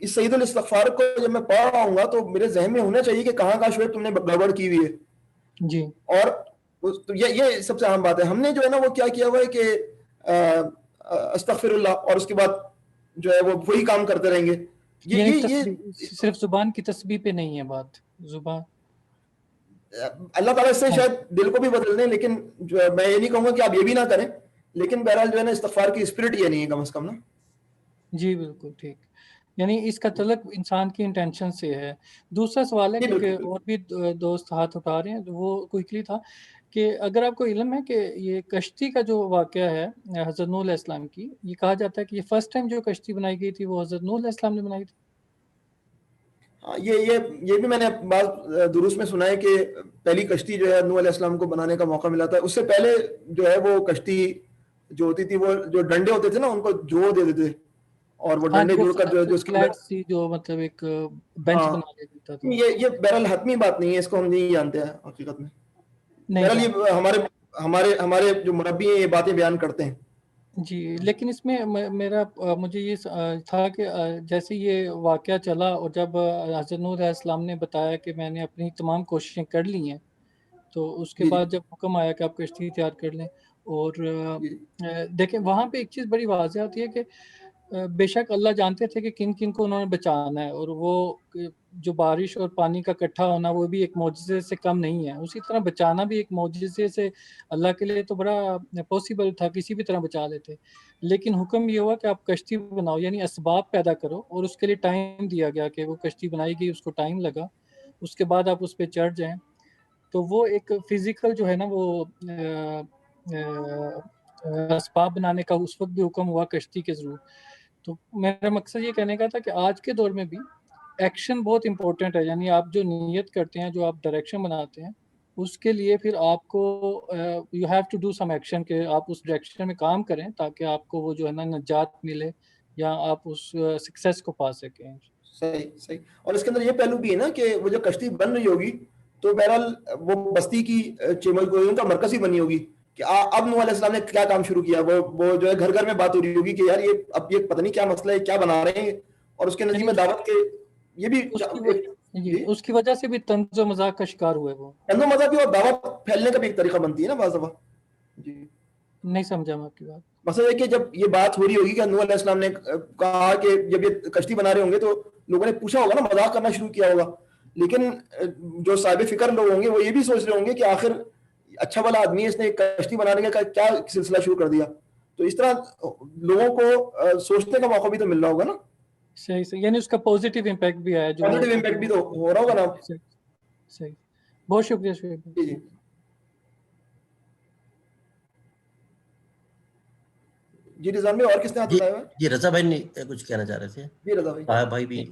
اس سید الاستغفار کو جب میں پڑھ رہا ہوں گا تو میرے ذہن میں ہونا چاہیے کہ کہاں کہاں شعیب تم نے گڑبڑ کی ہوئی ہے. جی. اور یہ سب سے اہم بات ہے. ہم نے جو ہے نا وہ کیا ہوا ہے کہ استغفر اللہ اور اس کے بعد جو ہے وہ وہی کام کرتے رہیں گے. یہ صرف زبان کی تسبیح پہ نہیں ہے بات. زبان اللہ تعالیٰ اس سے شاید دل کو بھی بدل دیں، لیکن جو ہے میں یہ نہیں کہوں گا کہ آپ یہ بھی نہ کریں، لیکن بہرحال جو ہے نا استغفار کی اسپرٹ یہ نہیں ہے کم از کم نا. جی بالکل ٹھیک. یعنی اس کا تعلق انسان کی انٹینشن سے ہے. دوسرا سوال ہے کیونکہ اور بھی دوست ہاتھ اٹھا رہے ہیں، وہ کوئکلی تھا کہ اگر آپ کو علم ہے کہ یہ کشتی کا جو واقعہ ہے حضرت نوح علیہ السلام کی، یہ کہا جاتا ہے کہ یہ فرسٹ ٹائم جو کشتی بنائی گئی تھی وہ حضرت نوح علیہ السلام نے بنائی تھی. یہ بھی میں نے بعض دروس میں سنا ہے کہ پہلی کشتی جو ہے نوح علیہ السلام کو بنانے کا موقع ملا تھا. اس سے پہلے جو ہے وہ کشتی جو ہوتی تھی وہ جو ڈنڈے ہوتے تھے نا ان کو جوڑ دیتے تھے اور وہ ہاں ڈنڈے جو جوڑ کر جو ہے جو اس کے اندر فلیٹ سی جو مطلب ایک بینچ ہاں بنا دیتا تھا. یہ بہرحال حتمی بات نہیں ہے، اس کو ہم نہیں جانتے ہیں حقیقت میں. نہیں بہرحال جانتے. یہ ہمارے جو مربی ہیں یہ باتیں بیان کرتے ہیں. جی لیکن اس میں میرا مجھے یہ تھا کہ جیسے یہ واقعہ چلا اور جب حضرت نوح علیہ السلام نے بتایا کہ میں نے اپنی تمام کوششیں کر لی ہیں، تو اس کے جی بعد جب حکم آیا کہ آپ کشتی تیار کر لیں، اور جی دیکھیں وہاں پہ ایک چیز بڑی واضح ہوتی ہے کہ بے شک اللہ جانتے تھے کہ کن کن کو انہوں نے بچانا ہے، اور وہ جو بارش اور پانی کا اکٹھا ہونا وہ بھی ایک معجزے سے کم نہیں ہے، اسی طرح بچانا بھی ایک معجزے سے اللہ کے لیے تو بڑا پاسبل تھا، کسی بھی طرح بچا لیتے. لیکن حکم یہ ہوا کہ آپ کشتی بناؤ، یعنی اسباب پیدا کرو، اور اس کے لیے ٹائم دیا گیا کہ وہ کشتی بنائی گئی، اس کو ٹائم لگا، اس کے بعد آپ اس پہ چڑھ جائیں. تو وہ ایک فزیکل جو ہے نا وہ اسباب بنانے کا اس وقت بھی حکم ہوا کشتی کے ضرور. تو میرا مقصد یہ کہنے کا تھا کہ آج کے دور میں بھی ایکشن بہت امپورٹنٹ ہے، یعنی آپ جو نیت کرتے ہیں، جو آپ ڈائریکشن بناتے ہیں، اس کے لیے پھر آپ کو you have to do some action کہ آپ اس ڈائریکشن میں کام کریں تاکہ آپ کو وہ جو ہے نا نجات ملے یا آپ اس سکسیس کو پا سکیں. صحیح. اور اس کے اندر یہ پہلو بھی ہے نا کہ وہ جو کشتی بن رہی ہوگی تو بہرحال وہ بستی کی چیمل کا مرکز ہی بنی ہوگی کہ اب نوح علیہ السلام نے کیا کام شروع کیا. وہ جو ہے گھر گھر میں بات ہو رہی ہوگی کہ یار یہ پتہ نہیں کیا مسئلہ ہے، کیا بنا رہے ہیں، اور اس کے نتیجے میں دعوت کے یہ بھی اس کی وجہ سے بھی طنز و مذاق کا شکار ہوئے وہ. طنز و مذاق بھی اور دعوت پھیلنے کا بھی ایک طریقہ بنتی ہے نا بعض دفعہ. جی نہیں سمجھا میں آپ کی بات. مسئلہ یہ کہ جب یہ بات ہو رہی ہوگی کہ نوح علیہ السلام نے کہا کہ جب یہ کشتی بنا رہے ہوں گے تو لوگوں نے پوچھا ہوگا نا، مذاق کرنا شروع کیا ہوگا. لیکن جو صاحب فکر لوگ ہوں گے وہ یہ بھی سوچ رہے ہوں گے کہ آخر اچھا والا آدمی ہے، اس نے کشتی بنانے کا کیا سلسلہ شروع کر دیا. تو اس طرح لوگوں کو سوچنے کا موقع بھی تو مل رہا ہوگا نا. صحیح، یعنی اس کا پازیٹیو امپیکٹ بھی آیا، جو پازیٹیو امپیکٹ بھی تو ہو رہا ہوگا نا. صحیح. بہت شکریہ شعیب بھائی. جی جی رضوان بھائی، اور کس نے ہاتھ اٹھایا ہوا ہے؟ جی رضا بھائی نے کچھ کہنا چاہ رہے تھے. جی رضا بھائی. ہاں بھائی بھی.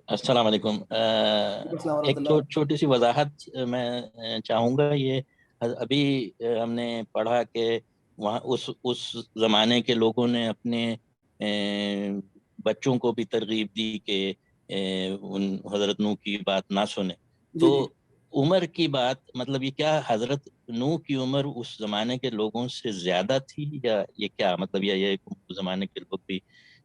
السلام علیکم. ایک چھوٹی سی وضاحت میں چاہوں گا. یہ ابھی ہم نے پڑھا کہ وہاں اس زمانے کے لوگوں نے اپنے بچوں کو بھی ترغیب دی کہ ان حضرت نوح کی بات نہ سنیں. تو عمر کی بات، مطلب یہ کیا حضرت نوح کی عمر اس زمانے کے لوگوں سے زیادہ تھی، یا یہ کیا مطلب، یہ زمانے کے لوگ بھی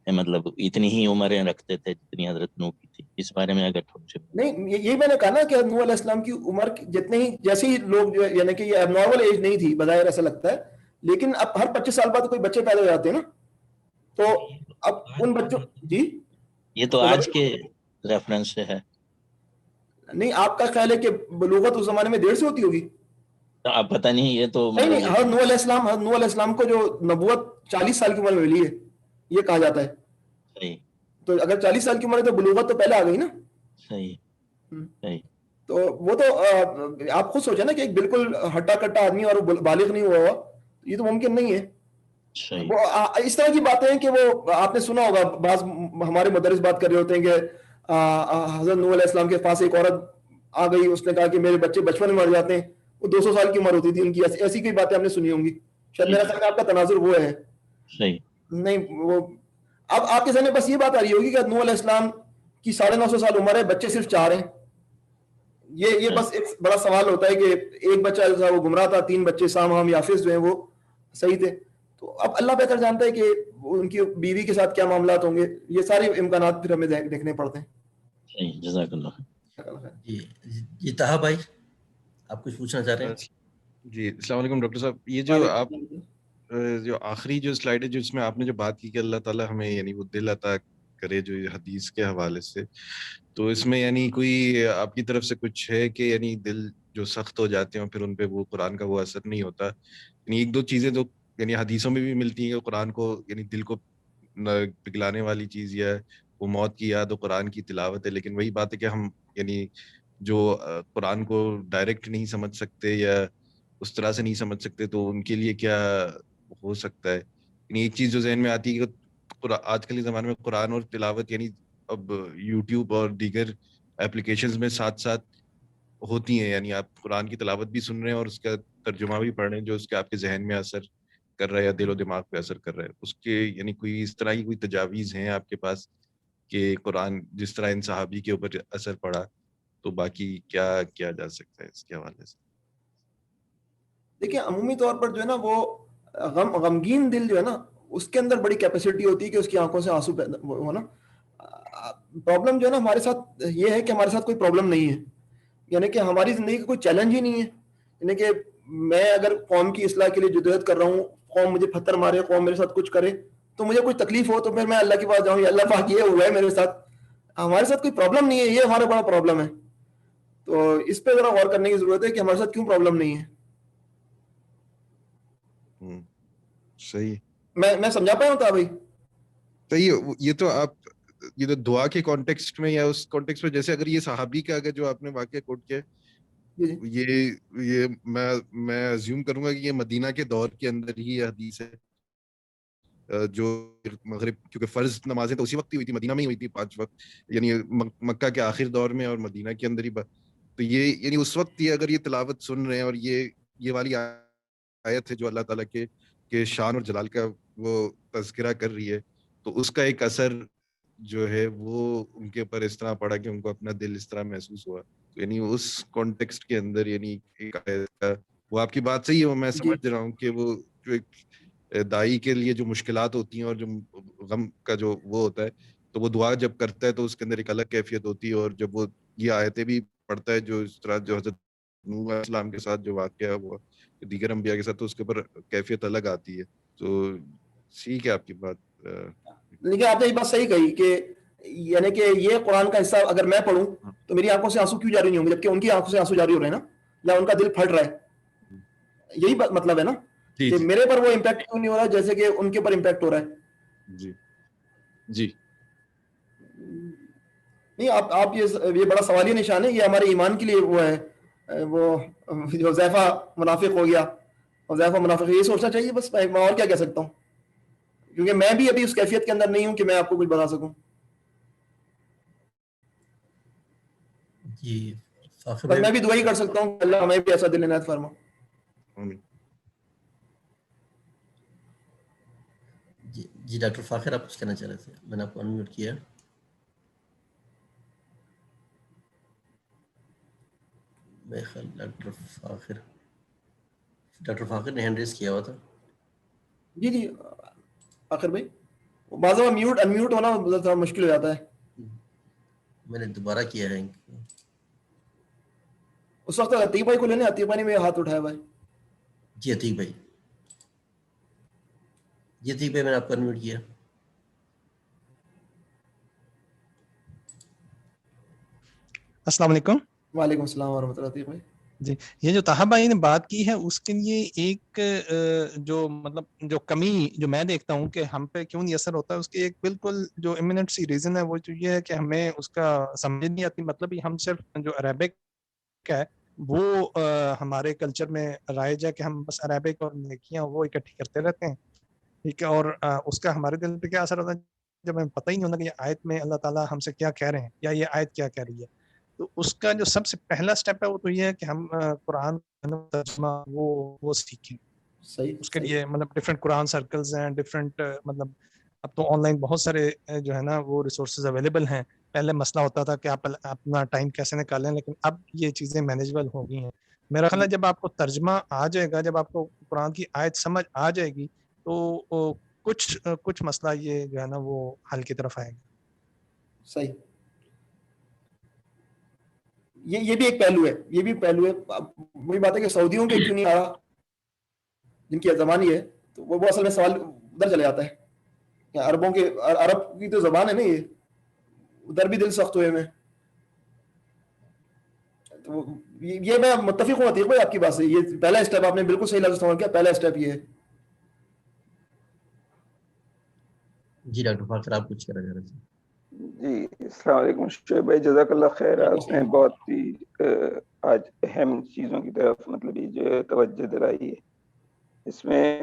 مطلب اتنی ہی عمریں رکھتے تھے جتنی حضرت نوح کی تھی؟ اس بارے میں اگر تھوڑا سا. نہیں، یہی میں نے کہا نا کہ نوح علیہ السلام کی عمر جتنے ہی جیسے ہی لوگ جو یعنی کہ یہ اب نارمل ایج نہیں تھی بظاہر ایسا لگتا ہے، لیکن اب ہر 25 سال بعد کوئی بچے پیدا ہو جاتے ہیں نا. تو اب ان بچوں جی یہ تو آج کے ریفرنس سے ہے. نہیں، آپ کا خیال ہے کہ بلوغت اس زمانے میں دیر سے ہوتی ہوگی؟ اب پتہ نہیں، یہ تو نہیں، حضرت نوح علیہ السلام کو جو نبوت 40 سال کی عمر میں ملی ہے یہ کہا جاتا ہے. صحیح. تو اگر 40 سال کی عمر ہے تو بلوغت تو پہلے آ گئی نا. صحیح. تو وہ تو آپ خود سوچیں نا کہ ایک بالکل ہٹا کٹا آدمی اور بالغ نہیں ہوا ہوا، یہ تو ممکن نہیں ہے. وہ اس طرح کی باتیں ہیں کہ وہ آپ نے سنا ہوگا، بعض ہمارے مدرس بات کر رہے ہوتے ہیں کہ حضرت نوح علیہ السلام کے پاس ایک عورت آ گئی، اس نے کہا کہ میرے بچے بچپن میں مر جاتے ہیں. وہ 200 سال کی عمر ہوتی تھی ان کی. ایسی کوئی باتیں آپ نے سنی ہوں گی شاید. میرا خیال ہے آپ کا تناظر وہ ہے. نہیں، وہ اب آپ کے ذہن میں بس یہ بات آ رہی ہوگی کہ نوح علیہ السلام کی 950 سال عمر ہے، بچے صرف 4 ہیں. یہ بس ایک بڑا سوال ہوتا ہے کہ ایک بچہ جو تھا وہ گمراہ تھا، 3 بچے سام ہم یافس جو ہیں وہ صحیح تھے. تو اب اللہ بہتر جانتا ہے کہ ان کی بیوی کے ساتھ کیا معاملات ہوں گے. یہ سارے امکانات پھر ہمیں دیکھنے پڑتے ہیں. صحیح. جزاک اللہ. جی طاہا بھائی، آپ کچھ پوچھنا چاہ رہے ہیں؟ جی السلام علیکم ڈاکٹر صاحب. یہ جو آپ جو آخری جو سلائیڈ ہے جس میں آپ نے جو بات کی کہ اللہ تعالیٰ ہمیں یعنی وہ دل عطا کرے جو حدیث کے حوالے سے، تو اس میں یعنی کوئی آپ کی طرف سے کچھ ہے کہ یعنی دل جو سخت ہو جاتے ہیں پھر ان پہ وہ قرآن کا وہ اثر نہیں ہوتا؟ یعنی ایک دو چیزیں تو یعنی حدیثوں میں بھی ملتی ہیں کہ قرآن کو یعنی دل کو پگلانے والی چیز یا وہ موت کی یاد و قرآن کی تلاوت ہے. لیکن وہی بات ہے کہ ہم یعنی جو قرآن کو ڈائریکٹ نہیں سمجھ سکتے یا اس طرح سے نہیں سمجھ سکتے، تو ان کے لیے کیا ہو سکتا ہے؟ یعنی ایک چیز جو ذہن میں آتی ہے کہ آج کل کے زمانے میں قرآن اور تلاوت یعنی اب یوٹیوب اور دیگر اپلیکیشنز میں ساتھ ساتھ ہوتی ہیں، یعنی آپ قرآن کی تلاوت بھی سن رہے ہیں اور اس کا ترجمہ بھی پڑھ رہے ہیں جو اس کا آپ کے ذہن میں اثر کر رہا ہے یا دل و دماغ پہ اثر کر رہا ہے، اس کے یعنی کوئی اس طرح کی کوئی تجاویز ہیں آپ کے پاس کہ قرآن جس طرح ان صحابی کے اوپر اثر پڑا تو باقی کیا کیا جا سکتا ہے اس کے حوالے سے؟ دیکھیں عمومی طور پر جو ہے نا وہ غمگین دل جو ہے نا اس کے اندر بڑی کیپیسٹی ہوتی ہے کہ اس کی آنکھوں سے آنسو پیدا ہو نا. پرابلم جو ہے نا ہمارے ساتھ یہ ہے کہ ہمارے ساتھ کوئی پرابلم نہیں ہے، یعنی کہ ہماری زندگی کا کوئی چیلنج ہی نہیں ہے. یعنی کہ میں اگر قوم کی اصلاح کے لیے جدوجہد کر رہا ہوں، قوم مجھے پتھر مارے، قوم میرے ساتھ کچھ کرے، تو مجھے کوئی تکلیف ہو تو پھر میں اللہ کے پاس جاؤں، اللہ پاک یہ ہوا ہے میرے ساتھ. ہمارے ساتھ کوئی پرابلم نہیں ہے، یہ ہمارا بڑا پرابلم ہے. تو اس پہ ذرا غور کرنے کی ضرورت ہے کہ ہمارے ساتھ کیوں پرابلم نہیں ہے. صحیح، میں سمجھا پایا ہوں تھا بھائی؟ صحیح. یہ تو آپ یہ تو دعا کے کانٹیکسٹ میں یا اس کانٹیکسٹ میں، جیسے اگر یہ صحابی کا اگر جو آپ نے واقعہ کوٹ کیا یہ میں ازیوم کروں گا کہ یہ مدینہ کے دور کے اندر ہی یہ حدیث ہے، جو مغرب کیونکہ فرض نمازیں تو اسی وقت ہی ہوئی تھی، مدینہ میں ہی ہوئی تھی 5 وقت، یعنی مکہ کے آخر دور میں اور مدینہ کے اندر ہی. تو یہ یعنی اس وقت یہ اگر یہ تلاوت سن رہے ہیں اور یہ والی آیت ہے جو اللہ تعالیٰ کے شان اور جلال کا وہ تذکرہ کر رہی ہے، تو اس کا ایک اثر جو ہے وہ ان کے اوپر اس طرح پڑا کہ ان کو اپنا دل اس طرح محسوس ہوا. یعنی اس کانٹیکسٹ کے اندر یعنی وہ آپ کی بات صحیح ہے، میں سمجھ رہا ہوں کہ وہ جو ایک دائی کے لیے جو مشکلات ہوتی ہیں اور جو غم کا جو وہ ہوتا ہے، تو وہ دعا جب کرتا ہے تو اس کے اندر ایک الگ کیفیت ہوتی ہے. اور جب وہ یہ آیتیں بھی پڑھتا ہے جو اس طرح جو حضرت نوح علیہ السلام کے ساتھ جو واقعہ ہوا دیگر انبیاء کے ساتھ، تو اس کے اوپر کیفیت الگ آتی ہے. تو ٹھیک ہے آپ کی بات. لیکن آپ نے یہ بات صحیح کہی کہ یعنی کہ یہ قرآن کا حصہ اگر میں پڑھوں تو میری آنکھوں سے آنسو کیوں جاری نہیں ہوں گے جبکہ ان کی آنکھوں سے آنسو جاری ہو رہے ہیں نا، یا ان کا دل پھٹ رہا ہے. یہی مطلب ہے نا کہ میرے پر وہ امپیکٹ کیوں نہیں ہو رہا جیسے کہ ان کے پر امپیکٹ ہو رہا ہے. جی جی نہیں، آپ یہ بڑا سوالیہ نشان ہے. یہ ہمارے ایمان کے لیے وہ ہے، وہ جو حذیفہ منافق ہو گیا، حذیفہ منافق، یہ سوچنا چاہیے بس. میں اور کیا کہہ سکتا ہوں، کیونکہ میں بھی ابھی اس کیفیت کے اندر نہیں ہوں کہ میں آپ کو کچھ بتا سکوں. جی بس میں بھی دعا ہی کر سکتا ہوں کہ اللہ ہمیں بھی ایسا دل عنایت فرما. جی ڈاکٹر فاخر آپ کچھ کہنا چاہ رہے تھے، میں نے آپ کو انمیوٹ کیا. میرے خیال ڈاکٹر فاخر نے ہینڈ ریز کیا ہوا تھا. جی فاخر بھائی، بعض دفعہ میوٹ انمیوٹ ہونا تھوڑا مشکل ہو جاتا ہے. میں نے دوبارہ کیا ہے. اس وقت عتیق بھائی کو لینے، عتیق بھائی نے میرے ہاتھ اٹھایا بھائی. جی عتیق بھائی، میں نے آپ کو انمیوٹ کیا. السلام علیکم. وعلیکم السلام ورحمۃ اللہ. عتیق بھائی جی، یہ جو طاہر بھائی نے بات کی ہے اس کے لیے ایک جو مطلب جو کمی جو میں دیکھتا ہوں کہ ہم پہ کیوں نہیں اثر ہوتا ہے، اس کی ایک بالکل جو ایمیننٹ سی ریزن ہے وہ جو یہ ہے کہ ہمیں اس کا سمجھ نہیں آتی. مطلب ہم صرف جو عربک ہے وہ ہمارے کلچر میں رائج ہے کہ ہم بس عربک اور نیکیاں وہ اکٹھی کرتے رہتے ہیں، ٹھیک ہے. اور اس کا ہمارے دل پہ کیا اثر ہوتا ہے جب ہمیں پتہ ہی نہیں ہوتا کہ یہ آیت میں اللہ تعالیٰ ہم سے کیا کہہ رہے ہیں یا یہ آیت کیا کہہ رہی ہے. تو اس کا جو سب سے پہلا سٹیپ ہے وہ تو یہ ہے کہ ہم قرآن ترجمہ وہ سیکھیں. اس کے لیے مطلب ڈفرینٹ قرآن سرکلز ہیں، ڈفرینٹ مطلب اب تو آن لائن بہت سارے جو ہے نا وہ ریسورسز اویلیبل ہیں. پہلے مسئلہ ہوتا تھا کہ آپ اپنا ٹائم کیسے نکالیں، لیکن اب یہ چیزیں مینیجبل ہو گئی ہیں. میرا خیال ہے جب آپ کو ترجمہ آ جائے گا، جب آپ کو قرآن کی آیت سمجھ آ جائے گی تو کچھ مسئلہ یہ جو ہے نا وہ حل کی طرف آئے گا. صحیح. یہ بھی ایک پہلو ہے، یہ بھی پہلو ہے. وہی بات ہے کہ سعودیوں کے کیوں نہیں آ رہا، جن کی زبان یہ ہے، تو وہ اصل میں سوال ادھر چلے جاتا ہے کہ عرب کی تو زبان ہے نا، یہ ادھر بھی دل سخت ہوئے میں. تو یہ میں متفق ہوں عتیق بھائی آپ کی بات سے. یہ پہلا اسٹیپ آپ نے بالکل صحیح لفظ استعمال کیا، پہلا اسٹیپ یہ ہے. جی ڈاکٹر فاخر آپ کچھ کہنا چاہ رہے تھے. جی السلام علیکم شعیب بھائی، جزاک اللہ خیر. آپ نے بہت ہی آج اہم چیزوں کی طرف مطلب یہ جو توجہ دلائی ہے. اس میں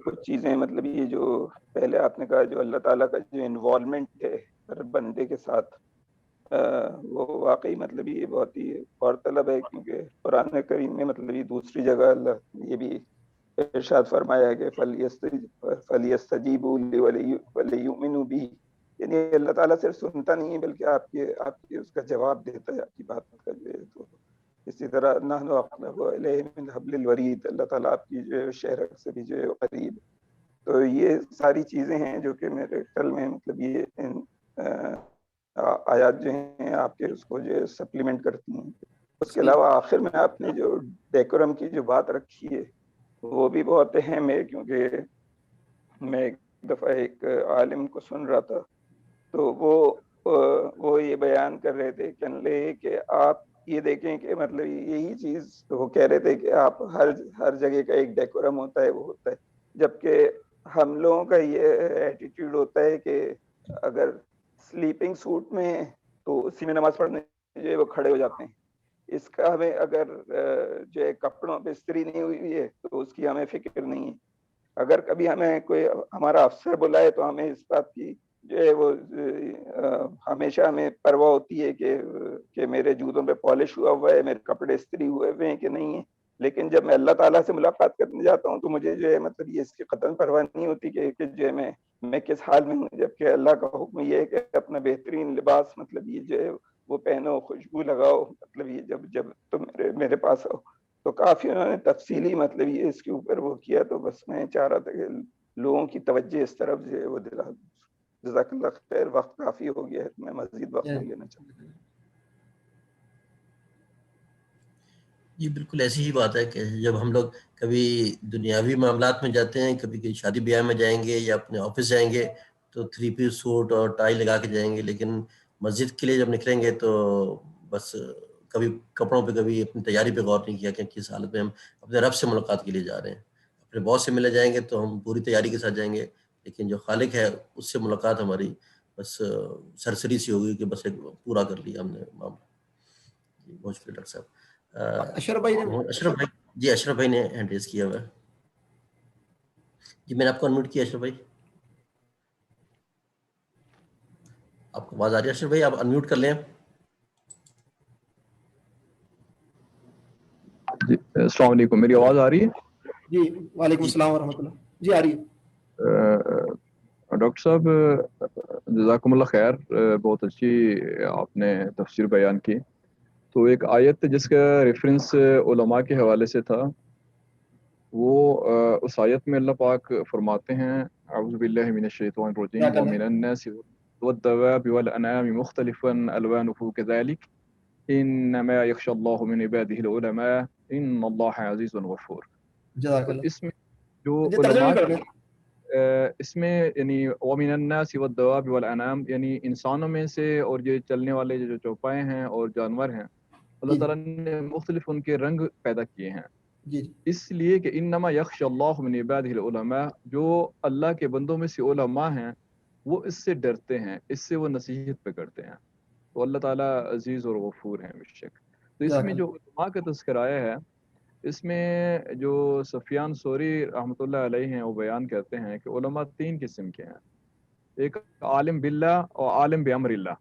کچھ چیزیں مطلب یہ جو پہلے آپ نے کہا جو اللہ تعالیٰ کا جو انوالومنٹ ہے ہر بندے کے ساتھ، وہ واقعی مطلب یہ بہت ہی غور طلب ہے. کیونکہ قرآن کریم میں مطلب یہ دوسری جگہ اللہ یہ بھی ارشاد فرمایا ہے کہ فَلْيَسْتَجِيبُوا لِي وَلْيُؤْمِنُوا بِهِ، یعنی اللہ تعالیٰ صرف سنتا نہیں ہے بلکہ آپ کی اس کا جواب دیتا ہے، آپ کی بات کا جو ہے. تو اسی طرح نحن اقرب الیہ من حبل الورید، اللہ تعالیٰ آپ کی جو ہے شہرک سے بھی جو ہے قریب. تو یہ ساری چیزیں ہیں جو کہ میرے خیال میں مطلب یہ آیات جو ہیں آپ کے اس کو جو ہے سپلیمنٹ کرتی ہیں. اس کے علاوہ آخر میں آپ نے جو ڈیکورم کی جو بات رکھی ہے وہ بھی بہت اہم ہے، کیونکہ میں ایک دفعہ ایک عالم کو سن رہا تھا تو وہ یہ بیان کر رہے تھے کہ آپ یہ دیکھیں کہ مطلب یہی چیز وہ کہہ رہے تھے کہ آپ ہر جگہ کا ایک ڈیکورم ہوتا ہے، وہ ہوتا ہے، جبکہ ہم لوگوں کا یہ ایٹیٹیوڈ ہوتا ہے کہ اگر سلیپنگ سوٹ میں ہیں تو اسی میں نماز پڑھنے جو ہے وہ کھڑے ہو جاتے ہیں. اس کا ہمیں اگر جو ہے کپڑوں پہ استری نہیں ہوئی ہے تو اس کی ہمیں فکر نہیں ہے. اگر کبھی ہمیں کوئی ہمارا افسر بلائے تو ہمیں اس بات کی جو ہے وہ ہمیشہ ہمیں پرواہ ہوتی ہے کہ میرے جوتوں پہ پالش ہوا ہے، میرے کپڑے استری ہوئے ہیں کہ نہیں ہیں. لیکن جب میں اللہ تعالیٰ سے ملاقات کرنے جاتا ہوں تو مجھے جو ہے مطلب یہ اس کی قطعاً پرواہ نہیں ہوتی کہ جو ہے میں کس حال میں ہوں، جبکہ اللہ کا حکم یہ ہے کہ اپنا بہترین لباس مطلب یہ جو ہے وہ پہنو، خوشبو لگاؤ، مطلب یہ جب تم میرے پاس آؤ. تو کافی انہوں نے تفصیلی مطلب یہ اس کے اوپر وہ کیا. تو بس میں چاہ رہا تھا کہ لوگوں کی توجہ اس طرف جو ہے وہ دلا دوں. جزاک اللہ خیر، وقت کافی ہو گیا ہے، میں مزید وقت نہیں لینا چاہتا. جی بالکل ایسی ہی بات ہے کہ جب ہم لوگ کبھی دنیاوی معاملات میں جاتے ہیں، کبھی کہیں شادی بیاہ میں جائیں گے یا اپنے آفس جائیں گے تو 3 پیس سوٹ اور ٹائی لگا کے جائیں گے، لیکن مسجد کے لیے جب نکلیں گے تو بس کبھی کپڑوں پہ کبھی اپنی تیاری پہ غور نہیں کیا کہ کس حالت میں ہم اپنے رب سے ملاقات کے لیے جا رہے ہیں. اپنے باس سے ملے جائیں گے تو ہم پوری تیاری کے ساتھ جائیں گے، لیکن جو خالق ہے اس سے ملاقات ہماری بس سرسری سی ہوگی کہ بس ایک پورا کر لیا ہم نے معاملہ. جی بہت شکریہ ڈاکٹر صاحب. اشرف بھائی، جی اشرف بھائی نے ہینڈ ریز کیا ہوا ہے. جی میں نے آپ کو انمیوٹ کیا. اشرف بھائی آپ کو آواز آ رہی ہے؟ اشرف بھائی آپ انمیوٹ کر لیں. جی السلام علیکم، میری آواز آ رہی ہے؟ جی وعلیکم السلام ورحمۃ اللہ. جی آ رہی ہے. ڈاکٹر صاحب جزاکم اللہ خیر، بہت اچھی آپ نے تفسیر بیان کی. تو ایک آیت جس کا ریفرنس علماء کے حوالے سے تھا، وہ اس آیت میں اللہ پاک فرماتے ہیں اعوذ باللہ من الشیطان الرجیم ومن الناس والدواب والانعام مختلفا الوانه كذلك انما يخشى الله من عباده العلماء ان اللہ عزیز غفور. اس میں جو علماء اس میں یعنی ومن الناس والدواب والانعام یعنی انسانوں میں سے اور یہ چلنے والے جو چوپائے ہیں اور جانور ہیں، اللہ تعالیٰ نے مختلف ان کے رنگ پیدا کیے ہیں اس لیے کہ انما یخش اللہ من عبادہ العلماء، جو اللہ کے بندوں میں سے علماء ہیں وہ اس سے ڈرتے ہیں، اس سے وہ نصیحت پہ کرتے ہیں. تو اللہ تعالیٰ عزیز اور غفور ہیں بے شک. تو اس میں جو علماء کا تذکر آیا ہے، اس میں جو سفیان ثوری رحمۃ اللہ علیہ ہیں وہ بیان کرتے ہیں کہ علماء 3 قسم کے ہیں. ایک عالم باللہ اور عالم بامر اللہ،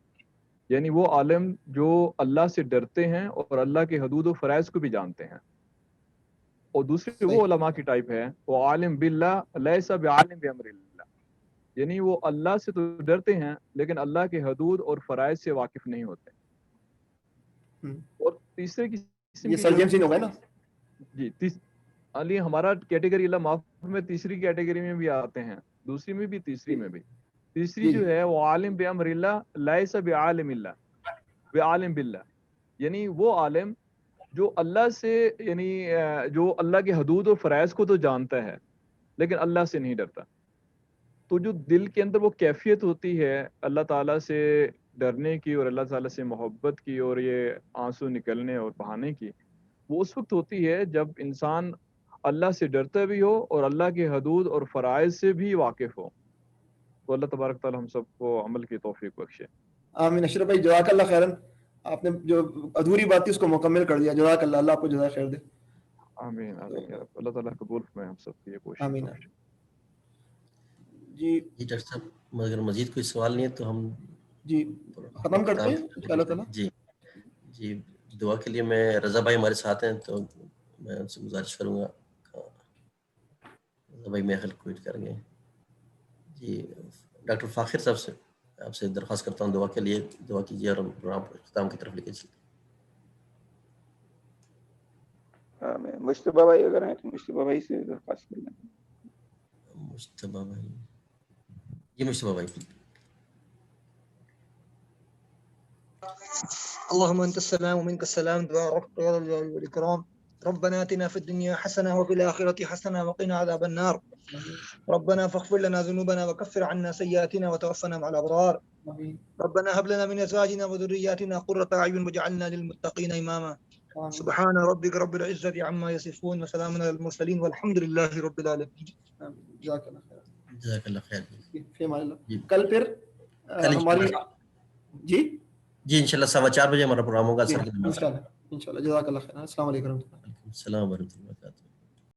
یعنی وہ عالم جو اللہ سے ڈرتے ہیں اور اللہ کے حدود و فرائض کو بھی جانتے ہیں. اور دوسری وہ علماء کی ٹائپ ہے وہ عالم باللہ لیس بعالم بامر اللہ، یعنی وہ اللہ سے تو ڈرتے ہیں لیکن اللہ کے حدود اور فرائض سے واقف نہیں ہوتے. اور تیسرے قسم یہ سرجن سین ہوگا نا جی علی ہمارا کیٹیگری اللہ معاف میں تیسری کیٹیگری میں بھی آتے ہیں، دوسری میں بھی تیسری میں بھی. تیسری جو ہے وہ عالم بامر اللہ لیس بعالم اللہ بعالم باللہ، یعنی وہ عالم جو اللہ سے یعنی جو اللہ کے حدود و فرائض کو تو جانتا ہے لیکن اللہ سے نہیں ڈرتا. تو جو دل کے اندر وہ کیفیت ہوتی ہے اللہ تعالیٰ سے ڈرنے کی اور اللہ تعالیٰ سے محبت کی اور یہ آنسو نکلنے اور بہانے کی، وہ اس وقت ہوتی ہے جب انسان اللہ سے ڈرتا بھی ہو اور اللہ کے حدود اور فرائض سے بھی واقف ہو. تو اللہ تبارک تعالیٰ ہم سب کو عمل کی توفیق بخشے. آمین. اشرف بھائی جزاک اللہ خیرن، آپ نے جو ادھوری بات تھی اس کو مکمل کر دیا. جزاک اللہ، اللہ آپ کو جزائے خیر دے. آمین آمین یا رب. اللہ تعالیٰ قبول فرمائے ہم سب کی یہ کوشش. آمین. جی ڈاکٹر صاحب اگر مزید کوئی سوال نہیں ہے تو ہم جی ختم کرتے ہیں انشاءاللہ تعالیٰ. جی دعا کے لیے میں رضا بھائی ہمارے ساتھ ہیں تو میں ان سے گزارش کروں گا. بھائی محل کوئٹ کر گئے. جی ڈاکٹر فاخر صاحب سے آپ سے درخواست کرتا ہوں دعا کے لیے دعا کیجیے اور ہم پروگرام کو اختتام کی طرف لے کے چلتے ہاں میں مشتبہ بھائی اگر ہیں تو مشتبہ بھائی سے درخواست کر لیں. مشتبہ بھائی. جی مشتبہ بھائی. اللهم انت السلام ومنك السلام تبارك يا ذا الجلال والاكرام. ربنا اتنا في الدنيا حسنه وفي الاخره حسنه وقنا عذاب النار. ربنا فاغفر لنا ذنوبنا وكفر عنا سيئاتنا وتوفنا مع الابرار. ربنا هب لنا من ازواجنا وذرياتنا قرة اعين واجعلنا للمتقين اماما. سبحان ربك رب العزة عما يصفون وسلام على المرسلين والحمد لله رب العالمين. جزاک اللہ خیر. جزاک اللہ خیر. فی امان اللہ. کل پھر کل ہماری جی انشاءاللہ 4:15 بجے ہمارا پروگرام ہوگا. انشاءاللہ. جزاک اللہ خیر. السلام علیکم. السلام ورحمۃ اللہ وبرکاتہ.